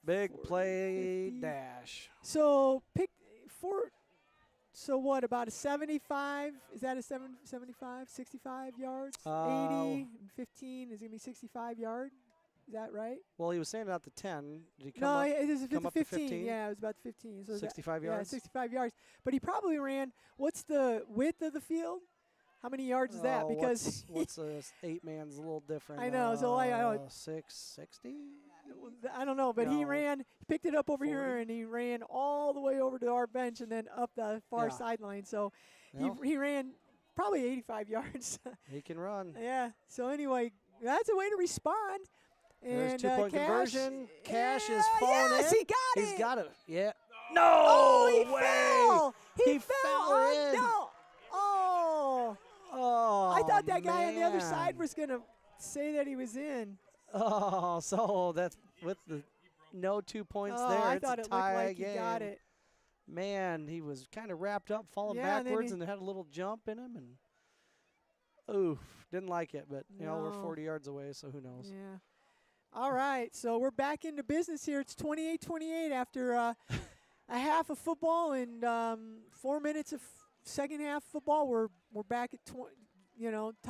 Big 40, play, 50. Dash. So So what, about a 75? Is that a 75, 65 yards? 80 and 15 is going to be 65 yard. Is that right? Well, he was saying about the 10. Did he come no, up? it was come the up 15. To 15? Yeah, it was about 15. So 65 yards? Yeah, 65 yards. But he probably ran, what's the width of the field? How many yards is that? Because what's a 8-man's a little different. I know. So I don't 660? I don't know, but he picked it up over 40. Here, and he ran all the way over to our bench and then up the far sideline. So he ran probably 85 yards. He can run. Yeah. So anyway, that's a way to respond. There's 2-point conversion. Cash is falling in. Yes, he got it. He's got it. Yeah. No way. Fell. He fell in. No. Oh, I thought that guy on the other side was going to say that he was in. Oh, so that's with the no 2 points there. I it's thought a it tie looked like game. he got it. Man, he was kind of wrapped up, falling backwards, and had a little jump in him. And oof, didn't like it, but you know, we're 40 yards away, so who knows? Yeah. All right, so we're back into business here. It's 28-28 after a half of football and 4 minutes of second half football. We're back at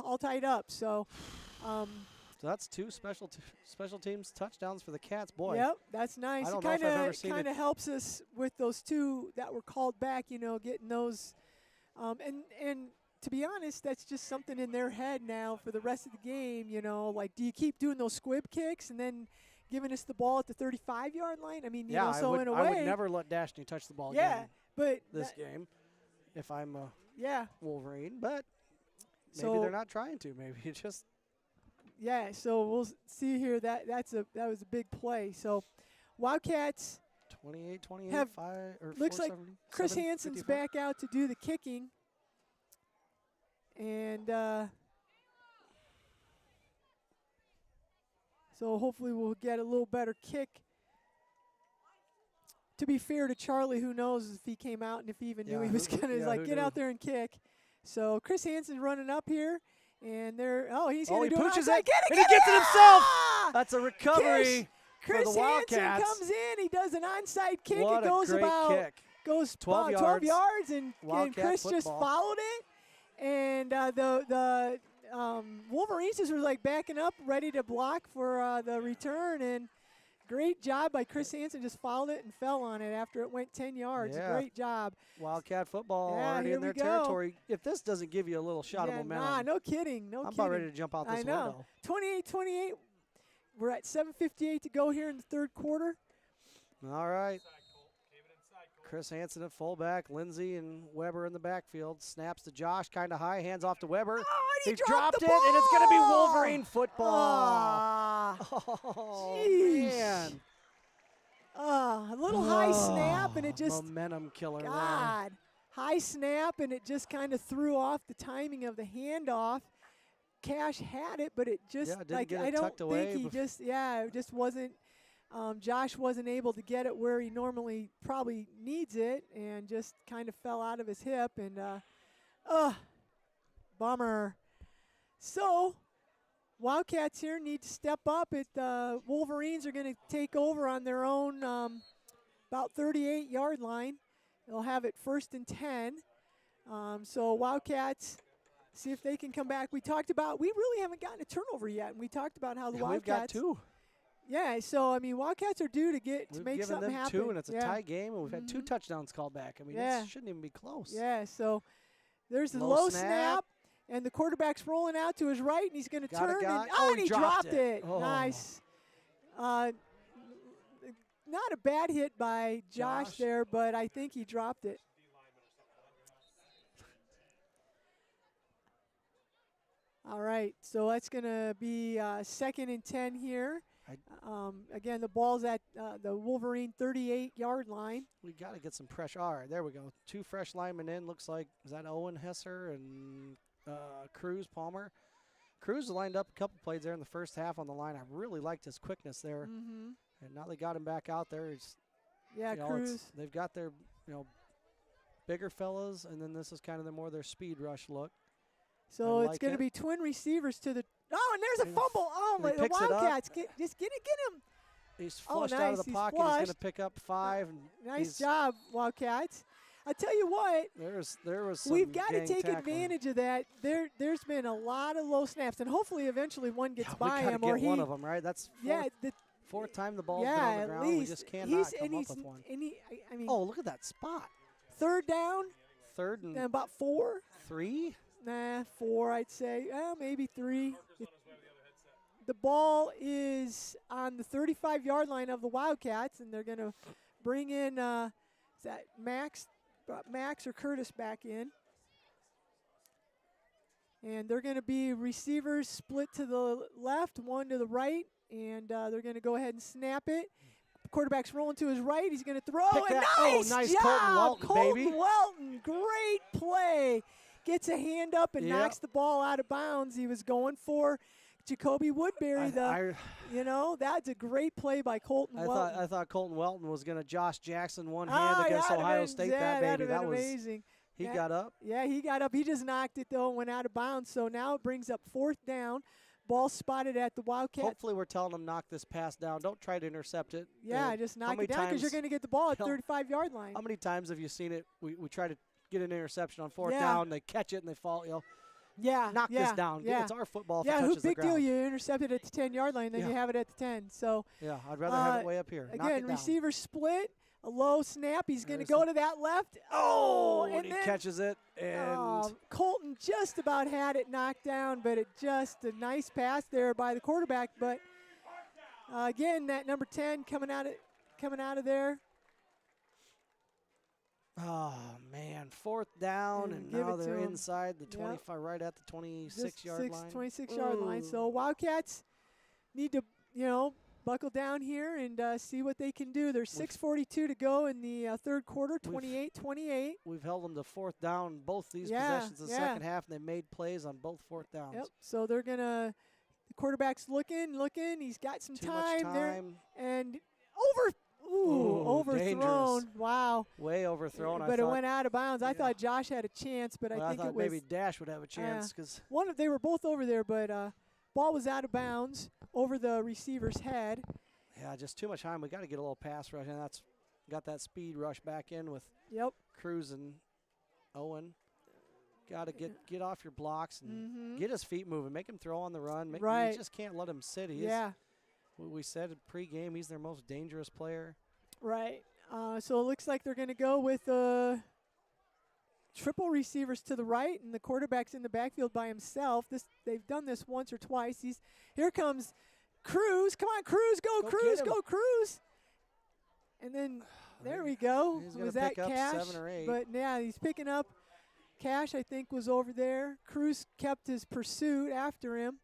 all tied up. So. So that's 2 special teams touchdowns for the Cats. Boy. Yep, that's nice. I don't know if I've ever seen it. Kind of helps us with those 2 that were called back, getting those. And to be honest, that's just something in their head now for the rest of the game, like, do you keep doing those squib kicks and then giving us the ball at the 35-yard line? I mean, yeah, so in a way. I would never let Dashney touch the ball again but this game if I'm a Wolverine, but maybe they're not trying to. Maybe it just. Yeah, so we'll see here. That was a big play. So Wildcats 28-28 looks like Chris Hansen's back out to do the kicking. And so hopefully we'll get a little better kick. To be fair to Charlie, who knows if he came out and if he even knew he was going to get out there and kick. So Chris Hansen's running up here. And he's going to do it. He get it, and he gets it himself. That's a recovery Chris for the Wildcats. Hansen comes in. He does an onside kick. What it goes a great kick. Goes 12 yards, and Chris football. just followed it. And the Wolverines were like backing up, ready to block for the return. And great job by Chris Hansen. Just followed it and fell on it after it went 10 yards. Yeah. Great job. Wildcat football already in their territory. If this doesn't give you a little shot of momentum. Nah, no kidding. I'm about ready to jump out this window. 28-28. We're at 7:58 to go here in the third quarter. All right. Chris Hansen at fullback. Lindsay and Weber in the backfield. Snaps to Josh, kind of high. Hands off to Weber. Oh, he dropped it, ball. and it's going to be Wolverine football. Oh, man. A little high snap, and it just. Momentum killer. God. High snap, and it just kind of threw off the timing of the handoff. Cash had it, but it just I don't think he just it just wasn't. Josh wasn't able to get it where he normally probably needs it, and just kind of fell out of his hip, and bummer. So Wildcats here need to step up. Wolverines are going to take over on their own about 38-yard line. They'll have it 1st and 10. So Wildcats. See if they can come back. We really haven't gotten a turnover yet, and we talked about how the Wildcats. We've got 2. Yeah, so I mean, Wildcats are due to make something happen. We've given them 2, and it's a tie game, and we've had 2 touchdowns called back. I mean, it shouldn't even be close. Yeah, so there's the low snap, and the quarterback's rolling out to his right, and he's going to turn. And he dropped it. Oh. Nice. Not a bad hit by Josh there, but I think he dropped it. All right, so that's going to be 2nd and 10 here. Again, the ball's at the Wolverine 38-yard line. We got to get some pressure. All right, there we go. 2 fresh linemen in. Looks like, is that Owen Hesser and Cruz Palmer? Cruz lined up a couple plays there in the first half on the line. I really liked his quickness there. And now they got him back out there. Cruz. They've got their bigger fellas, and then this is kind of their speed rush look. So it's going to be twin receivers to the. Oh, and there's a fumble. Oh, the Wildcats. Get him. He's flushed out of the pocket. He's going to pick up 5. Nice job, Wildcats. I tell you what. There was some we've got to take tackling. advantage of that. There's been a lot of low snaps, and hopefully eventually one gets by him. Or one of them, right? That's fourth time the ball's been on the ground. At least. We just cannot come up with one. Oh, look at that spot. 3rd down. 3rd and about 4. 3? Nah, 4, I'd say. Maybe 3. The ball is on the 35-yard line of the Wildcats, and they're going to bring in, is that Max or Curtis back in. And they're going to be receivers split to the left, one to the right, and they're going to go ahead and snap it. The quarterback's rolling to his right. He's going to throw. Nice job, Colton Welton. Great play. Gets a hand up and knocks the ball out of bounds. He was going for Jacoby Woodbury. That's a great play by Colton Welton. I thought Colton Welton was going to Josh Jackson one hand against Ohio State. That was amazing. He got up. Yeah, he got up. He just knocked it, though, and went out of bounds. So now it brings up 4th down. Ball spotted at the Wildcat. Hopefully we're telling them knock this pass down. Don't try to intercept it. Yeah, just knock it down because you're going to get the ball at 35-yard line. How many times have you seen it? We try to get an interception on 4th down. They catch it and they fall. knock this down. Yeah. It's our football if yeah, it touches the big ground. deal. You intercept it at the 10-yard line, then you have it at the 10. So yeah, I'd rather have it way up here. Again, receiver split, a low snap. He's going to There's go to that left. And he then catches it. And Colton just about had it knocked down, but it just a nice pass there by the quarterback. But again, that number 10 coming out of there. Oh, man, 4th down, and now they're inside the 25, right at the 26-yard line. 26-yard line. So Wildcats need to, buckle down here and see what they can do. There's 6:42 to go in the third quarter, 28-28. We've held them to 4th down both these possessions in the second half, and they made plays on both 4th downs. Yep. So they're going to – the quarterback's looking. He's got some time there. And overthrown. Dangerous. Wow. Way overthrown. But it went out of bounds. I thought Josh had a chance, but I think it was maybe Dash would have a chance because they were both over there, but ball was out of bounds over the receiver's head. Yeah, just too much time. We got to get a little pass rush, and that's got that speed rush back in with Cruz and Owen. Got to get off your blocks and get his feet moving. Make him throw on the run. You just can't let him sit. We said pregame he's their most dangerous player. Right. So it looks like they're going to go with triple receivers to the right, and the quarterback's in the backfield by himself. They've done this once or twice. Here comes Cruz. Come on, Cruz. Go Cruz. Go Cruz. And then there we go. Was that Cash? 7 or 8. But, yeah, he's picking up. Cash, I think, was over there. Cruz kept his pursuit after him.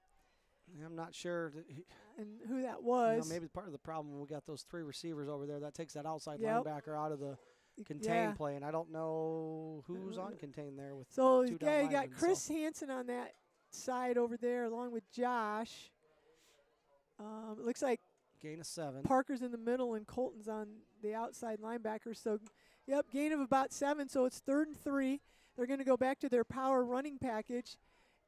I'm not sure and who that was. Maybe part of the problem, we got those 3 receivers over there. That takes that outside linebacker out of the contain play, and I don't know who's on contain there with so 2 down you got Chris Hansen on that side over there along with Josh. It looks like gain of 7. Parker's in the middle and Colton's on the outside linebacker. So, gain of about 7. So it's 3rd and 3. They're going to go back to their power running package.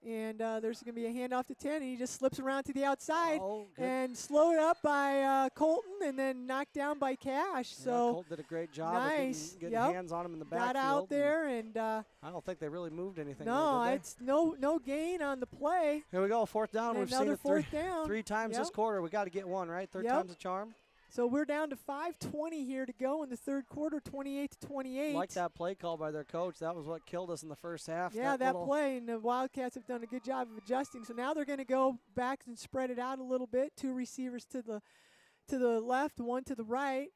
And there's going to be a handoff to 10, and he just slips around to the outside and slowed up by Colton and then knocked down by Cash. So Colton did a great job nice. of getting hands on him in the backfield. Got out there, and I don't think they really moved anything. No, there, did it's no gain on the play. Here we go, 4th down. We've seen it 4th down. 3 times this quarter. We got to get one, right? 3rd time's a charm. So we're down to 5:20 here to go in the third quarter, 28-28. Like that play call by their coach. That was what killed us in the first half. Yeah, that play, and the Wildcats have done a good job of adjusting. So now they're going to go back and spread it out a little bit. 2 receivers to the left, 1 to the right.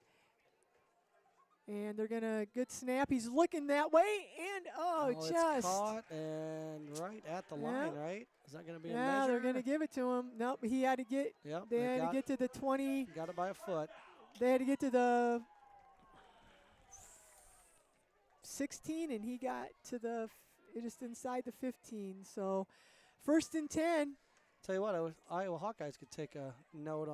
And they're going to good snap. He's looking that way, and it's just caught and right at the line, right? Is that going to be a measure? Yeah, they're going to give it to him. Nope, he had to get. Yep, they had to get to the 20. Got it by a foot. They had to get to the 16, and he got to just inside the 15. So 1st and 10. Tell you what, Iowa Hawkeyes could take a note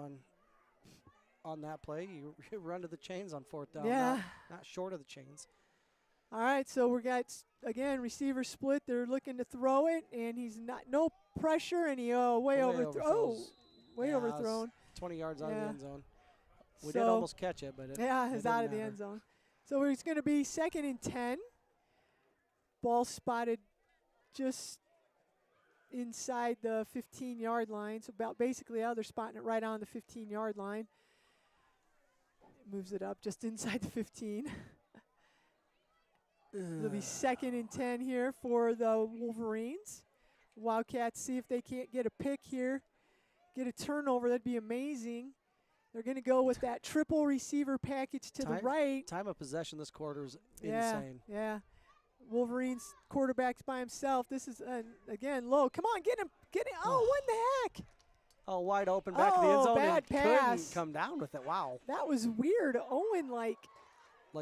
on that play. You run to the chains on 4th down. Yeah. Not short of the chains. All right, so we got, again, receiver split. They're looking to throw it, and he's no pressure, and he way overthrown. 20 yards out of the end zone. We So did almost catch it, but it's out of the end zone. So it's going to be 2nd and 10. Ball spotted just inside the 15-yard line. So about basically, they're spotting it right on the 15-yard line. Moves it up just inside the 15. It'll be 2nd and 10 here for the Wolverines. Wildcats see if they can't get a pick here, get a turnover. That'd be amazing. They're going to go with that triple receiver package to the right. Time of possession this quarter is insane. Yeah. Wolverines quarterback's by himself. This is, again, low. Come on, get him. Oh, what the heck? Oh, wide open back to the end zone. Bad pass. Couldn't come down with it. Wow. That was weird. Owen,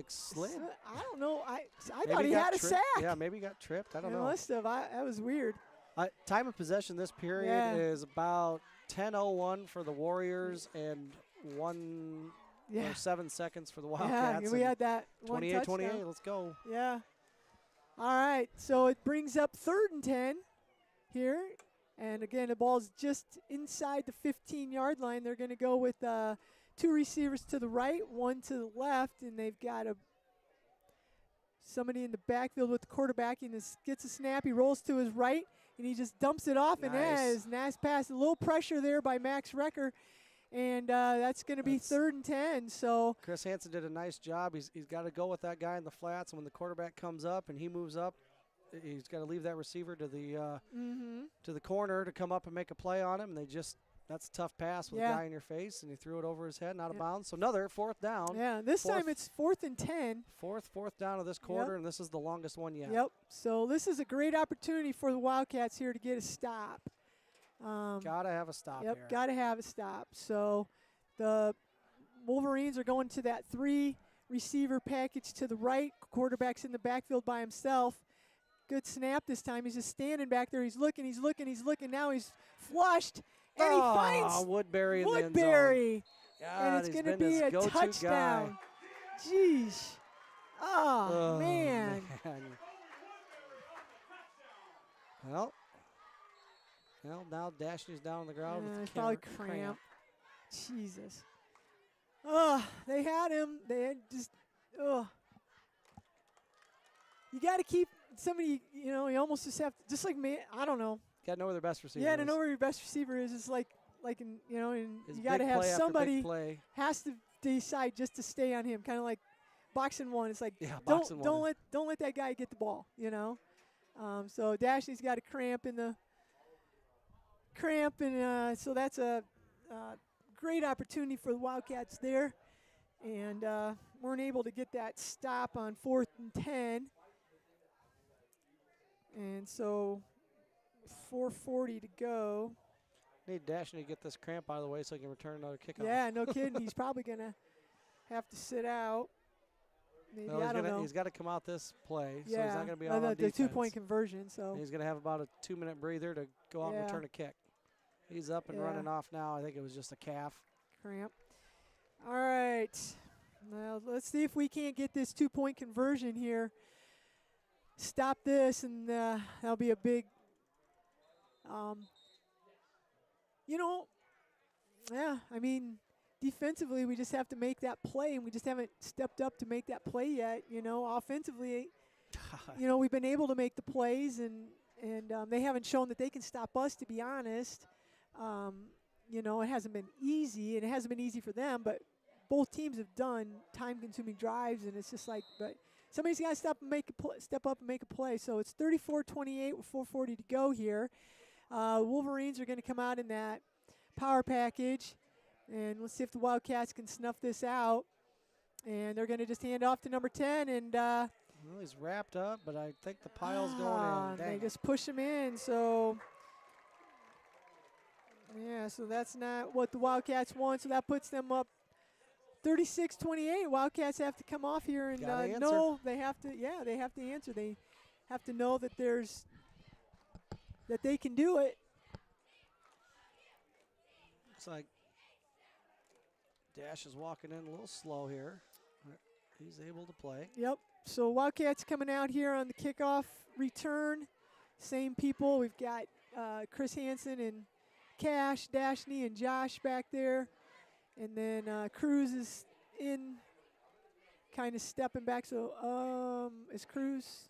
slid. I don't know. I thought he had a sack. Yeah, maybe he got tripped. I don't know. Must have. That was weird. Time of possession this period is about 10:01 for the Warriors and 7 seconds for the Wildcats. Yeah, we had that 28-28. Let's go. Yeah. All right, so it brings up 3rd and 10 here. And, again, the ball's just inside the 15-yard line. They're going to go with 2 receivers to the right, 1 to the left, and they've got a somebody in the backfield with the quarterback. He just gets a snap. He rolls to his right, and he just dumps it off. Nice. And nice pass. A little pressure there by Max Recker. And that's going to be 3rd and 10. So Chris Hansen did a nice job. He's got to go with that guy in the flats. And when the quarterback comes up and he moves up, he's got to leave that receiver to the corner to come up and make a play on him. And that's a tough pass with a guy in your face, and he threw it over his head and out of bounds. So another 4th down. Yeah, this time it's 4th and 10. Fourth down of this quarter, and this is the longest one yet. Yep. So this is a great opportunity for the Wildcats here to get a stop. Gotta have a stop here. Yep, gotta have a stop. So the Wolverines are going to that 3 receiver package to the right. Quarterback's in the backfield by himself. Good snap this time. He's just standing back there. He's looking. Now he's flushed. And he finds Woodbury. Woodbury. God, and it's going to be a touchdown. Jeez. Oh, man. Well, now Dashney's down on the ground with the probably cramp. Jesus. Oh, they had him. They had just, you got to keep somebody, you almost just have to, just like me, I don't know. Got to know where their best receiver is. Yeah, to know where your best receiver is. It's like and you got to have somebody has to decide just to stay on him, kind of like boxing one. It's like don't let that guy get the ball, So Dashney's got a cramp, and so that's a great opportunity for the Wildcats there, and weren't able to get that stop on 4th and 10, and so 4:40 to go. Need Dashney to get this cramp out of the way so he can return another kickoff. Yeah, no kidding. He's probably going to have to sit out. Maybe, no, I don't know. He's got to come out this play, so yeah. he's not going to be out on the defense. 2-point conversion. So and he's going to have about a 2-minute breather to go out and return a kick. He's up and running off now. I think it was just a calf. Cramp. All right. Now let's see if we can't get this 2-point conversion here. Stop this, and that'll be a big defensively, we just have to make that play, and we just haven't stepped up to make that play yet. Offensively, we've been able to make the plays, and they haven't shown that they can stop us, to be honest. It hasn't been easy, and it hasn't been easy for them, but both teams have done time-consuming drives, and it's just like, but somebody's got to step up and make a play. So it's 34-28 with 4:40 to go here. Wolverines are going to come out in that power package, and let's see if the Wildcats can snuff this out. And they're going to just hand off to number 10. And well, he's wrapped up, but I think the pile's going in. They just push him in. So, yeah, so that's not what the Wildcats want. So that puts them up 36-28. Wildcats have to come off here and know they have to. Yeah, they have to answer. They have to know that that they can do it. Looks like Dash is walking in a little slow here. He's able to play. Yep. So Wildcats coming out here on the kickoff return. Same people. We've got Chris Hansen and Cash, Dashney, and Josh back there. And then Cruz is in, kind of stepping back. So is Cruz?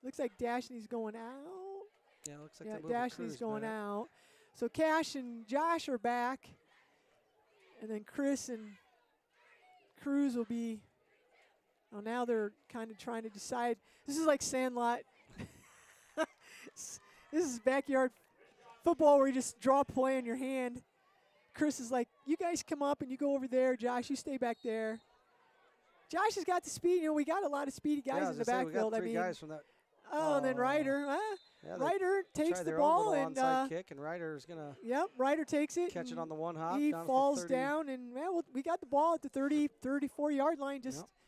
Looks like Dashney's going out. Yeah, looks like Dashney's going out. So Cash and Josh are back. And then Chris and Cruz will be. Oh, now they're kind of trying to decide. This is like Sandlot. This is backyard football where you just draw a play in your hand. Chris is like, you guys come up and you go over there. Josh, you stay back there. Josh has got the speed. We got a lot of speedy guys in the backfield. We got three guys from that. Oh, and then Ryder. Ryder takes the ball and onside kick, and Ryder's gonna. Yep, Ryder takes it. Catch it on the one hop. He falls down, and we got the ball at the 34-yard line.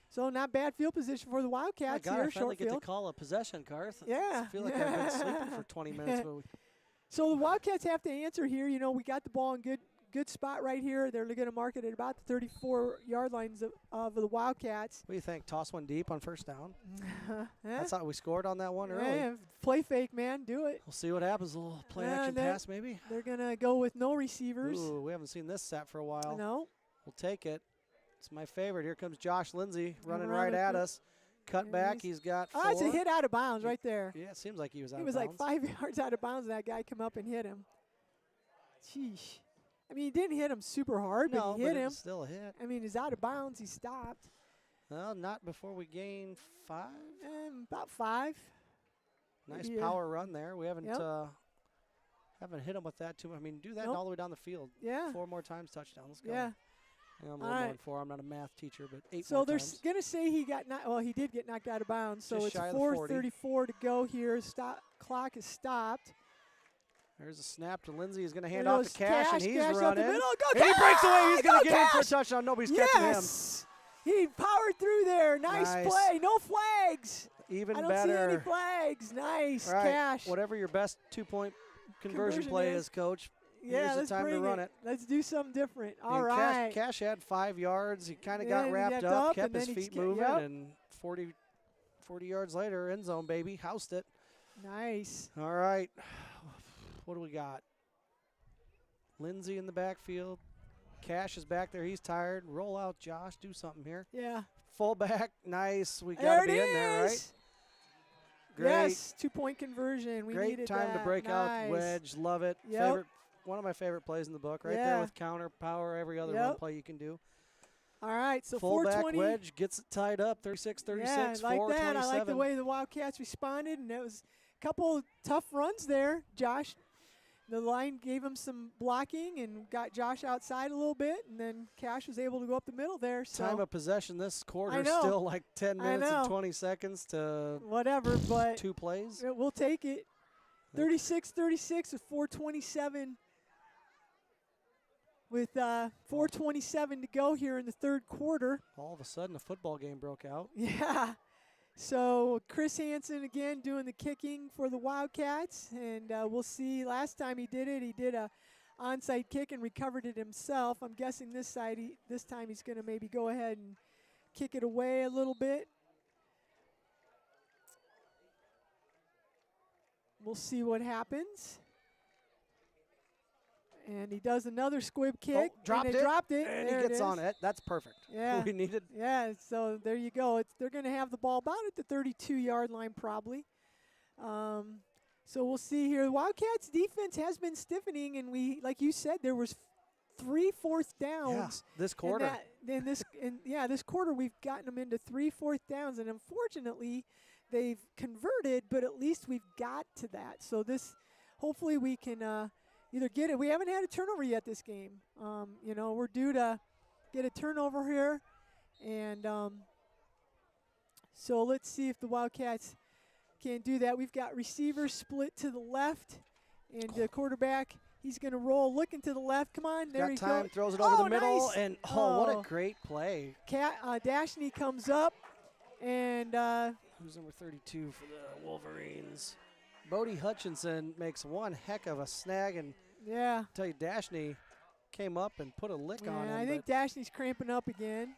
So not bad field position for the Wildcats here. I finally get to call a possession, Garth. Yeah. I feel like I've been sleeping for 20 minutes. So the Wildcats have to answer here. We got the ball in good spot right here. They're going to mark it at about the 34-yard lines of the Wildcats. What do you think? Toss one deep on first down? That's how we scored on that one early. Yeah, play fake, man. Do it. We'll see what happens. A little play action pass maybe. They're going to go with no receivers. Ooh, we haven't seen this set for a while. No. We'll take it. It's my favorite. Here comes Josh Lindsay running right at us. cut back. He's got 4. Oh, it's a hit out of bounds right there. Yeah, it seems like he was out He of was bounds. like 5 yards out of bounds, and that guy come up and hit him. Sheesh. I mean, he didn't hit him super hard, but he hit him. Still a hit. I mean, he's out of bounds. He stopped. Well, not before we gain 5. About 5. Nice Maybe power run there. We haven't haven't hit him with that too much. I mean, do that all the way down the field. Yeah. 4 more times touchdown. Let's go. Yeah. I'm a little more than 4. I'm not a math teacher, but 8 so more they're times. going to say he got he did get knocked out of bounds. So Just it's shy of the 40. 4:34 to go here. Clock is stopped. There's a snap to Lindsay. He's going to hand There off goes to Cash, and he's Cash out running. the middle. Go And he breaks away. He's going to Go get in for a Cash! touchdown. Nobody's catching him. Yes. He powered through there. Nice play. No flags. Even I don't better. see any flags. Nice. Right. Cash. Whatever your best 2-point conversion play is, Coach. Yeah, Here's the time to run it. Let's do something different. All and right. Cash had 5 yards. He kind of got wrapped up, kept his feet moving, and 40 yards later, end zone, baby. Housed it. Nice. All right. What do we got? Lindsay in the backfield. Cash is back there. He's tired. Roll out, Josh. Do something here. Yeah. Fullback. Nice. We got to be in there, right? Great. Yes, 2-point conversion. We Great needed time that. to break out wedge. Love it. Yep. One of my favorite plays in the book. Right there with counter power. Every other run play you can do. All right, so fullback 420. wedge gets it tied up. 36-36. Yeah, I like that. I like the 4:27. way the Wildcats responded, and it was a couple tough runs there. Josh, the line gave him some blocking and got Josh outside a little bit, and then Cash was able to go up the middle there. So Time of possession this quarter still like 10 minutes and 20 seconds to whatever, but 2 plays. We'll take it. 36-36 with 4:27. With 4:27 to go here in the third quarter. All of a sudden, a football game broke out. Yeah. So Chris Hansen again doing the kicking for the Wildcats, and we'll see. Last time he did a onside kick and recovered it himself. I'm guessing this time he's going to maybe go ahead and kick it away a little bit. We'll see what happens. And he does another squib kick. Dropped it. And there he gets on it. That's perfect. Yeah. We needed. Yeah, so there you go. They're going to have the ball about at the 32-yard line probably. So we'll see here. The Wildcats defense has been stiffening, and like you said, there was 3 fourth downs. Yeah, this quarter. This quarter we've gotten them into 3 fourth downs, and unfortunately they've converted, but at least we've got to that. So hopefully we can either get it. We haven't had a turnover yet this game. We're due to get a turnover here. And so let's see if the Wildcats can do that. We've got receivers split to the left. And the quarterback, he's going to roll, looking to the left. Come on, there you go. Throws it over the middle. Nice. And, what a great play. Dashney comes up. And who's number 32 for the Wolverines? Bodie Hutchinson makes one heck of a snag. And yeah, I tell you, Dashney came up and put a lick on him. I think Dashney's cramping up again.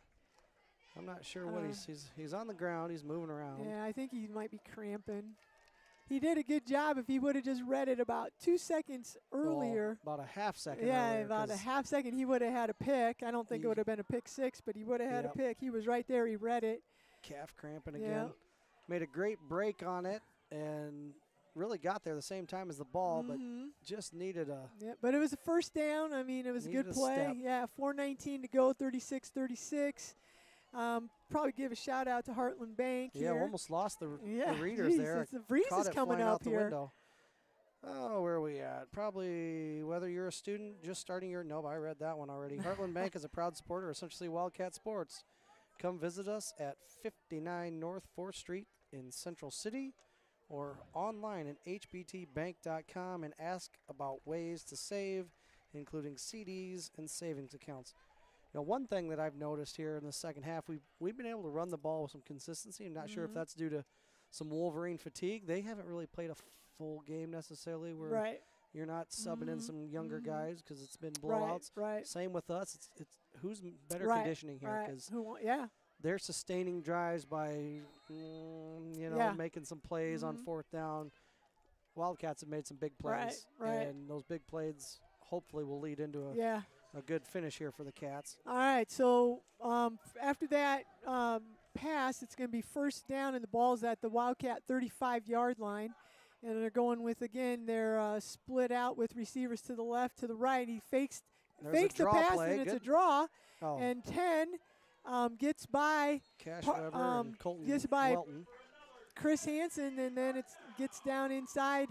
I'm not sure what he's on the ground. He's moving around. Yeah, I think he might be cramping. He did a good job if he would have just read it about 2 seconds earlier. About a half second Yeah, earlier, about a half second. He would have had a pick. I don't think it would have been a pick 6, but he would have had a pick. He was right there. He read it. Calf cramping again. Made a great break on it and really got there the same time as the ball, but just needed a. Yeah, but it was a first down. I mean, it was a good play. Step. Yeah, 4:19 to go, 36-36. Probably give a shout out to Heartland Bank. Yeah, we almost lost the readers there. The breeze is coming up here. Window. Oh, where are we at? Probably whether you're a student just starting your. Nope, I read that one already. Heartland Bank is a proud supporter of Central City Wildcat Sports. Come visit us at 59 North 4th Street in Central City, or online at hbtbank.com and ask about ways to save, including CDs and savings accounts. One thing that I've noticed here in the second half, we've been able to run the ball with some consistency. I'm not sure if that's due to some Wolverine fatigue. They haven't really played a full game necessarily where you're not subbing in some younger guys because it's been blowouts. Right. Same with us. It's who's better conditioning here because they're sustaining drives by making some plays on 4th down. Wildcats have made some big plays, and those big plays hopefully will lead into a good finish here for the Cats. All right, so after that pass, it's going to be first down, and the ball's at the Wildcat 35-yard line. And they're going with, again, they're split out with receivers to the left, to the right. He fakes the pass, play. and it's Good. a draw. Oh. And 10 gets by Cash Weber and Colton gets by Welton. Chris Hansen, and then it gets down inside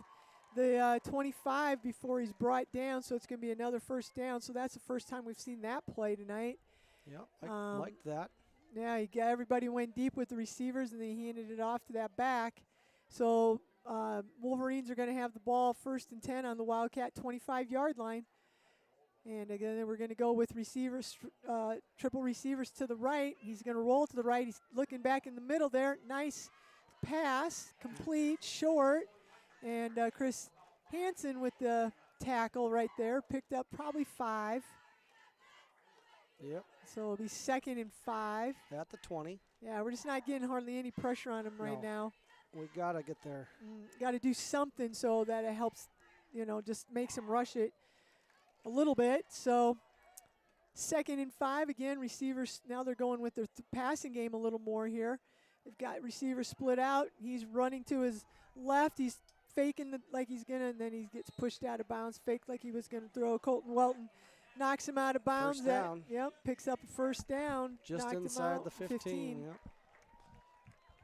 the 25 before he's brought down. So it's going to be another first down. So that's the first time we've seen that play tonight. Yep, I liked that. Yeah, everybody went deep with the receivers, and then he handed it off to that back. So Wolverines are going to have the ball 1st and 10 on the Wildcat 25-yard line. And again, we're going to go with receivers, triple receivers to the right. He's going to roll to the right. He's looking back in the middle there. Nice pass, complete, short. And Chris Hansen with the tackle right there, picked up probably 5. Yep. So it'll be 2nd and 5. At the 20. Yeah, we're just not getting hardly any pressure on him right now. We got to get there. Got to do something so that it helps, just makes him rush it a little bit. So 2nd and 5, again, receivers, now they're going with their passing game a little more here. They've got receivers split out. He's running to his left. He's faking like he's going to, and then he gets pushed out of bounds, faked like he was going to throw. Colton Welton knocks him out of bounds. First down. Yep, picks up a first down. Just inside the 15. Yep.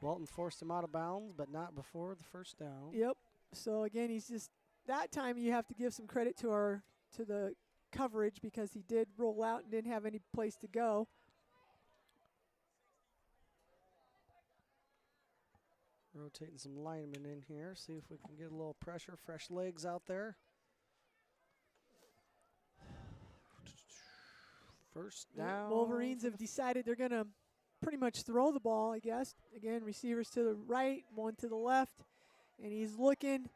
Walton forced him out of bounds, but not before the first down. Yep. So again, he's just that time you have to give some credit to the coverage because he did roll out and didn't have any place to go. Rotating some linemen in here, see if we can get a little pressure, fresh legs out there. First down. Wolverines have decided they're going to pretty much throw the ball, I guess. Again, receivers to the right, one to the left. And he's looking,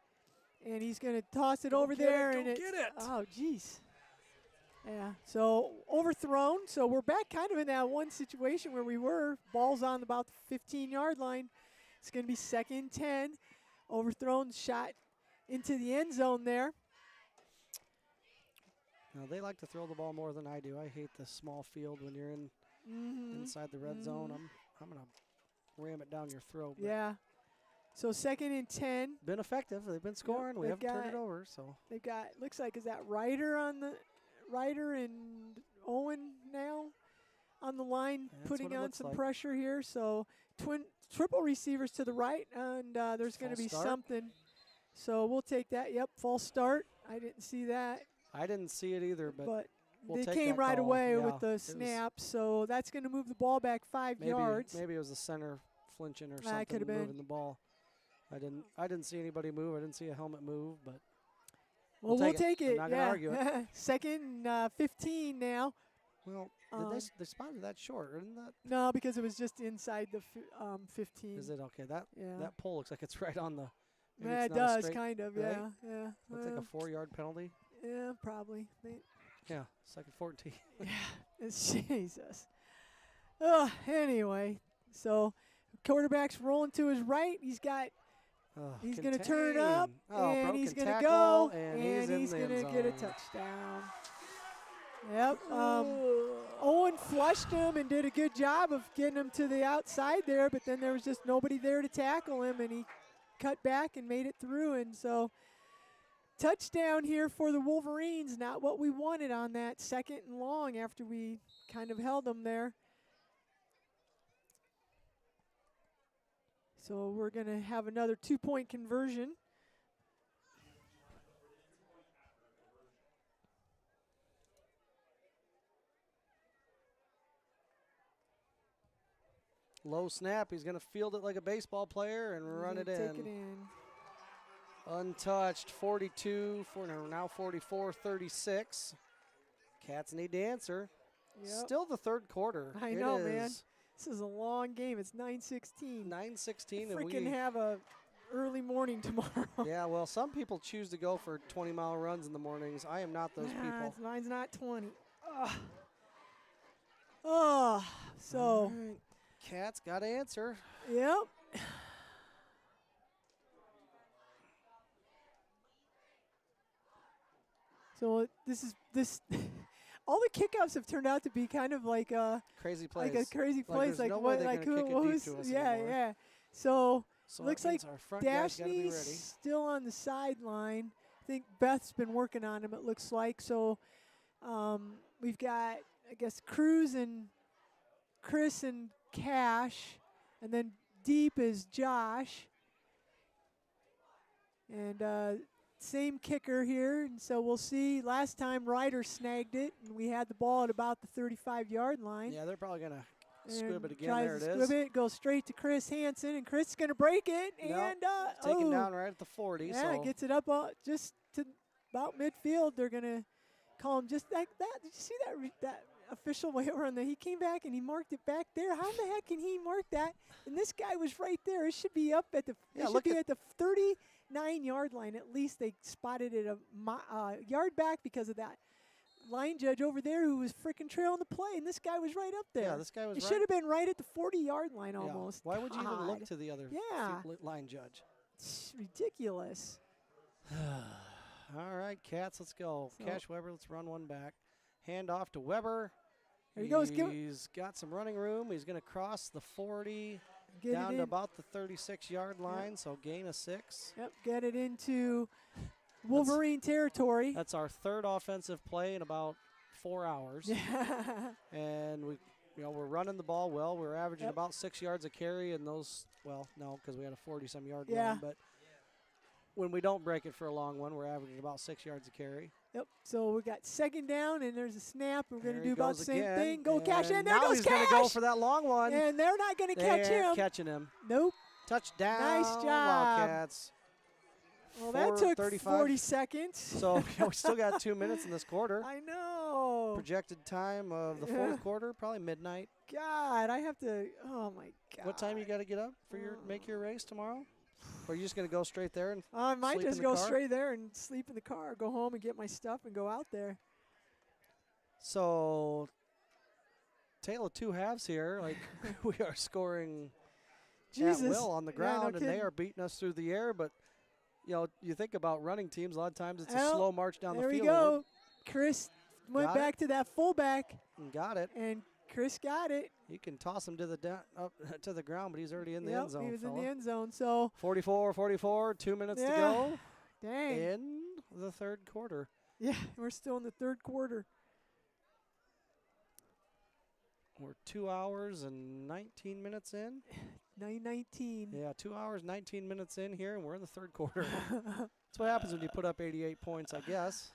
and he's going to toss it over there. Get it. Oh, geez. Yeah, so overthrown. So we're back kind of in that one situation where we were. Ball's on about the 15-yard line. It's going to be 2nd 10. Overthrown, shot into the end zone there. Now, they like to throw the ball more than I do. I hate the small field when you're inside the red zone. I'm going to ram it down your throat. Yeah. So 2nd and 10. Been effective. They've been scoring. We haven't turned it over. So they've got, looks like, is that Ryder and Owen now on the line, putting on some pressure here. So triple receivers to the right, and there's going to be something. So we'll take that. Yep, false start. I didn't see that. I didn't see it either, but they came right away with the snap. So that's going to move the ball back 5 yards. Maybe it was the center flinching or something. That could have been moving the ball. I didn't see anybody move. I didn't see a helmet move, but we'll take it. I'm not going to argue it. 2nd 15 now. Well, they spotted that short, isn't that? No, because it was just inside the 15. Is it okay? That pole looks like it's right on the. Yeah, it does kind of. Right? Yeah. Looks like a 4-yard penalty. Yeah, probably. Yeah, 2nd 14. Yeah, it's Jesus. Anyway, so quarterback's rolling to his right. He's going to turn up, and he's going to go, and he's going to get a touchdown. Yep. Owen flushed him and did a good job of getting him to the outside there, but then there was just nobody there to tackle him, and he cut back and made it through. And so touchdown here for the Wolverines, not what we wanted on that 2nd and long after we kind of held them there. So we're going to have another 2-point conversion. Low snap. He's going to field it like a baseball player and run it in. Take it in. Untouched, 42, now 44, 36. Cats need to answer. Yep. Still the 3rd quarter. I know, man. This is a long game. It's 9:16. 9:16. Freaking have a early morning tomorrow. Yeah, well, some people choose to go for 20-mile runs in the mornings. I am not those people. Mine's not 20. Oh, so. Right. Cats got to answer. Yep. So this all the kickoffs have turned out to be kind of like crazy plays. Like a crazy plays. Like, Like no what? Like who's? Yeah, yeah. So looks like our front guys gotta be ready. Dashny's still on the sideline. I think Beth's been working on him. It looks like so. We've got I guess Cruz and Chris and Cash, and then deep is Josh. And same kicker here, and so we'll see. Last time Ryder snagged it, and we had the ball at about the 35-yard line. Yeah, they're probably going to squib it again. Tries there to it squib it, goes straight to Chris Hansen, and Chris is going to break it. Nope. And taken down right at the 40. Yeah, so. gets it up just to about midfield. They're going to call him just like that. Did you see that official way over on he came back and he marked it back there? How the heck can he mark that? And this guy was right there. It should be up at the at the 39-yard line at least. They spotted it a yard back because of that line judge over there who was freaking trailing the play, and this guy was right up there. Yeah, this guy was It should have been right at the 40-yard line almost. Why would you even look to the other line judge? It's ridiculous. All right, Cats, let's go. Cash Weber, let's run one back. Hand off to Weber. There he goes. He's got some running room. He's going to cross the 40 down to about the 36-yard line, so gain of 6. Yep, get it into Wolverine territory. That's our third offensive play in about 4 hours. And we're running the ball well. We're averaging about 6 yards a carry, and those, well, no, because we had a 40-some yard run, but when we don't break it for a long one, we're averaging about 6 yards a carry. Yep. So we got second down, and there's a snap. We're going to do about the same thing. Go and Cash, and there now goes he's Cash. Going to go for that long one. And they're not going to catch him. Catching him. Nope. Touchdown. Nice job. Wildcats. Well, that took 35. 40 seconds. So we still got 2 minutes in this quarter. I know. Projected time of the fourth quarter, probably midnight. God, I have to. Oh my God. What time you got to get up for make your race tomorrow? Or are you just going to go straight there and I might sleep just in the go car? straight there and sleep in the car, go home and get my stuff and go out there. So, tale of two halves here. Like, we are scoring at will on the ground, and they are beating us through the air. But, you think about running teams, a lot of times it's a slow march down the field. There we go. Chris went back to that fullback. And got it. And Chris got it. You can toss him to the ground, but he's already in the end zone. He was in the end zone. So 44, 2 minutes to go. Dang. In the third quarter. Yeah, we're still in the third quarter. We're 2 hours and 19 minutes in. 9:19. Yeah, 2 hours, 19 minutes in here, and we're in the third quarter. That's what happens when you put up 88 points, I guess.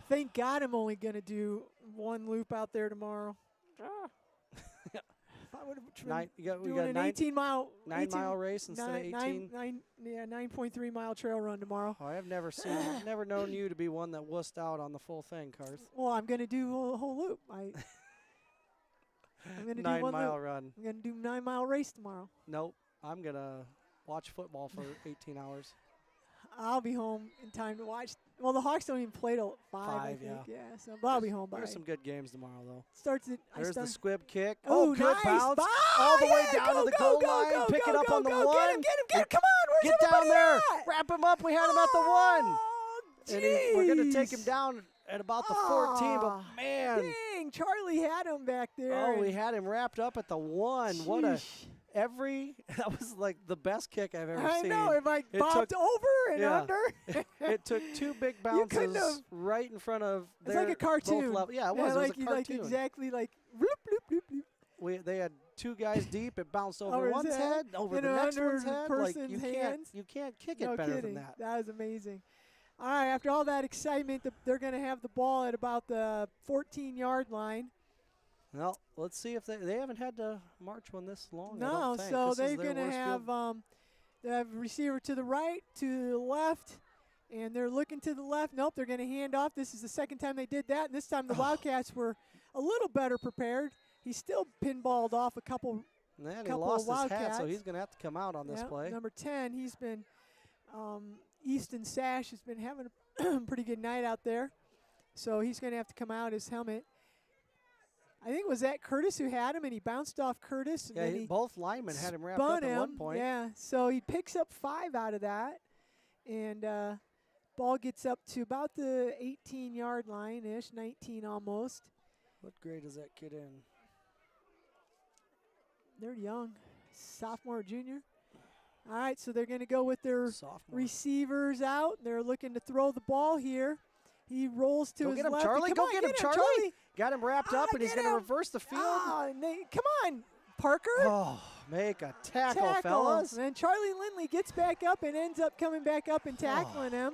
Thank God I'm only going to do one loop out there tomorrow. You got an 9-mile race instead of 18. 9.3 mile trail run tomorrow. Oh, I have never known you to be one that wussed out on the full thing, Karth. Well, I'm going to do a whole loop. I'm going to do 9-mile run. I'm going to do 9-mile race tomorrow. Nope. I'm going to watch football for 18 hours. I'll be home in time to watch. Well, the Hawks don't even play till 5, I think. Yeah, so but I'll be home by. There's some good games tomorrow, though. There's the squib kick. Oh, good nice bounce. All the way down to the goal line. Pick it up on the 1. Get him. Come on. Where's Get down there. at? Wrap him up. We had him at the 1. And we're going to take him down at about the 14. But, man. Dang, Charlie had him back there. Oh, we had him wrapped up at the 1. Sheesh. That was like the best kick I've ever seen. I know, it bobbed over and under. It took 2 big bounces right in front of It's like a cartoon. Yeah, it was. It was a cartoon. Like exactly like bloop, bloop, bloop, bloop. They had 2 guys deep. It bounced over one's head, over the next one's head. Like you can't kick it better than that. That was amazing. All right, after all that excitement, they're going to have the ball at about the 14-yard line. Well, let's see if they haven't had to march one this long. No, so they're going to have the receiver to the right, to the left, and they're looking to the left. Nope, they're going to hand off. This is the second time they did that, and this time the Wildcats were a little better prepared. He still pinballed off a couple. And he lost his hat, so he's going to have to come out on this play. Number 10, he's been Easton Sash has been having a pretty good night out there, so he's going to have to come out his helmet. I think it was that Curtis who had him, and he bounced off Curtis. And then both linemen had him wrapped up at one point. Yeah, so he picks up 5 out of that. And Ball gets up to about the 18-yard line-ish, 19 almost. What grade does that kid in? They're young, sophomore, junior. All right, so they're going to go with their receivers out. They're looking to throw the ball here. He rolls to his left. Go get him, Charlie. Go get him, Charlie. Got him wrapped up, and he's going to reverse the field. Oh, come on, Parker. Oh, make a tackle, fellas. And Charlie Lindley gets back up and ends up coming back up and tackling him.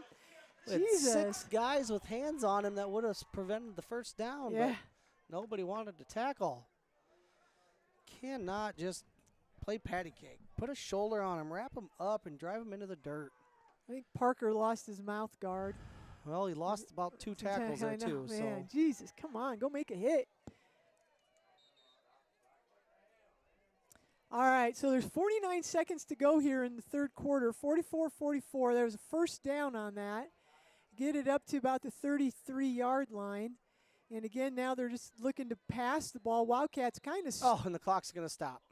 Jesus. 6 guys with hands on him that would have prevented the first down, but nobody wanted to tackle. Cannot just play patty cake. Put a shoulder on him, wrap him up, and drive him into the dirt. I think Parker lost his mouth guard. Well, he lost about 2 tackles there, too. Man, Jesus, come on, go make a hit. All right, so there's 49 seconds to go here in the third quarter, 44-44. There was a first down on that. Get it up to about the 33-yard line. And again, now they're just looking to pass the ball. Wildcats kind of. Oh, and the clock's going to stop.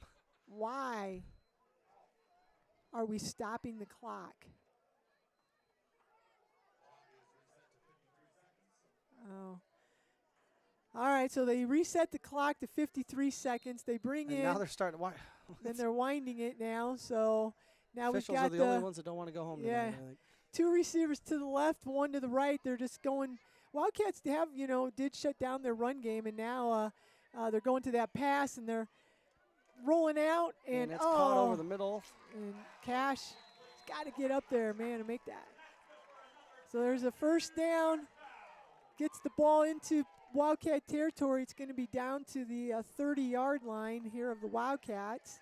Why are we stopping the clock? Oh. All right, so they reset the clock to 53 seconds. They bring in. Now they're starting to wind. Then they're winding it now. So now we've got Officials are the only ones that don't want to go home tonight, I think. 2 receivers to the left, 1 to the right. They're just going. Wildcats did shut down their run game, and now they're going to that pass, and they're rolling out. And it's caught over the middle. And Cash has got to get up there, man, and make that. So there's a first down. Gets the ball into Wildcat territory. It's going to be down to the 30-yard line here of the Wildcats.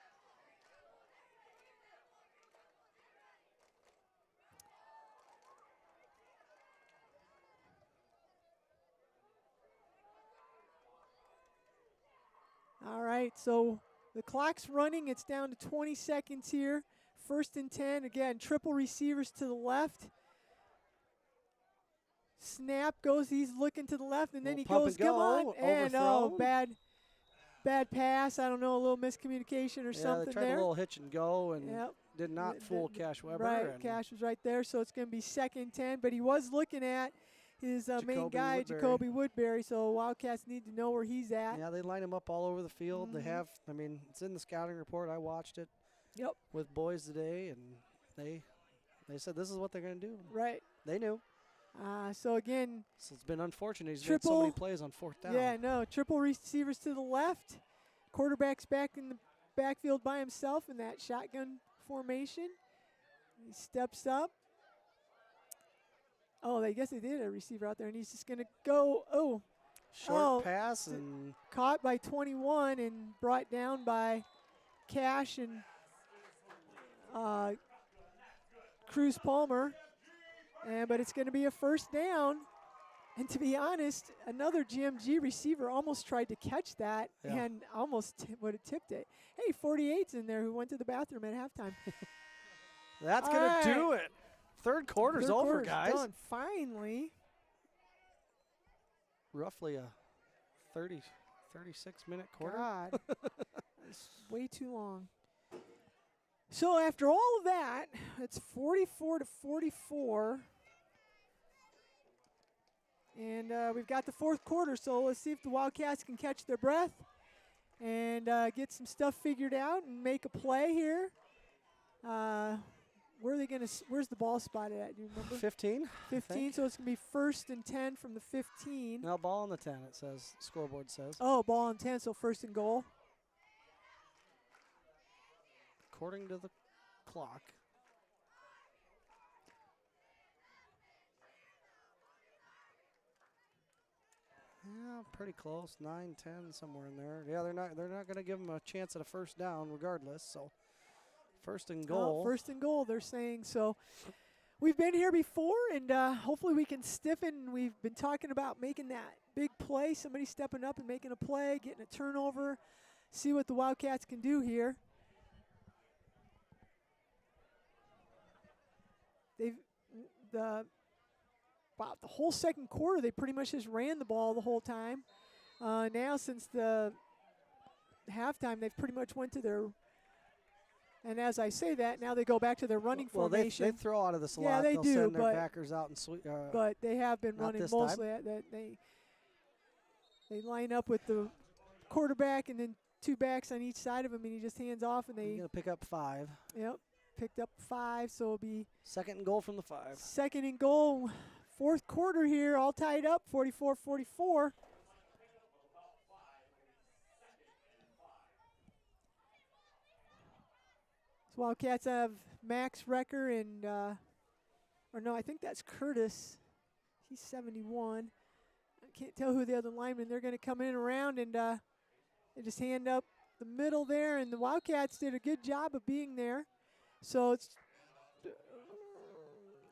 All right, so the clock's running. It's down to 20 seconds here. First and 10. Again, triple receivers to the left. Snap goes. He's looking to the left, and then he goes. Come on, and bad pass. I don't know, a little miscommunication or something they tried there. A little hitch and go, and did not fool Cash Weber. Right, Cash was right there, so it's going to be 2nd and 10. But he was looking at his main guy, Jacoby Woodbury, so Wildcats need to know where he's at. Yeah, they line him up all over the field. They have, it's in the scouting report. I watched it with boys today, and they said this is what they're going to do. Right. They knew. So again, it's been unfortunate. He's made so many plays on 4th down. Yeah, no, triple receivers to the left. Quarterback's back in the backfield by himself in that shotgun formation. He steps up. Oh, I guess they did a receiver out there, and he's just going to go. Short pass and caught by 21 and brought down by Cash and Cruz Palmer. But it's going to be a first down. And to be honest, another GMG receiver almost tried to catch that and almost would have tipped it. Hey, 48's in there who went to the bathroom at halftime. That's going to do it. Third quarter's over, guys. Done. Finally. Roughly a 36-minute quarter. God. That's way too long. So after all of that, it's 44-44. And we've got the 4th quarter, so let's see if the Wildcats can catch their breath and get some stuff figured out and make a play here. Where are they going to? Where's the ball spotted at? Do you remember? 15. 15. So it's going to be 1st and 10 from the 15. No, ball on the 10. It says. Scoreboard says. Oh, ball on 10. So 1st and goal. According to the clock. Yeah, pretty close. 9, 10, somewhere in there. Yeah, they're not going to give them a chance at a first down regardless. So 1st and goal. 1st and goal, they're saying. So we've been here before, and hopefully we can stiffen. We've been talking about making that big play, somebody stepping up and making a play, getting a turnover, see what the Wildcats can do here. About the whole 2nd quarter, they pretty much just ran the ball the whole time. Now, since the halftime, they've pretty much went to their And as I say that, now they go back to their running formation. They throw out of this a lot. Yeah, they They'll do. send their backers out and sweep. But they have been running mostly. They line up with the quarterback and then 2 backs on each side of him, and he just hands off, and they. Going to pick up 5. Yep, picked up 5, so it'll be. 2nd and goal from the 5. 2nd and goal, 4th quarter here, all tied up, 44-44. Wildcats have Max Recker and, or no, I think that's Curtis. He's 71. I can't tell who the other linemen. They're going to come in around and they just hand up the middle there, and the Wildcats did a good job of being there. So it's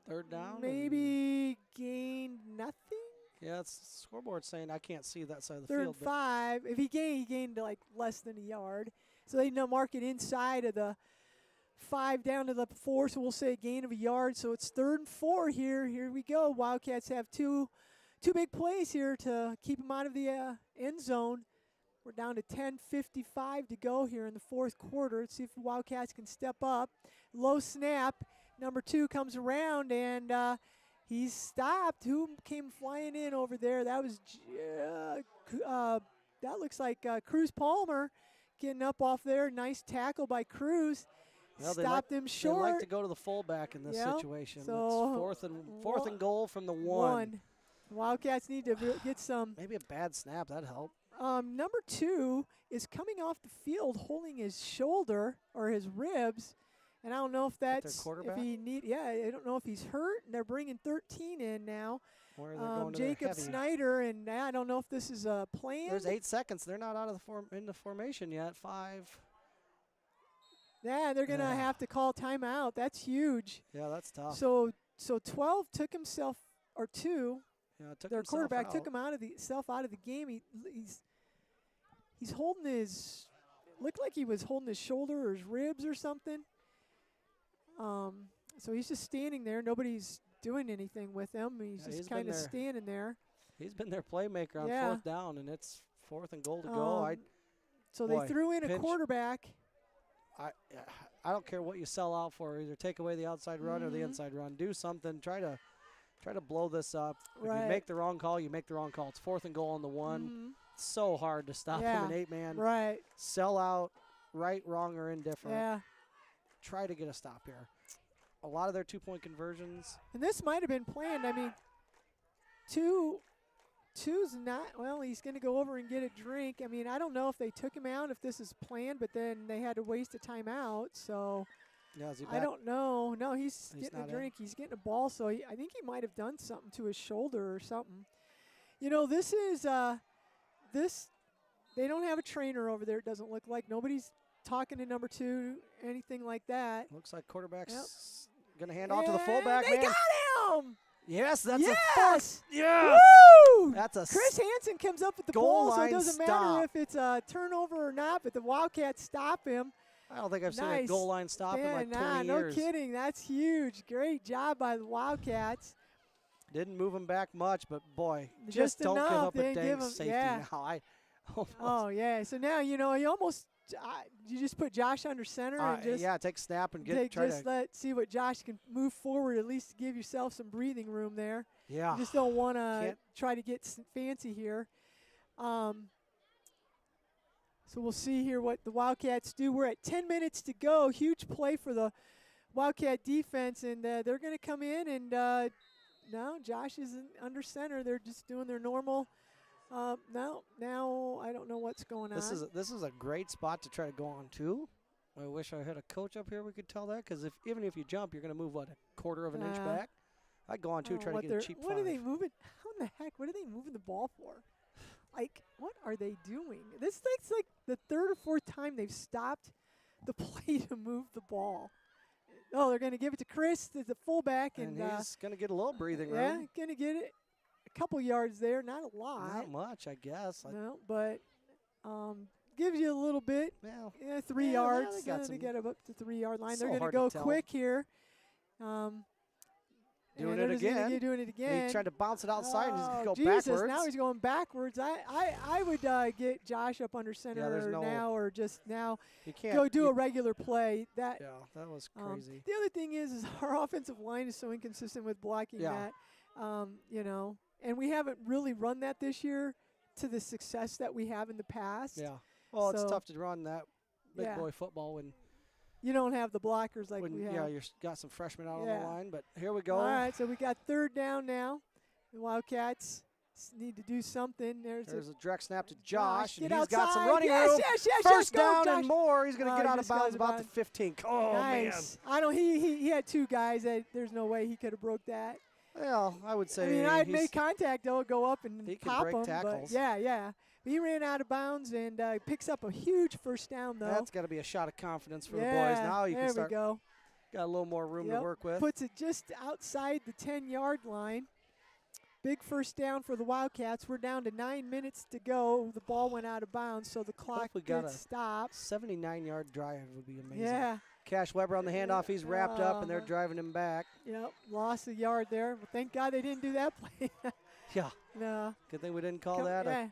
3rd down. Maybe gained nothing. Yeah, it's the scoreboard saying I can't see that side of the 3rd field. and 5. If he gained like less than a yard. So they mark it inside of the 5 down to the 4, so we'll say a gain of a yard. So it's 3rd and 4 here. Here we go. Wildcats have two big plays here to keep them out of the end zone. We're down to 10:55 to go here in the 4th quarter. Let's see if the Wildcats can step up. Low snap. Number 2 comes around, and he's stopped. Who came flying in over there? That was that looks like Cruz Palmer getting up off there. Nice tackle by Cruz. Well, stopped him short. They like to go to the fullback in this situation. So it's fourth and goal from the 1. Wildcats need to get some. Maybe a bad snap, that'd help. Number 2 is coming off the field holding his shoulder or his ribs, and I don't know if that's their quarterback? I don't know if he's hurt. And they're bringing 13 in now. Or they're going to Jacob Snyder, and I don't know if this is a plan. There's 8 seconds. They're not out of the formation yet. 5. Yeah, they're going to have to call timeout. That's huge. Yeah, that's tough. So 12 took himself, or 2. Yeah, their quarterback took him out of the game. He's holding his. Looked like he was holding his shoulder or his ribs or something. So he's just standing there. Nobody's doing anything with him. He's just kind of standing there. He's been their playmaker on 4th down, and it's 4th and goal to go. So they threw in a quarterback. I don't care what you sell out for. Either take away the outside run or the inside run. Do something. Try to blow this up. If you make the wrong call, you make the wrong call. It's 4th and goal on the 1. It's so hard to stop from an 8-man. Right. Sell out, right, wrong, or indifferent. Yeah. Try to get a stop here. A lot of their 2-point conversions. And this might have been planned. I mean, two's not, well, he's going to go over and get a drink. I mean, I don't know if they took him out, if this is planned, but then they had to waste a timeout. So yeah, is he back? I don't know. No, he's getting a drink. In. He's getting a ball. So I think he might have done something to his shoulder or something. You know, this is, they don't have a trainer over there, it doesn't look like. Nobody's talking to number 2, anything like that. Looks like quarterback's going to hand off to the fullback. They got him! Yes, that's a first. Yes! Woo! That's a Chris Hansen comes up with the ball, so it doesn't matter if it's a turnover or not, but the Wildcats stop him. I don't think I've seen a goal line stop in like 20 No years. kidding. That's huge. Great job by the Wildcats. Didn't move him back much, but boy, just don't enough. give up a dang safety now. Oh, yeah. So now, you know, you just put Josh under center and just take snap and see what Josh can move forward, at least give yourself some breathing room there. Yeah. You just don't want to try to get fancy here. So we'll see here what the Wildcats do. We're at 10 minutes to go. Huge play for the Wildcat defense, and they're going to come in and no, Josh isn't under center. They're just doing their normal. Now I don't know what's going on. This is a great spot to try to go on too. I wish I had a coach up here we could tell that, because even if you jump, you're going to move a quarter of an inch back. I'd go on too, try to get a cheap 5. What are they moving? How in the heck? What are they moving the ball for? Like, what are they doing? This is like the 3rd or 4th time they've stopped the play to move the ball. Oh, they're going to give it to Chris, the fullback, and he's going to get a little breathing room. Yeah, going to get it. A couple yards there, not a lot. Not much, I guess. No, but gives you a little bit. Well, 3 yards. They get up to 3-yard line. They're going to go quick here. doing it again. Doing it again. He tried to bounce it outside and he's going to go Jesus, backwards. now he's going backwards. I would get Josh up under center now or just now. You can't go do a regular play. Yeah, that was crazy. The other thing is our offensive line is so inconsistent with blocking that. You know, and we haven't really run that this year to the success that we have in the past. Yeah. Well, it's tough to run that big boy football when you don't have the blockers like we have. Yeah, you've got some freshmen out on the line, but here we go. All right, so we got third down now. The Wildcats need to do something. There's a direct snap to Josh, and he's got some running room. First down and more. He's going to get out of bounds about the 15. Oh, nice. Man. I don't. He had two guys. There's no way he could have broke that. Well, I would say. I mean, I'd make contact though, go up and he pop can break him. Tackles. But yeah. He ran out of bounds and picks up a huge first down though. That's got to be a shot of confidence for the boys. Now you can start. There we go. Got a little more room to work with. Puts it just outside the 10-yard line. Big first down for the Wildcats. We're down to 9 minutes to go. The ball went out of bounds, so the clock gets stopped. 79-yard drive would be amazing. Yeah. Cash Weber on the handoff. He's wrapped up, and they're driving him back. Yep, lost a yard there. Well, thank God they didn't do that play. Yeah. No. Good thing we didn't call that a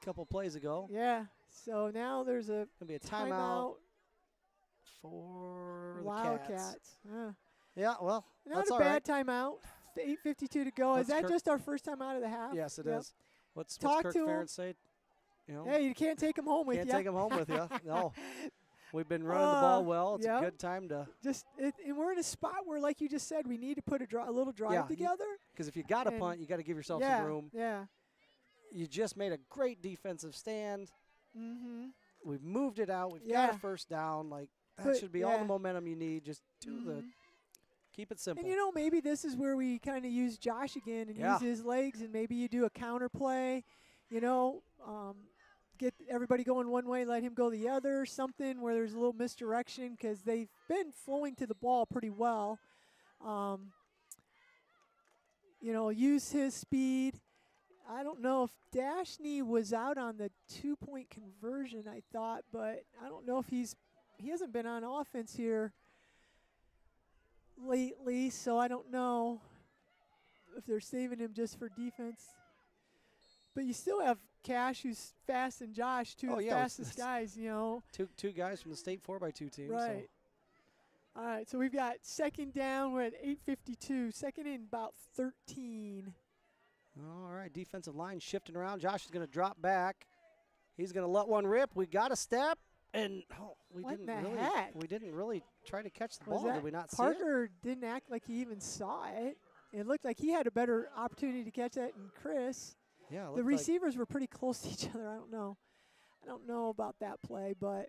couple plays ago. Yeah. So now there's gonna be a timeout for Wildcats. Yeah, well, not that's a all bad right. timeout. 8:52 to go. Is that just our first time out of the half? Yes, it is. What's Kirk Ferentz say? You know, hey, you can't take them home with you. Can't take them home with you. No. We've been running the ball well. It's a good time to and we're in a spot where, like you just said, we need to put a little drive together. Because if you got to punt, you got to give yourself some room. Yeah. You just made a great defensive stand. Mm-hmm. We've moved it out. We've got a first down. Like that should be all the momentum you need. Just do keep it simple. And you know, maybe this is where we kind of use Josh again and use his legs, and maybe you do a counter play. You know. Get everybody going one way, let him go the other, something where there's a little misdirection because they've been flowing to the ball pretty well. You know, use his speed. I don't know if Dashney was out on the 2-point conversion, I thought, but I don't know if he hasn't been on offense here lately, so I don't know if they're saving him just for defense. But you still have Cash, who's fast, and Josh, two of the fastest guys, you know. Two guys from the state 4x2 team. Right. So. All right, so we've got second down. We're at 8:52. Second in about 13. All right, defensive line shifting around. Josh is going to drop back. He's going to let one rip. We got a step, and we didn't really try to catch the ball. Did we not see it? Parker didn't act like he even saw it. It looked like he had a better opportunity to catch that than Chris. Yeah, the receivers were pretty close to each other. I don't know about that play, but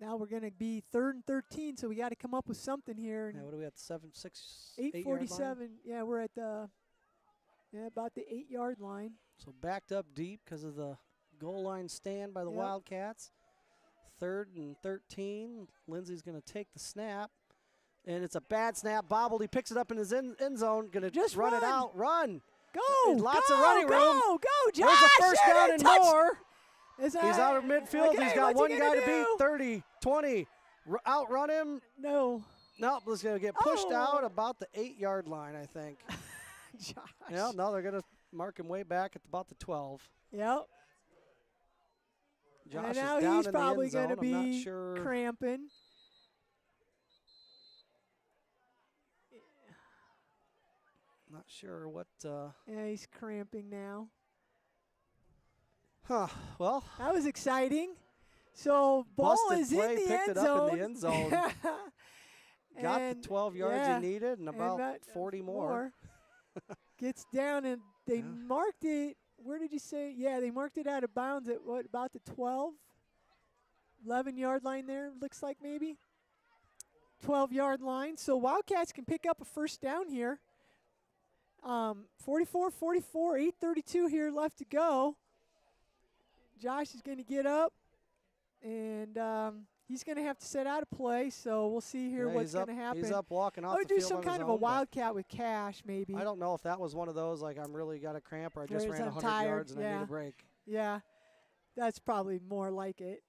now we're going to be 3rd and 13, so we got to come up with something here. Yeah, what are we at? 8:47. Yeah, we're at about the 8-yard line. So backed up deep because of the goal line stand by the Wildcats. 3rd and 13. Lindsey's going to take the snap. And it's a bad snap. Bobbled. He picks it up in his end zone. Going to just run it out. Run. Go. Lots of running room. Go, Josh. There's a first down and more. He's out of midfield. Okay, he's got one guy to beat. 30, 20. Outrun him. No. Nope. He's going to get pushed out about the 8-yard line, I think. Josh. Yeah, no, they're going to mark him way back at about the 12. Yep. Josh and now is down he's in probably the end zone. going to be I'm not sure. Cramping. Not sure what. Yeah, he's cramping now. Huh. Well. That was exciting. So ball is in the picked end it zone. Up in the end zone. Got the 12 yards he needed and about 40 more. Gets down and they marked it. Where did you say? Yeah, they marked it out of bounds at what, about the 12? 11-yard line there, looks like maybe. 12-yard line. So Wildcats can pick up a first down here. 44-44, 8:32 here left to go. Josh is going to get up, and he's going to have to set out a play, so we'll see here what's going to happen. He's up walking off the field. I would do some kind of a wildcat with Cash, maybe. I don't know if that was one of those, like I'm really got a cramp or I just ran 100 yards and I need a break. Yeah, that's probably more like it.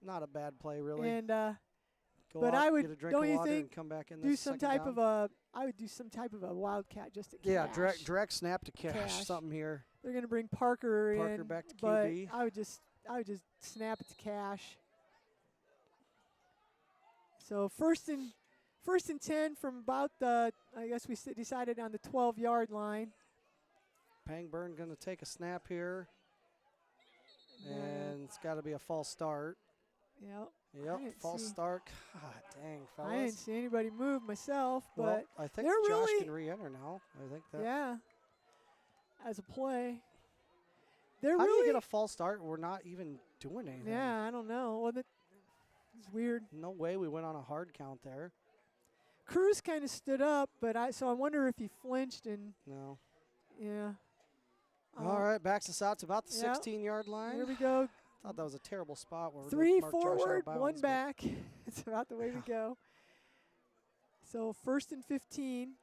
Not a bad play, really. And Go but out, I would, get a drink don't of you water think, and come back in do this some second type down. of a, I would do some type of a wildcat just to Yeah, cash. direct snap to cash. Something here. They're going to bring Parker in. Parker back to but QB. I would just snap it to cash. So first and 10 from about the, I guess we decided on the 12-yard line. Pangburn going to take a snap here. And it's got to be a false start. Yep, false start. God dang, fellas. I didn't see anybody move myself, well, but I think they're Josh really, can re-enter now. I think that. Yeah, as a play. They're How really, do you get a false start? We're not even doing anything. Yeah, I don't know. Well, it's weird. No way we went on a hard count there. Cruz kind of stood up, but I wonder if he flinched and. No. Yeah. All right, backs us out to about the 16-yard line. Here we go. Thought that was a terrible spot. Where 3 Mark Josh forward, out of 1 bounds, back. It's about the way we go. So first and 15.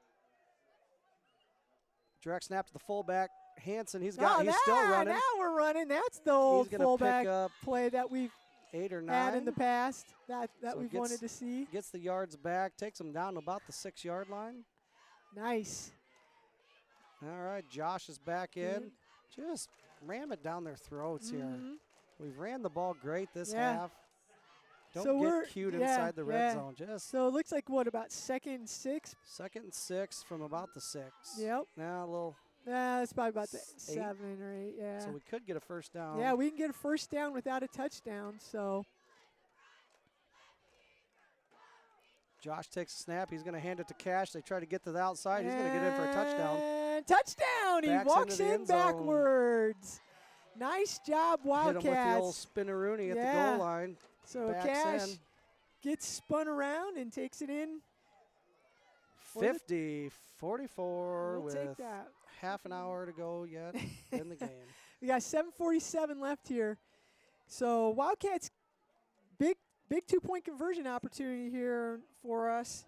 Direct snap to the fullback. Hanson, he's still running. Now we're running. That's the old fullback pick up play that we've 8 or 9 had in the past that So we've wanted to see. Gets the yards back, takes them down to about the 6-yard line. Nice. All right, Josh is back in. Just ram it down their throats here. We've ran the ball great this half. Don't get cute inside the red zone. So it looks like what, about 2nd and 6? 2nd and 6 from about the 6. Yep. Now a little. It's probably about the 7 or 8. Yeah. So we could get a first down. Yeah, we can get a first down without a touchdown. So. Josh takes a snap. He's going to hand it to Cash. They try to get to the outside. He's going to get in for a touchdown. Touchdown! He walks in backwards. Nice job, Wildcats. Hit him with the old spinneroonie at the goal line. So Cash gets spun around and takes it in. 50-44 we'll with half an hour to go yet in the game. We got 7:47 left here. So Wildcats, big 2-point conversion opportunity here for us.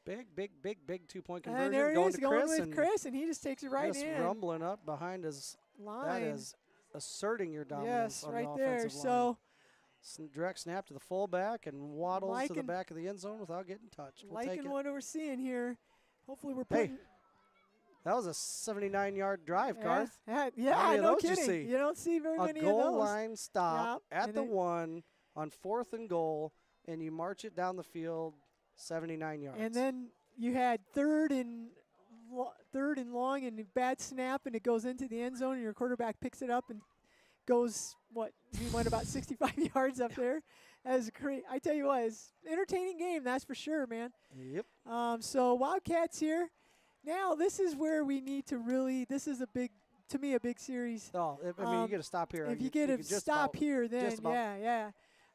Big 2-point conversion. And there he is, going with Chris, and he just takes it right just in. Rumbling up behind his line. That is asserting your dominance on right the offensive there. line. So direct snap to the fullback and waddles to the back of the end zone without getting touched. We'll take it. What we're seeing here. Hopefully we're putting. Hey, that was a 79-yard drive, Garth. Yeah, no kidding. You don't see very many of those. A goal line stop at the 1 on 4th and goal, and you march it down the field 79 yards. And then you had third and long and a bad snap, and it goes into the end zone, and your quarterback picks it up and goes, he went about 65 yards up there. That was great. I tell you what, it's an entertaining game, that's for sure, man. Yep. So Wildcats here. Now this is where we need to really, this is a big series. Oh, I mean, you get to stop here. If you get to stop here, then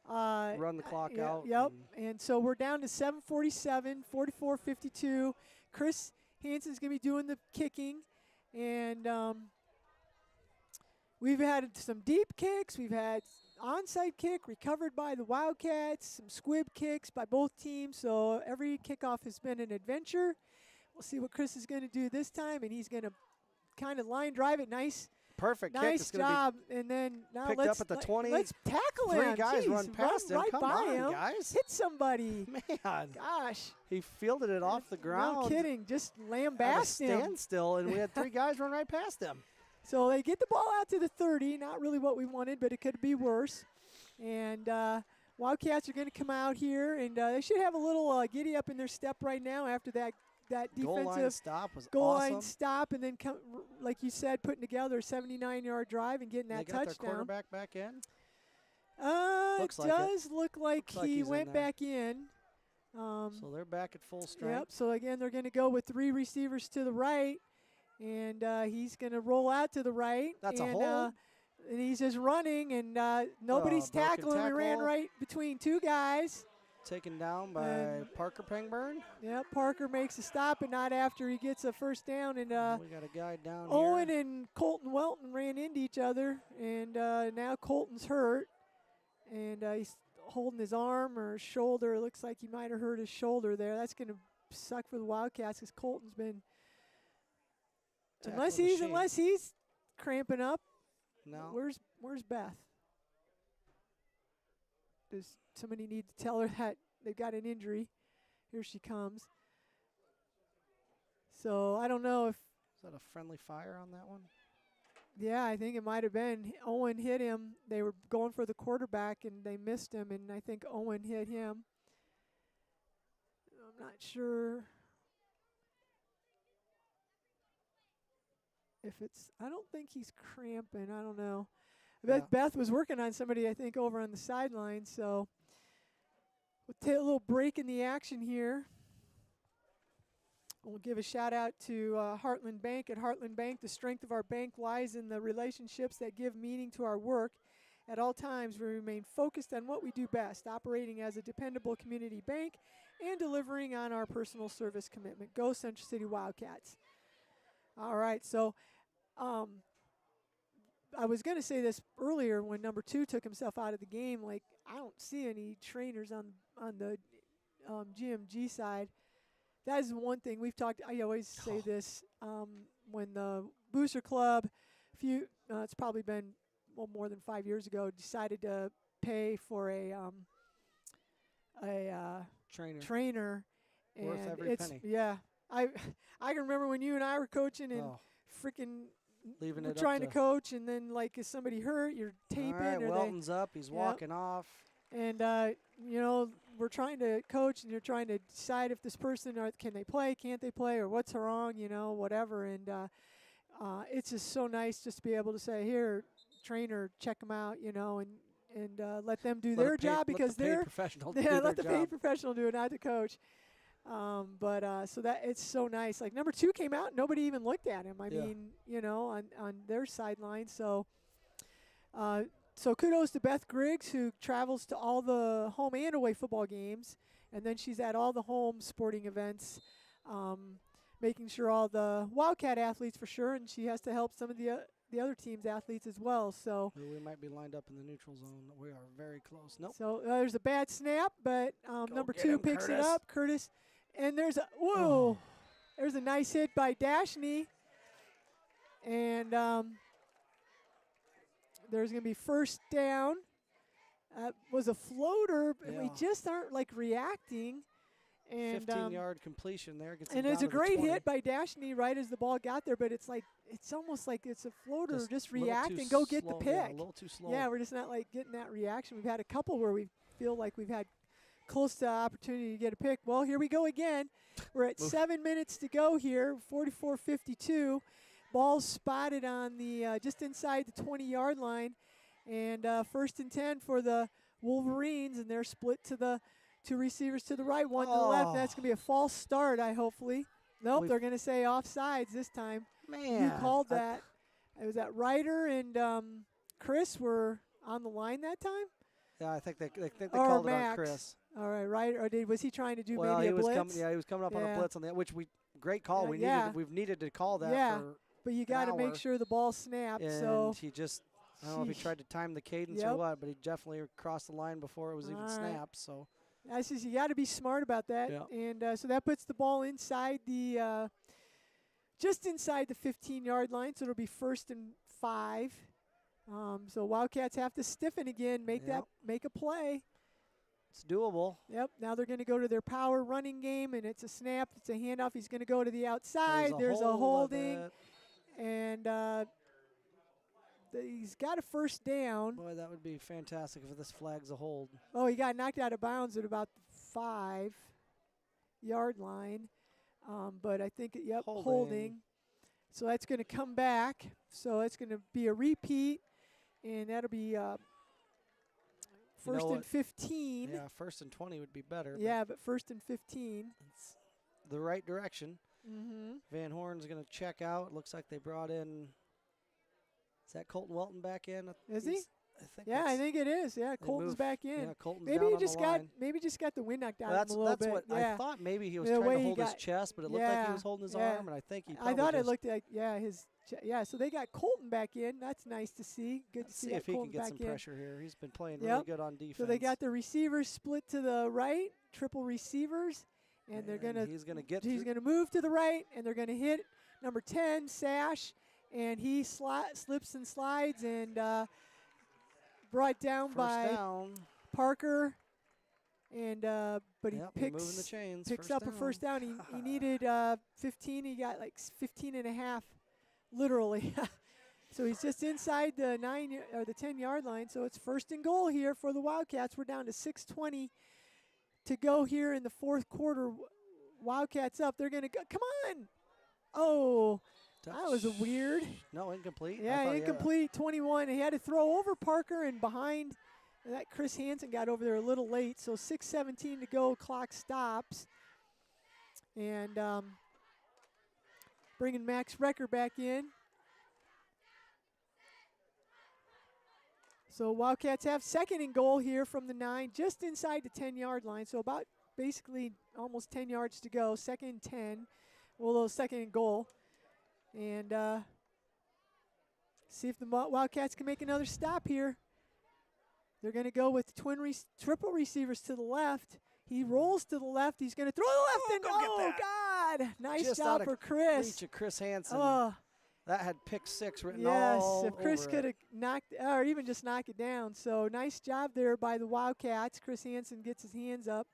run the clock out. Yep. And so we're down to 7:47, 44-52. Chris Hanson's going to be doing the kicking. And we've had some deep kicks. We've had onside kick recovered by the Wildcats, some squib kicks by both teams. So every kickoff has been an adventure. We'll see what Chris is going to do this time, and he's going to kind of line drive it. Nice Nice job. And then now picked up at the 20. Let's tackle him. 3 guys run past him. Right Come by on, him. guys. Hit somebody. Man. Gosh. He fielded it off the ground. No kidding. Just lambast him. Standstill, and we had 3 guys run right past him. So they get the ball out to the 30. Not really what we wanted, but it could be worse. And Wildcats are going to come out here, and they should have a little giddy up in their step right now after that defensive goal line stop, and then come, like you said, putting together a 79-yard drive and getting that touchdown. Their quarterback back in? Look like he went back in. So they're back at full strength. Yep. So again, they're going to go with 3 receivers to the right, and he's going to roll out to the right. That's a hold. And he's just running, and nobody's tackling him. He ran right between 2 guys. Taken down by Parker Pangburn. Yep, Parker makes a stop, and not after he gets a first down. And we got a guy down Owen here. and Colton Welton ran into each other, and now Colton's hurt, and he's holding his arm or his shoulder. It looks like he might have hurt his shoulder there. That's going to suck for the Wildcats because Colton's been unless he's cramping up. No. Where's Beth? Does somebody need to tell her that they've got an injury? Here she comes. So I don't know if. Is that a friendly fire on that one? Yeah, I think it might have been. Owen hit him. They were going for the quarterback, and they missed him, and I think Owen hit him. I'm not sure if it's. I don't think he's cramping. I don't know. Yeah. Beth was working on somebody, I think, over on the sideline, so we'll take a little break in the action here. We'll give a shout out to Heartland Bank. At Heartland Bank, the strength of our bank lies in the relationships that give meaning to our work. At all times, we remain focused on what we do best, operating as a dependable community bank and delivering on our personal service commitment. Go Central City Wildcats. All right, so I was going to say this earlier when number 2 took himself out of the game. Like, I don't see any trainers on the GMG side. That is one thing we've talked. I always say this when the Booster Club, it's probably been more than 5 years ago, decided to pay for a trainer. Worth and every penny. Yeah, I can remember when you and I were coaching and freaking leaving it trying to coach, and then like is somebody hurt, you're taping. All right, Welton's up. He's walking off. And we're trying to coach, and you're trying to decide if this person can they play, can't they play, or what's wrong, whatever. And it's just so nice just to be able to say, here, trainer, check them out, and let them do their job because they're professional. Let the paid professional do it, not the coach. So that it's so nice. Like number 2 came out, nobody even looked at him. I mean, on their sideline. So kudos to Beth Griggs, who travels to all the home and away football games, and then she's at all the home sporting events, making sure all the Wildcat athletes for sure, and she has to help some of the other team's athletes as well. So we might be lined up in the neutral zone. We are very close. Nope. So there's a bad snap, but number 2 picks it up, Curtis, and there's a nice hit by Dashney, and there's going to be first down. Was a floater, but we just aren't reacting. And 15-yard completion there. And it's a great hit by Dashney right as the ball got there, but it's almost like it's a floater. Just react and go get the pick. Yeah, a little too slow. Yeah, we're just not getting that reaction. We've had a couple where we feel like we've had close to opportunity to get a pick. Well, here we go again. We're at 7 minutes to go here, 44-52. Ball spotted on the just inside the 20-yard line, and first and 10 for the Wolverines, and they're split to the 2 receivers to the right, 1 to the left. That's going to be a false start, hopefully. Nope, they're going to say offsides this time. Man. You called that. It was that Ryder and Chris were on the line that time? Yeah, I think they called Max. It on Chris. All right, Ryder. Or was he trying to do maybe he a was blitz? He was coming up on a blitz on that, which great call. We've needed to call that for but you got to make sure the ball snapped. And he just, I don't know if he tried to time the cadence or what, but he definitely crossed the line before it was even snapped. So that's just, you got to be smart about that. Yeah. And so that puts the ball inside the, just inside the 15-yard line. So it'll be 1st and 5. So Wildcats have to stiffen again, make a play. It's doable. Yep. Now they're going to go to their power running game, and it's a snap. It's a handoff. He's going to go to the outside. There's a holding. And he's got a first down. Boy, that would be fantastic if this flag's a hold. Oh, he got knocked out of bounds at about the 5-yard line. But I think, holding. So that's going to come back. So it's going to be a repeat, and that'll be first and 15. Yeah, 1st and 20 would be better. Yeah, but 1st and 15. It's the right direction. Mm-hmm. Van Horn's going to check out. Looks like they brought in. Is that Colton Welton back in? Is he? I think it is. Yeah, Colton's back in. Yeah, Colton's maybe down he just on the line. maybe just got the wind knocked out of him a little bit. That's what I thought. Maybe he was the trying to hold his chest, but it looked like he was holding his arm, and I think he. I thought it looked like his. So they got Colton back in. That's nice to see. Good to see if he Colton can get back some in. pressure here. He's been playing really good on defense. So they got the receivers split to the right, triple receivers, and they're gonna. He's gonna move to the right, and they're gonna hit number 10, Sash, and he slips and slides and brought down by Parker. And but he picks up a first down. He needed 15. He got like 15 and a half, literally. So he's just inside the 10-yard line. So it's 1st and goal here for the Wildcats. We're down to 6:20 to go here in the 4th quarter. Wildcats up. They're gonna go. Come on! Oh, that was a weird. No, incomplete. Yeah, incomplete. 21. He had to throw over Parker and behind. That Chris Hansen got over there a little late, so 6:17 to go. Clock stops, and bringing Max Recker back in. So Wildcats have 2nd and goal here from the 9, just inside the 10-yard line. So about basically almost 10 yards to go. 2nd and 10, well, 2nd and goal, and see if the Wildcats can make another stop here. They're going to go with triple receivers to the left. He rolls to the left. He's going to throw to the left. And God. Nice just job for Chris. Reach of Chris Hansen. That had pick 6 written all over it. Yes, if Chris could have knocked or even just knocked it down. So nice job there by the Wildcats. Chris Hansen gets his hands up,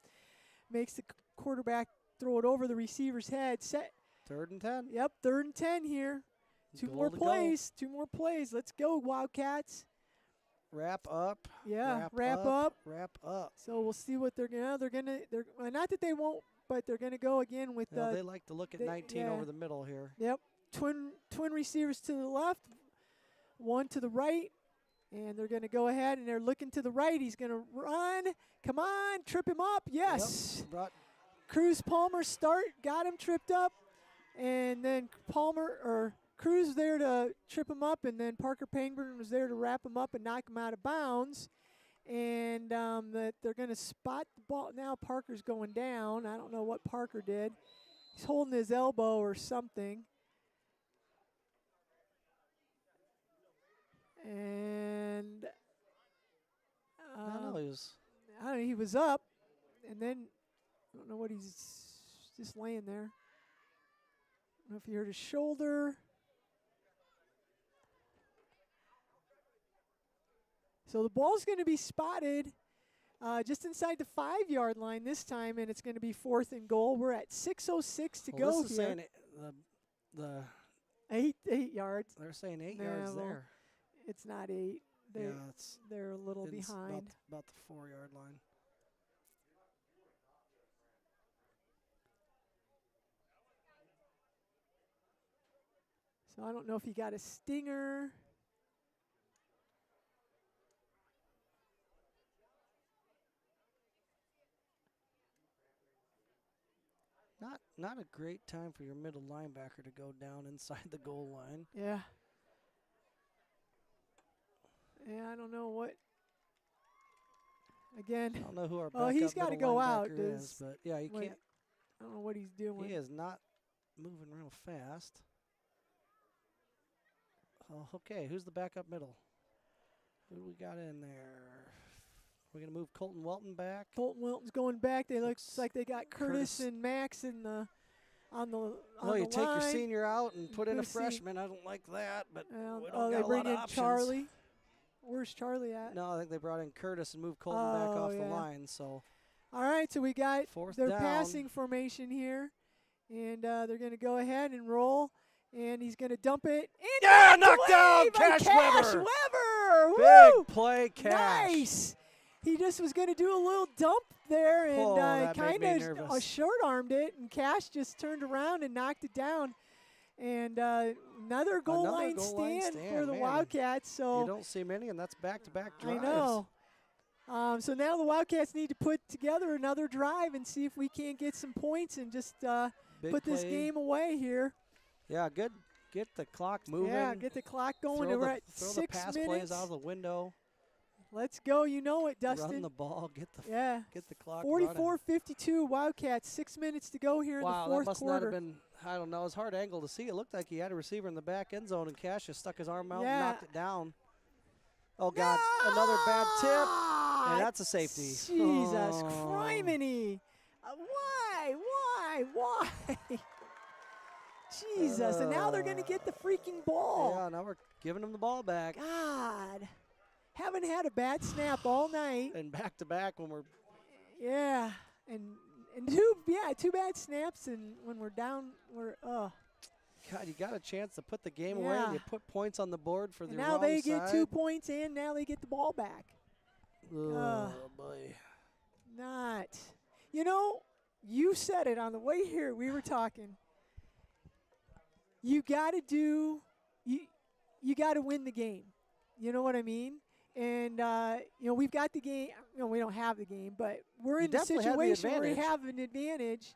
makes the quarterback throw it over the receiver's head. Set. 3rd and 10. Yep, 3rd and 10 here. Two more plays. Let's go, Wildcats. Wrap up. Yeah, wrap up. Wrap up. So we'll see what they're gonna. They're not that they won't, but they're gonna go again with. They like to look at 19 over the middle here. Yep, twin receivers to the left, one to the right, and they're gonna go ahead and they're looking to the right. He's gonna run. Come on, trip him up. Yes. Yep. Cruz Palmer got him tripped up, and then Cruz there to trip him up, and then Parker Pangburn was there to wrap him up and knock him out of bounds. And that they're going to spot the ball. Now Parker's going down. I don't know what Parker did. He's holding his elbow or something. And he was up, and then I don't know what he's just laying there. I don't know if you heard his shoulder. So the ball's going to be spotted just inside the 5-yard line this time, and it's going to be 4th and goal. We're at 6:06 to go this is here. Saying the 8 yards. They're saying 8 yards there. It's not 8. They're a little behind. About the 4-yard line. So I don't know if he got a stinger. Not a great time for your middle linebacker to go down inside the goal line. Yeah. Yeah, I don't know what. Again. I don't know who our backup he's got to go out. Is, but yeah, you can't. I don't know what he's doing. He is not moving real fast. Oh, okay, who's the backup middle? Who do we got in there? We're going to move Colton Welton back. Colton Welton's going back. They looks like they got Curtis and Max on the you take your senior out and put in a freshman. I don't like that, but we don't they got bring a lot in of options. Charlie. Where's Charlie at? No, I think they brought in Curtis and moved Colton back off the line. So, all right, so we got their down. Passing formation here, and they're going to go ahead and roll, and he's going to dump it. And knocked down Cash Weber. Woo! Big play, Cash. Nice. He just was going to do a little dump there and kind of short-armed it, and Cash just turned around and knocked it down. And another goal line stand for the Wildcats. So you don't see many, and that's back-to-back drives. I know. So now the Wildcats need to put together another drive and see if we can't get some points and just put this game away here. Yeah, good. Get the clock moving. Yeah, get the clock going. We're at 6 minutes. Throw the pass plays out of the window. Let's go. You know it, Dustin. Run the ball. Get the clock 44-52 Wildcats. 6 minutes to go here in the 4th quarter. Wow, that must not have been, I don't know, it was hard angle to see. It looked like he had a receiver in the back end zone, and Cash just stuck his arm out and knocked it down. Oh, God, another bad tip, and that's a safety. Jesus criminy. Why? Jesus, and now they're going to get the freaking ball. Yeah, now we're giving them the ball back. God. Haven't had a bad snap all night. And back-to-back when we're. Yeah, and two bad snaps, and when we're down, we're, God, you got a chance to put the game away, and you put points on the board for the wrong side. Now they get 2 points, and now they get the ball back. Oh, boy. Not. You know, you said it on the way here. We were talking. You got to you got to win the game. You know what I mean? And, we've got the game. We don't have the game, but we're in a situation where we have an advantage.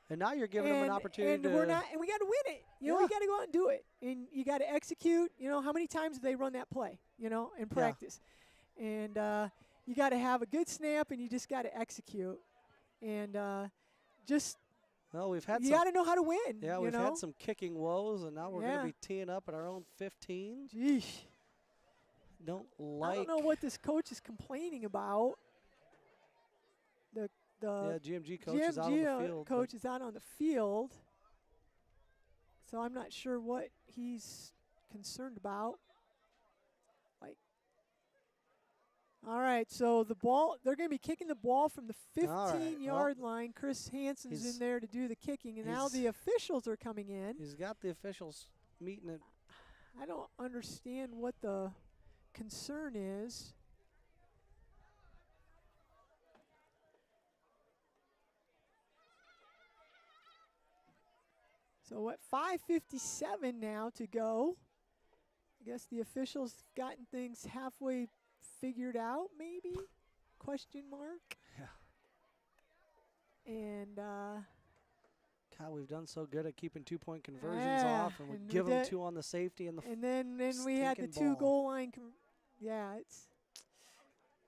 And now you're giving them an opportunity and we're not, and we got to win it. We got to go out and do it. And you got to execute. How many times do they run that play, in practice? Yeah. And you got to have a good snap, and you just got to execute. And well, we've had you got to know how to win. Yeah, we've had some kicking woes, and now we're going to be teeing up at our own 15. Jeez. I don't know what this coach is complaining about. The GMG coach is out on the field. Coach is out on the field. So I'm not sure what he's concerned about. All right, so the ball, they're going to be kicking the ball from the 15-yard line. Chris Hansen's in there to do the kicking, and now the officials are coming in. He's got the officials meeting it. I don't understand what the concern is. So what, 5:57 now to go. I guess the officials gotten things halfway figured out, maybe? Question mark. Yeah. And God, we've done so good at keeping 2-point conversions off, and we give them 2 on the safety and the and then we had the 2-goal line.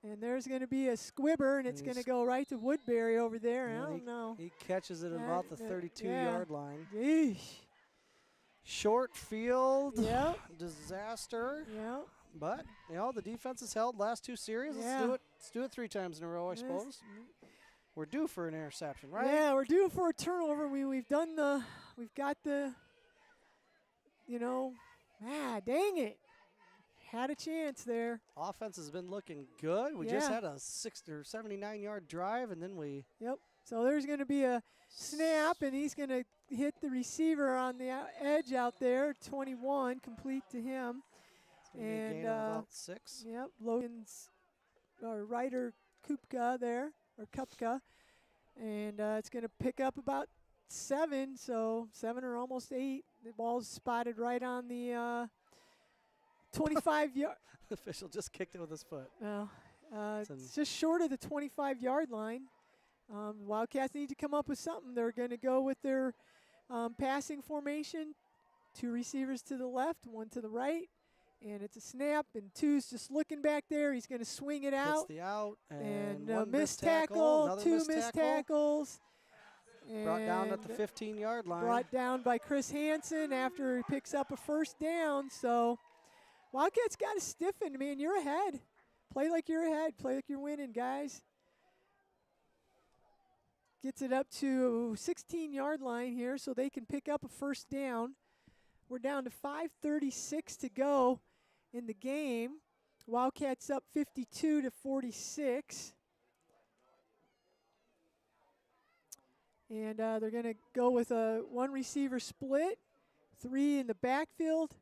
And there's going to be a squibber, and it's going to go right to Woodbury over there. I don't know. He catches it at about the 32-yard line. Yeesh. Short field. Yeah. Disaster. Yeah. But, the defense has held last 2 series. Let's do it 3 times in a row, I suppose. We're due for an interception, right? Yeah, we're due for a turnover. We've got the, dang it. Had a chance there. Offense has been looking good. We just had a 79-yard drive, and then we. Yep. So there's going to be a snap, and he's going to hit the receiver on the edge out there. 21, complete to him. And gain of about 6. Yep. Logan's Ryder Kupka there, or Kupka. And it's going to pick up about 7, so 7 or almost 8. The ball's spotted right on the 25-yard. The official just kicked it with his foot. No, it's just short of the 25-yard line. Wildcats need to come up with something. They're going to go with their passing formation. 2 receivers to the left, 1 to the right. And it's a snap, and 2's just looking back there. He's going to swing it out. Hits the out. And missed tackle. 2 missed tackles. Brought down at the 15-yard line. Brought down by Chris Hansen after he picks up a first down. So Wildcats got to stiffen, man. You're ahead. Play like you're ahead. Play like you're winning, guys. Gets it up to 16-yard line here so they can pick up a first down. We're down to 5:36 to go in the game. Wildcats up 52-46. And they're going to go with a 1 receiver split, 3 in the backfield.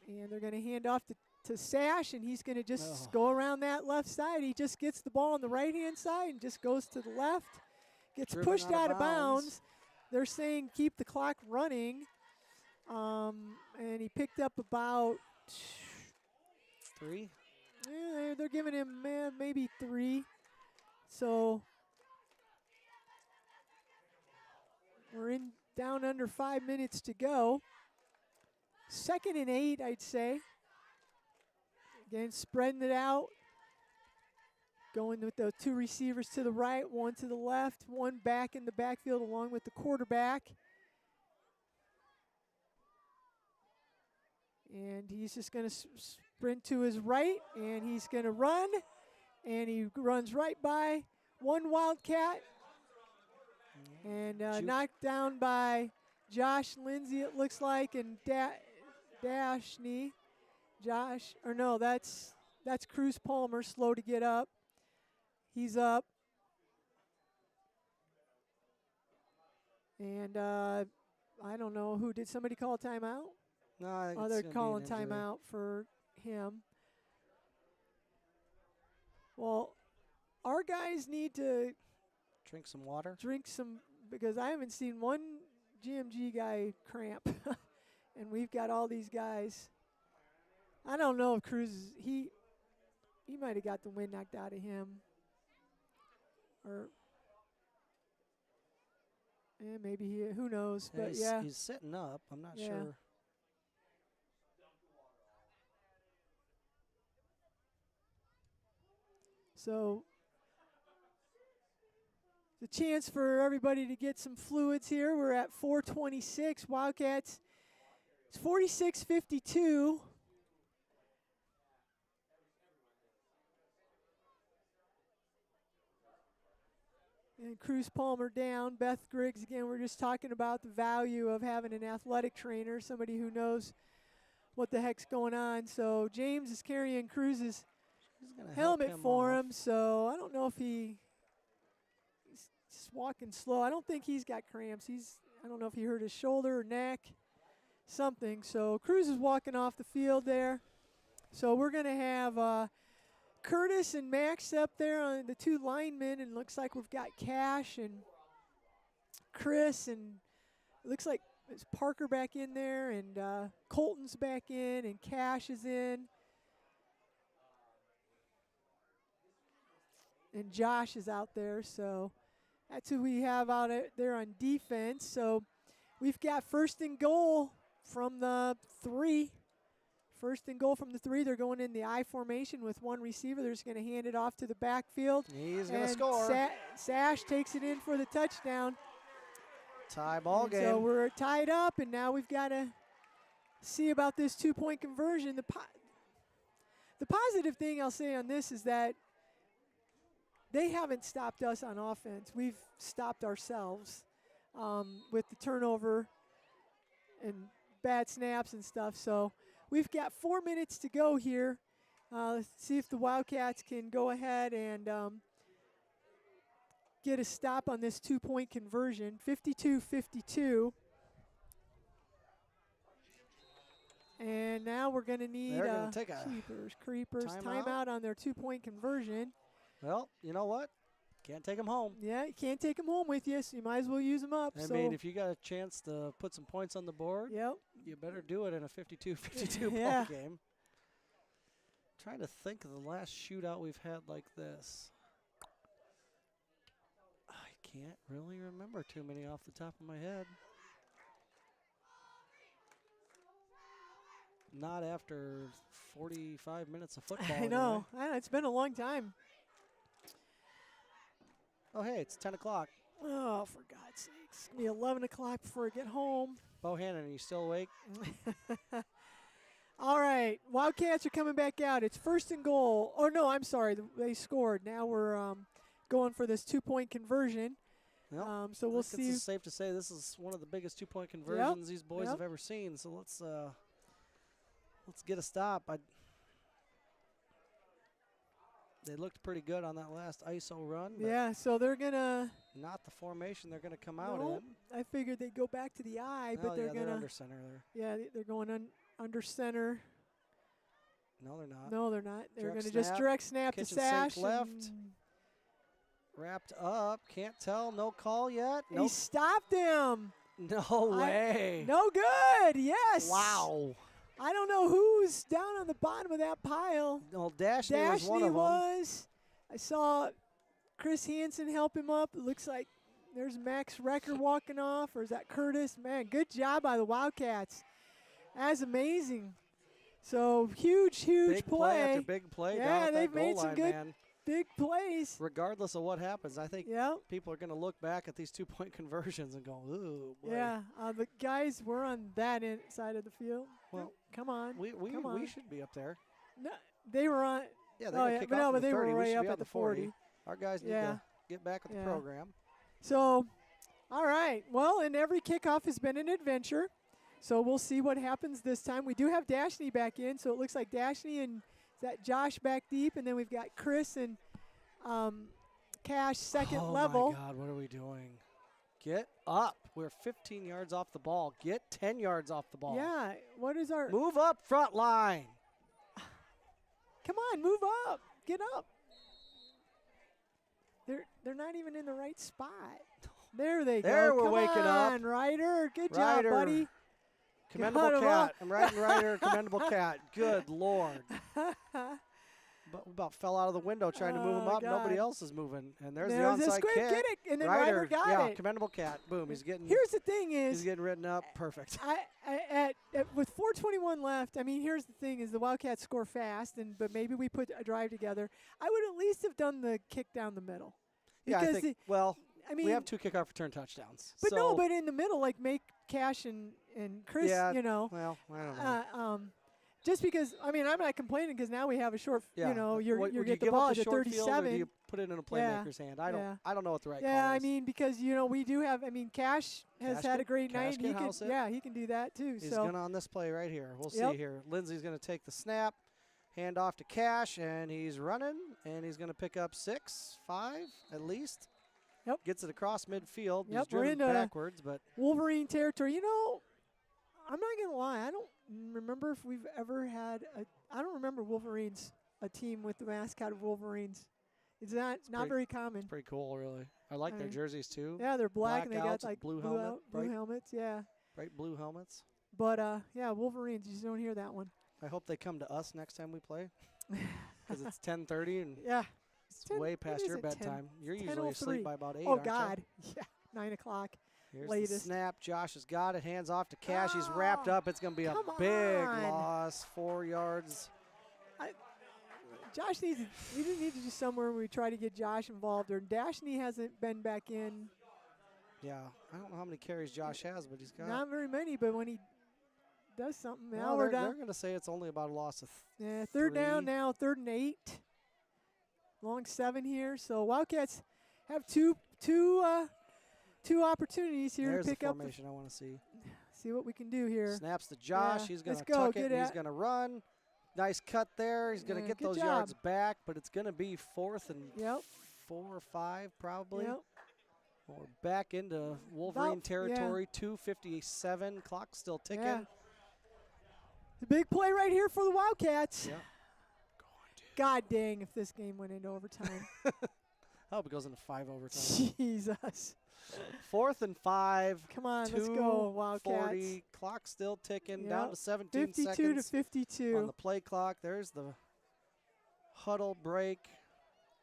And they're going to hand off to Sash, and he's going to just go around that left side. He just gets the ball on the right-hand side and just goes to the left. Gets pushed out of bounds. They're saying keep the clock running. And he picked up about 3. Yeah, they're giving him maybe 3. So we're down under 5 minutes to go. 2nd and 8, I'd say. Again, spreading it out. Going with the 2 receivers to the right, 1 to the left, 1 back in the backfield along with the quarterback. And he's just going to sprint to his right, and he's going to run. And he runs right by 1 Wildcat. And knocked down by Josh Lindsay, it looks like, and Dashney. Josh, or no, that's Cruz Palmer, slow to get up. He's up. And I don't know who, did somebody call a timeout? No, I think they're it's calling gonna be an injury. timeout for him. Well, our guys need to drink some water. Because I haven't seen one GMG guy cramp. And we've got all these guys. I don't know if Cruz he might have got the wind knocked out of him. Or maybe who knows? Yeah, but yeah, he's sitting up. I'm not sure. So the chance for everybody to get some fluids here. We're at 4:26. Wildcats. It's 46-52. And Cruz Palmer down. Beth Griggs, again, we're just talking about the value of having an athletic trainer, somebody who knows what the heck's going on. So James is carrying Cruz's helmet for him. So I don't know if he's just walking slow. I don't think he's got cramps. I don't know if he hurt his shoulder or neck, something. So Cruz is walking off the field there. So we're going to have Curtis and Max up there on the two linemen, and looks like we've got Cash and Chris, and it looks like it's Parker back in there, and Colton's back in, and Cash is in. And Josh is out there, so that's who we have out there on defense. So we've got first and goal from the 3. First and goal from the 3. They're going in the I formation with one receiver. They're just going to hand it off to the backfield. He's going to score. Sash takes it in for the touchdown. Tie ball game. So we're tied up, and now we've got to see about this 2-point conversion. The positive thing I'll say on this is that they haven't stopped us on offense. We've stopped ourselves with the turnover and bad snaps and stuff. So we've got 4 minutes to go here. Let's see if the Wildcats can go ahead and get a stop on this 2-point conversion. 52-52. And now we're going to need creepers timeout on their 2-point conversion. Well, you know what? Can't take them home. Yeah, you can't take them home with you, so you might as well use them up. I mean, if you got a chance to put some points on the board, you better do it in a 52-52 ball game. Trying to think of the last shootout we've had like this. I can't really remember too many off the top of my head. Not after 45 minutes of football. I know. It's been a long time. Oh, hey, it's 10 o'clock. Oh, for God's sakes. It's going to be 11 o'clock before I get home. Bohannon, are you still awake? All right. Wildcats are coming back out. It's first and goal. Oh, no, I'm sorry. They scored. Now we're going for this 2-point conversion. Yep. So we'll see. It's safe to say this is one of the biggest 2-point conversions these boys have ever seen. So let's get a stop. They looked pretty good on that last ISO run. Yeah, so they're going to. Not the formation they're going to come out in. I figured they'd go back to the I, but they're going to. Under center there. Yeah, they're going under center. No, they're not. No, they're not. They're going to just direct snap to Sash. Left. Wrapped up. Can't tell. No call yet. Nope. He stopped him. No way. No good. Yes. Wow. I don't know who's down on the bottom of that pile. No, Dashney was one of them. I saw Chris Hansen help him up. It looks like there's Max Recker walking off, or is that Curtis? Man, good job by the Wildcats. That's amazing. So huge big play. After big play. Yeah, they've made some good big plays. Regardless of what happens, I think people are going to look back at these 2-point conversions and go, ooh, boy. Yeah, the guys were on that side of the field. Well, come on. We should be up there. No, they were on. Yeah, they're kick off but they 30. were way we up be at the 40. Our guys need to get back with the program. So All right. Well, and every kickoff has been an adventure. So we'll see what happens this time. We do have Dashney back in, so it looks like Dashney and is that Josh back deep, and then we've got Chris and Cash second level. Oh my God, what are we doing? Get up. We're 15 yards off the ball. Get 10 yards off the ball. Yeah. What is our move up front line? Come on, move up. Get up. They're not even in the right spot. There they go. There we're Come waking on, up. Ryder. Good Ryder. job, buddy. Commendable cat. I'm riding Ryder. Commendable cat. Good Lord. But about fell out of the window trying to move him up. God. Nobody else is moving. And there's the There's a onside squib. kick. Get it. And then Ryder got it. Commendable cat. Boom. He's getting. Here's the thing is. He's getting written up. Perfect. With 4:21 left, I mean, here's the thing: is the Wildcats score fast, but maybe we put a drive together. I would at least have done the kick down the middle. Yeah, I think. I mean, we have 2 kickoff return touchdowns. But so no, but in the middle, like make Cash and Chris, yeah, you know. Well, I don't know. Just because, I mean, I'm not complaining because now we have a short, yeah. you know, you get the give ball up at the short 37. field, or do you put it in a playmaker's hand? I don't know what the right call is. Yeah, I mean, because, you know, we do have, I mean, Cash has had a great night. He can do that too. He's going on this play right here. We'll see here. Lindsay's going to take the snap, hand off to Cash, and he's running, and he's going to pick up 6, 5 at least. Yep. Gets it across midfield. Yep, He's driven backwards, but Wolverine territory. You know, I'm not going to lie. I don't remember if we've ever had I don't remember Wolverines, a team with the mascot of Wolverines. It's not very common. Pretty cool, really. I like their jerseys too. Yeah, they're black and they got like blue helmets. Yeah. Bright blue helmets. But yeah, Wolverines. You just don't hear that one. I hope they come to us next time we play, because it's 10:30 and yeah, it's way past your bedtime. You're usually asleep by about 8. Oh God, yeah, 9 o'clock. Here's latest. the snap. Josh has got it. Hands off to Cash. He's wrapped up. It's going to be a big loss. 4 yards. Josh needs. We just need to do somewhere where we try to get Josh involved. Or Dashney hasn't been back in. Yeah, I don't know how many carries Josh has, but he's got not very many. But when he does something, now well, we're they're down. going to say it's only about a loss of 3. Third down now. 3rd and 8. Long 7 here. So Wildcats have two opportunities here There's to pick the up. Formation I want to see. See what we can do here. Snaps to Josh. Yeah, he's going to go. tuck it. And he's going to run. Nice cut there. He's going to get those yards back, but it's going to be 4th and 4 or 5 probably. Yep. We're back into Wolverine territory. 2:57. Clock still ticking. Yeah. The big play right here for the Wildcats. Yep. God dang if this game went into overtime. I hope it goes into 5 overtime. Jesus. 4th and 5. Come on, let's go, Wildcats. 40. Clock still ticking. Down to 17 52 seconds. 52 to 52. On the play clock. There's the huddle break.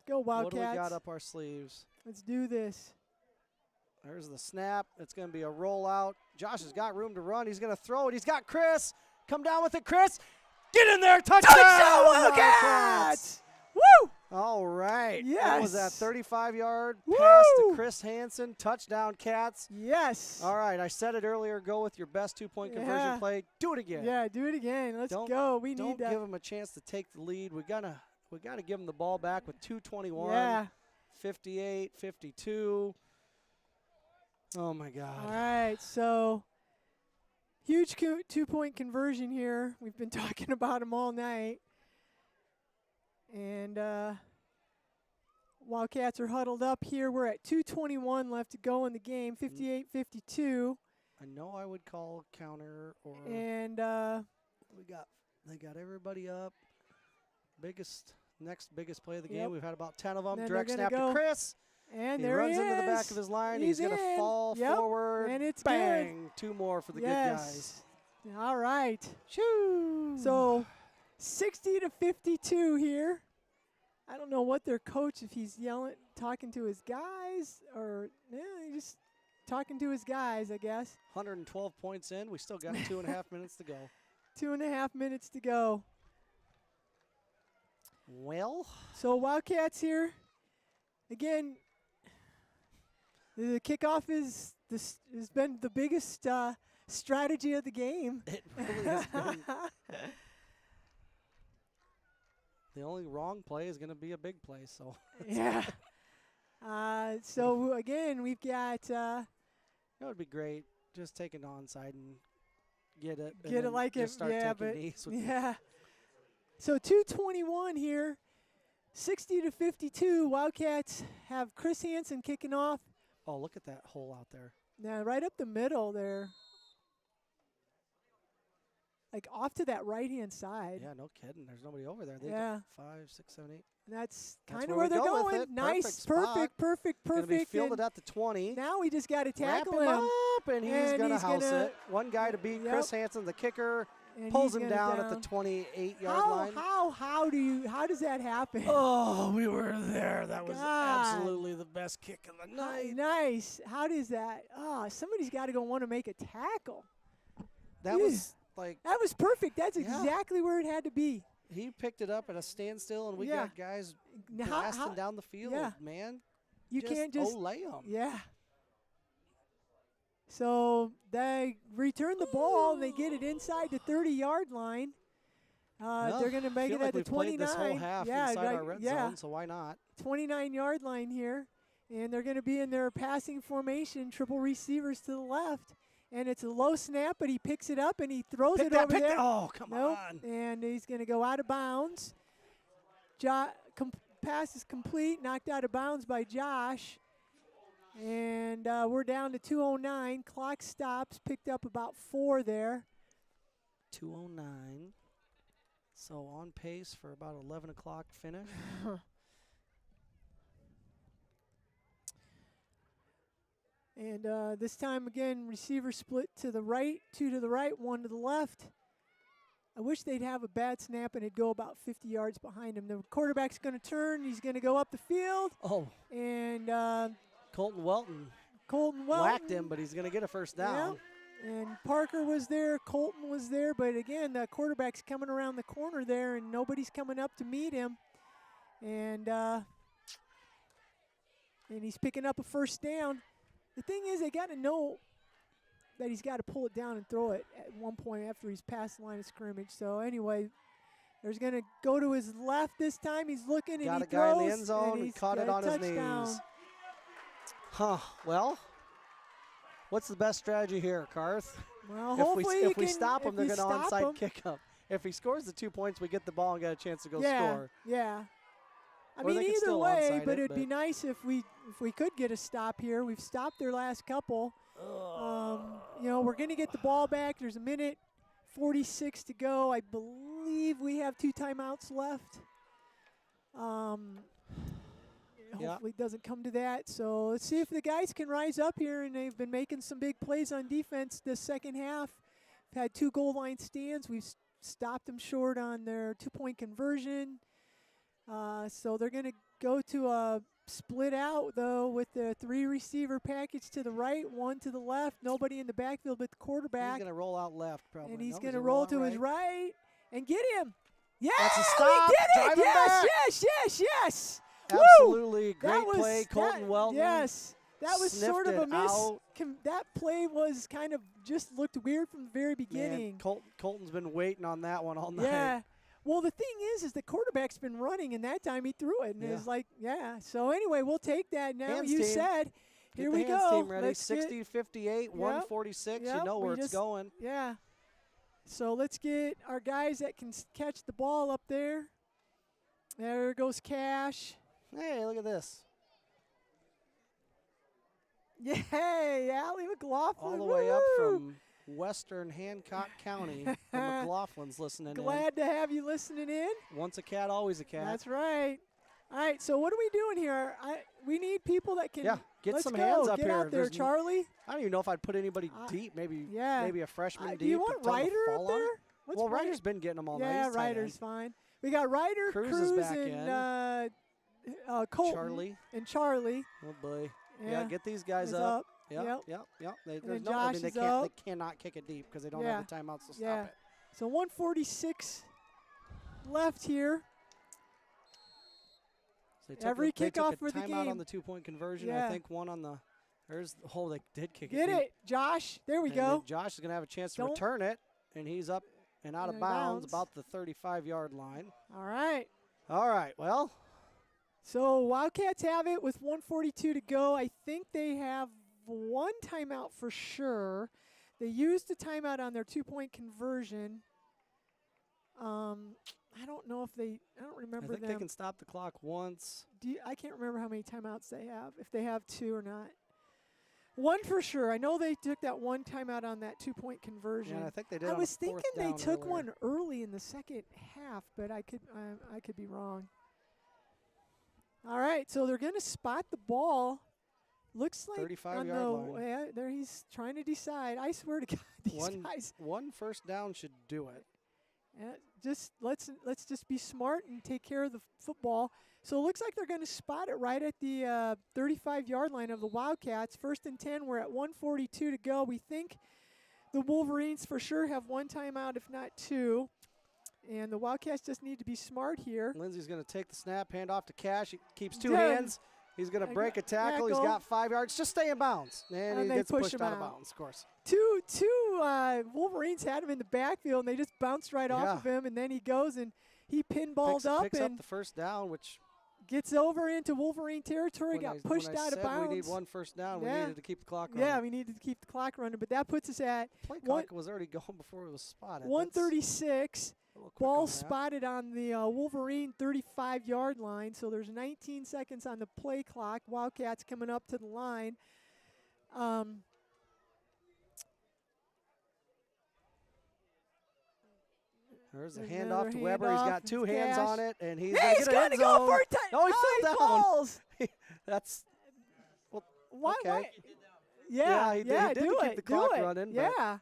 Go, Wildcats. What do we got up our sleeves? Let's do this. There's the snap. It's going to be a rollout. Josh has got room to run. He's going to throw it. He's got Chris. Come down with it, Chris. Get in there. Touchdown, Wildcats! Woo! All right. Yes. That was that 35-yard pass to Chris Hansen. Touchdown, Cats. Yes. All right. I said it earlier. Go with your best 2-point conversion play. Do it again. Yeah, do it again. Let's go. We need that. Don't give them a chance to take the lead. We gotta give them the ball back with 2:21. Yeah. 58, 52. Oh my God. All right. So huge 2-point conversion here. We've been talking about them all night. And Wildcats are huddled up here. We're at 2:21 left to go in the game, 58-52. I know I would call counter or and they got everybody up. Next biggest play of the game. We've had about 10 of them. Direct snap to Chris. And he there runs he into the is. back of his line. He's going to fall forward. And it's bang. Good. 2 more for the good guys. All right. Shoo. So 60-52 here. I don't know what their coach, if he's talking to his guys, or he's just talking to his guys, I guess. 112 points in. We still got 2.5 minutes to go. 2.5 minutes to go. Well. So Wildcats here. Again, the kickoff has been the biggest strategy of the game. It really has been. The only wrong play is going to be a big play. So yeah. So again, we've got That would be great. Just take it onside and get it. Get it like it. Start Yeah, taking but knees. yeah. So 2:21 here, 60-52. Wildcats have Chris Hansen kicking off. Oh, look at that hole out there. Now right up the middle there. Like off to that right-hand side. Yeah, no kidding. There's nobody over there. They Yeah. 5, 6, 7, 8. And that's That's kind of where where we they're go with going. it. Nice, Perfect perfect. Gonna be fielded And at the 20. now we just got to Wrap tackle him him. up, and he's going to house gonna- it. One guy to beat. Yep. Chris Hansen, the kicker, And pulls he's him gonna down at the 28-yard line. How does that happen? Oh, we were there. That was God. absolutely the best kick of the night. Nice. How does that? Oh, somebody's got to go want to make a tackle. That was like That was perfect. That's Yeah. exactly where it had to be. he picked it up at a standstill, and we Yeah. got guys Now, blasting down the field. yeah. Man, you can't just lay them. Yeah. So they return the ball and they get it inside the 30-yard line. They're going to make it at the 29. This whole half yeah, inside right, our red yeah. zone, so why not? 29-yard line here. And they're going to be in their passing formation, triple receivers to the left. And it's a low snap, but he picks it up and he throws it over there. Oh, come Nope. on. And he's going to go out of bounds. Pass is complete, knocked out of bounds by Josh. And we're down to 2:09. Clock stops, picked up about 4 there. 2:09. So on pace for about 11 o'clock finish. And this time again, receiver split to the right, 2 to the right, 1 to the left. I wish they'd have a bad snap and it'd go about 50 yards behind him. The quarterback's going to turn. He's going to go up the field. Oh. And Colton Welton whacked whacked him, but he's going to get a first down. Yeah. And Parker was there. Colton was there. But again, the quarterback's coming around the corner there, and nobody's coming up to meet him. And he's picking up a first down. The thing is, they got to know that he's got to pull it down and throw it at one point after he's past the line of scrimmage. So anyway, there's going to go to his left this time. He's looking and he throws. Got a guy in the end zone and caught it on his knees. Huh. Well, what's the best strategy here, Karth? Well, hopefully if we stop him, they're going to onside him. kick him. If he scores the 2 points, we get the ball and get a chance to go yeah, score. Yeah. I Or mean, they could either still way, onside but it, it'd be nice if we could get a stop here. We've stopped their last couple. You know, we're going to get the ball back. There's 1:46 to go. I believe we have 2 timeouts left. Hopefully it doesn't come to that. So let's see if the guys can rise up here, and they've been making some big plays on defense this second half. We've had 2 goal line stands. We've stopped them short on their 2-point conversion. So they're going to go to a split out, though, with the 3 receiver package to the right, 1 to the left. Nobody in the backfield but the quarterback. He's going to roll out left, probably. And he's No, going to roll to his right and get him. Yeah, that's a stop. We did it. Drive him back. Yes. Absolutely Woo! great play, Colton Welton. Yes, that was sort of a miss. Out. That play was kind of just looked weird from the very beginning. Man, Colton's been waiting on that one all night. Yeah. Well, the thing is the quarterback's been running, and that time he threw it, and it's like, yeah. So anyway, we'll take that now. Hands you team. said, here we Hands go. Team ready. 60-58, 146. You know where it's going. Yeah. So let's get our guys that can catch the ball up there. There goes Cash. Hey, look at this. Yay, Allie McLaughlin. All the way up from Western Hancock County. The McLaughlin's listening Glad to have you listening in. Once a cat, always a cat. That's right. All right, so what are we doing here? We need people that can get some go. hands up Get here. out there, Charlie. I don't even know if I'd put anybody deep. Maybe a freshman deep. Do you want Ryder up there? Well, Ryder's been getting them all night. Yeah, Ryder's fine. We got Ryder, Cruz is back and Colton and Charlie. Oh boy. Yeah, get these guys up. Yep. Josh is up. They cannot kick it deep because they don't have the timeouts to stop it. So 1:46 left here. So Every kickoff for the game. Timeout on the 2-point conversion. I think one on the. There's the hole. They did kick it. Get it, Josh. There we go. Josh is going to have a chance to return it, and he's up and out of bounds about the 35-yard line. All right. Well. So Wildcats have it with 1:42 to go. I think they have one timeout for sure. They used a timeout on their 2-point conversion. I don't know if I don't remember I think they can stop the clock once. I can't remember how many timeouts they have, if they have 2 or not. One for sure. I know they took that one timeout on that 2-point conversion. Yeah, I think they did. I was thinking they took earlier. one early in the second half, but I could be wrong. All right, so they're going to spot the ball. Looks like 35-yard line. Yeah, there he's trying to decide. I swear to God, these guys. One first down should do it. Just let's just be smart and take care of the football. So it looks like they're going to spot it right at the 35-yard line of the Wildcats. 1st and 10. We're at 1:42 to go. We think the Wolverines for sure have one timeout, if not 2. And the Wildcats just need to be smart here. Lindsey's going to take the snap, hand off to Cash. He keeps 2 hands. He's going to break a tackle. He's got 5 yards. Just stay in bounds. And he gets pushed out of bounds, of course. Two Wolverines had him in the backfield, and they just bounced right off of him. And then he goes and he pinballed up picks and up the first down, which gets over into Wolverine territory. Got pushed out of bounds. We need one first down. We needed to keep the clock running. Yeah, we needed to keep the clock running. But that puts us at play clock was already going before it was spotted. 1:36. Ball spotted on the Wolverine 35-yard line, so there's 19 seconds on the play clock. Wildcats coming up to the line. There's a handoff to Weber. He's got 2 hands on it, and he's going to go for it. Oh, he fell down. That's why? Okay. Why? Yeah, he did to keep the clock running. Yeah.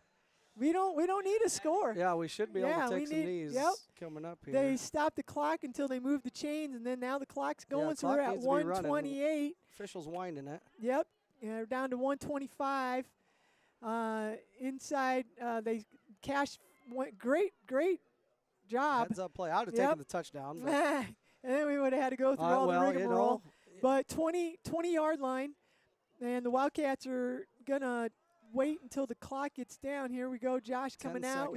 We don't need a score. Yeah, we should be able to take some knees coming up here. They stopped the clock until they moved the chains, and then now the clock's going, so we're at 1:28. Officials winding it. Yep. Yeah, they're down to 1:25. Inside, Cash went great job. Heads up play. I would have taken the touchdown. And then we would have had to go through all the rigmarole. But 20-yard line, and the Wildcats are gonna wait until the clock gets down. Here we go. Josh coming out.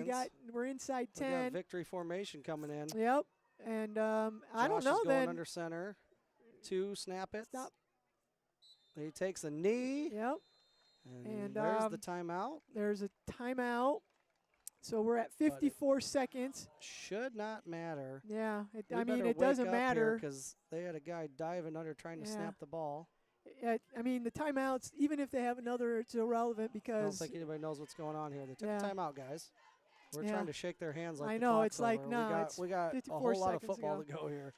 We're inside 10. We got victory formation coming in. Yep. And I don't know Josh is then. going under center. 2 snap it. Stop. He takes a knee. Yep. And there's the timeout. There's a timeout. So we're at 54 seconds. Should not matter. Yeah. It doesn't matter because they had a guy diving under trying to snap the ball. I mean, the timeouts, even if they have another, it's irrelevant because. I don't think anybody knows what's going on here. They took a timeout, guys. We're trying to shake their hands like I the know. clock's It's like, over. no, we got a 54 whole lot of seconds football ago. to go here.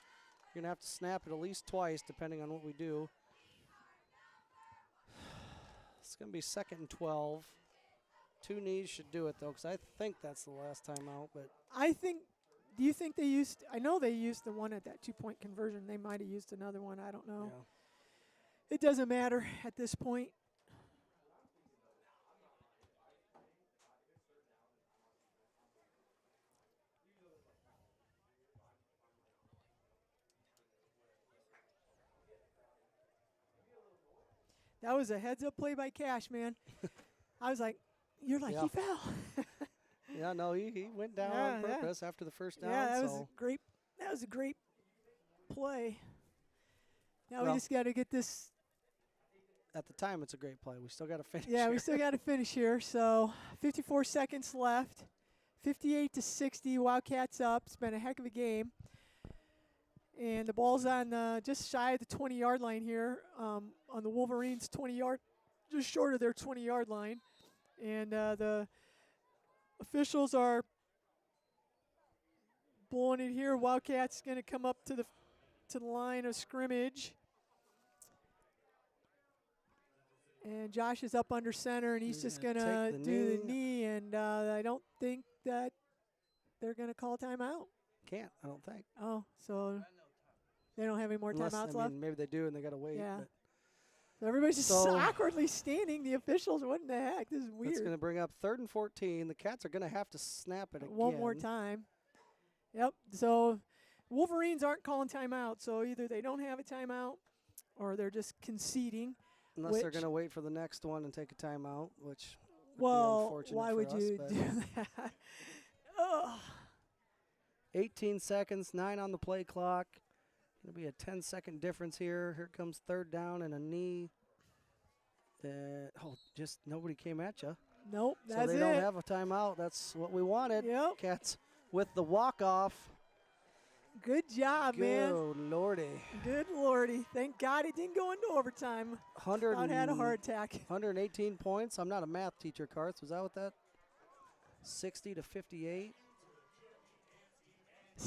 You're going to have to snap it at least twice, depending on what we do. It's going to be 2nd and 12. 2 knees should do it, though, because I think that's the last timeout. But do you think they used, I know they used the one at that 2-point conversion. They might have used another one. I don't know. Yeah. It doesn't matter at this point. That was a heads-up play by Cash, man. I was like, he fell. Yeah, no, he went down on purpose after the first down. Yeah, that was a great play. Now we just got to get this. At the time, it's a great play. We still got to finish. Yeah, we still got to finish here. So 54 seconds left. 58-60. Wildcats up. It's been a heck of a game. And the ball's on just shy of the 20-yard line here on the Wolverines' 20-yard, just short of their 20-yard line. And the officials are blowing it here. Wildcats going to come up to the line of scrimmage. And Josh is up under center, and he's just going to do the knee. And I don't think that they're going to call timeout. Can't, I don't think. Oh, so they don't have any more timeouts left? Maybe they do, and they got to wait. Yeah. So everybody's just awkwardly standing. The officials, what in the heck? This is weird. It's going to bring up 3rd and 14. The Cats are going to have to snap it again. One more time. Yep. So Wolverines aren't calling timeout, so either they don't have a timeout or they're just conceding. Unless they're going to wait for the next one and take a timeout, which would be unfortunate why would you do that? 18 seconds, 9 on the play clock. Going to be a 10-second difference here. Here comes 3rd down and a knee. Just nobody came at you. Nope, that's it. So they don't have a timeout. That's what we wanted. Yep. Cats with the walk-off. Good job, man. Good lordy. Good lordy. Thank God it didn't go into overtime. I had a heart attack. 118 points. I'm not a math teacher, Karth. Was that what that? 60 to 58.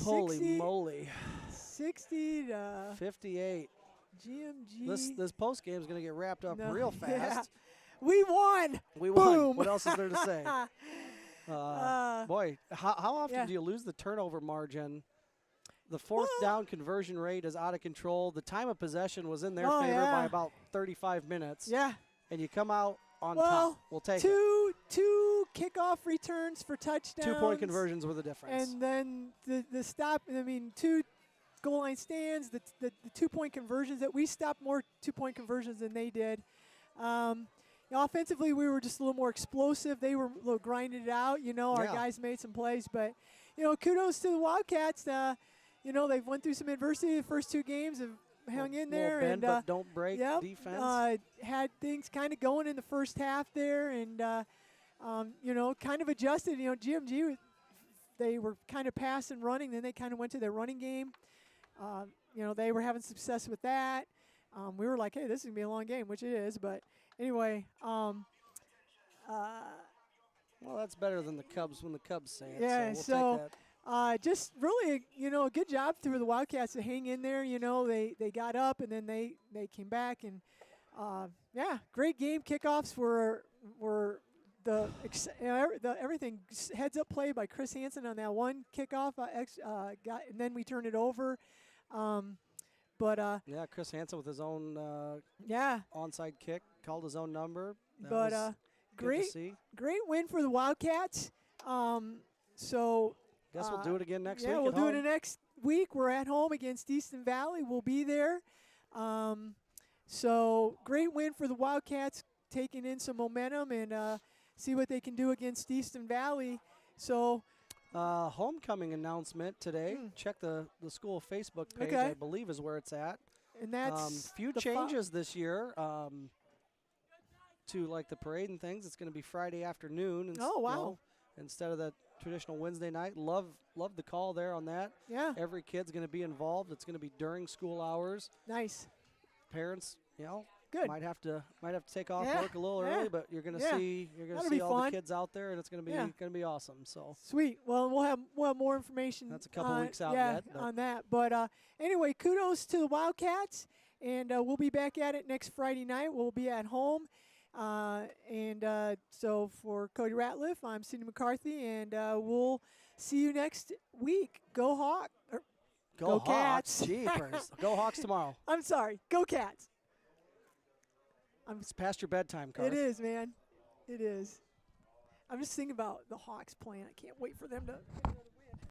Holy moly. 60 to 58. GMG. This post game is going to get wrapped up real fast. Yeah. We won. We Boom. won. What else is there to say? Boy, how often do you lose the turnover margin? The fourth down conversion rate is out of control. The time of possession was in their favor by about 35 minutes. Yeah. And you come out on top. We'll take it. Two kickoff returns for touchdowns. 2-point conversions were the difference. And then the stop, 2 goal line stands, the 2-point conversions that we stopped more 2-point conversions than they did. Offensively, we were just a little more explosive. They were a little grinded it out. Our guys made some plays. But, kudos to the Wildcats. They've went through some adversity. The first 2 games have hung in there. Bend, but don't break defense. Had things kind of going in the first half there and, kind of adjusted. GMG, they were kind of pass and running. Then they kind of went to their running game. They were having success with that. We were like, hey, this is going to be a long game, which it is. But anyway. Well, that's better than the Cubs when the Cubs say it. Yeah, so we'll take that. Just really, a good job through the Wildcats to hang in there. They got up and then they came back and great game. Kickoffs were everything heads up play by Chris Hansen on that one kickoff. And then we turned it over. Chris Hansen with his own onside kick called his own number. Great win for the Wildcats. Guess we'll do it again next week. Yeah, we'll do it next week. We're at home against Easton Valley. We'll be there. Great win for the Wildcats, taking in some momentum and see what they can do against Easton Valley. Homecoming announcement today. Check the school Facebook page. I believe is where it's at. And that's few changes this year to like the parade and things. It's going to be Friday afternoon. And, oh wow! Instead of the traditional Wednesday night. Love the call there on that. Yeah. Every kid's going to be involved. It's going to be during school hours. Nice. Parents, good. Might have to take off work a little early, but you're going to see all the kids out there, and it's going to be awesome. So sweet. Well, we'll have more information. That's a couple weeks out yet. On that. But anyway, kudos to the Wildcats, and we'll be back at it next Friday night. We'll be at home. So for Cody Ratliff, I'm Cindy McCarthy, and we'll see you next week. Go Hawks. Go Cats. Jeepers. Go Hawks tomorrow. I'm sorry. Go Cats. It's past your bedtime, Carl. It is, man. It is. I'm just thinking about the Hawks playing. I can't wait for them to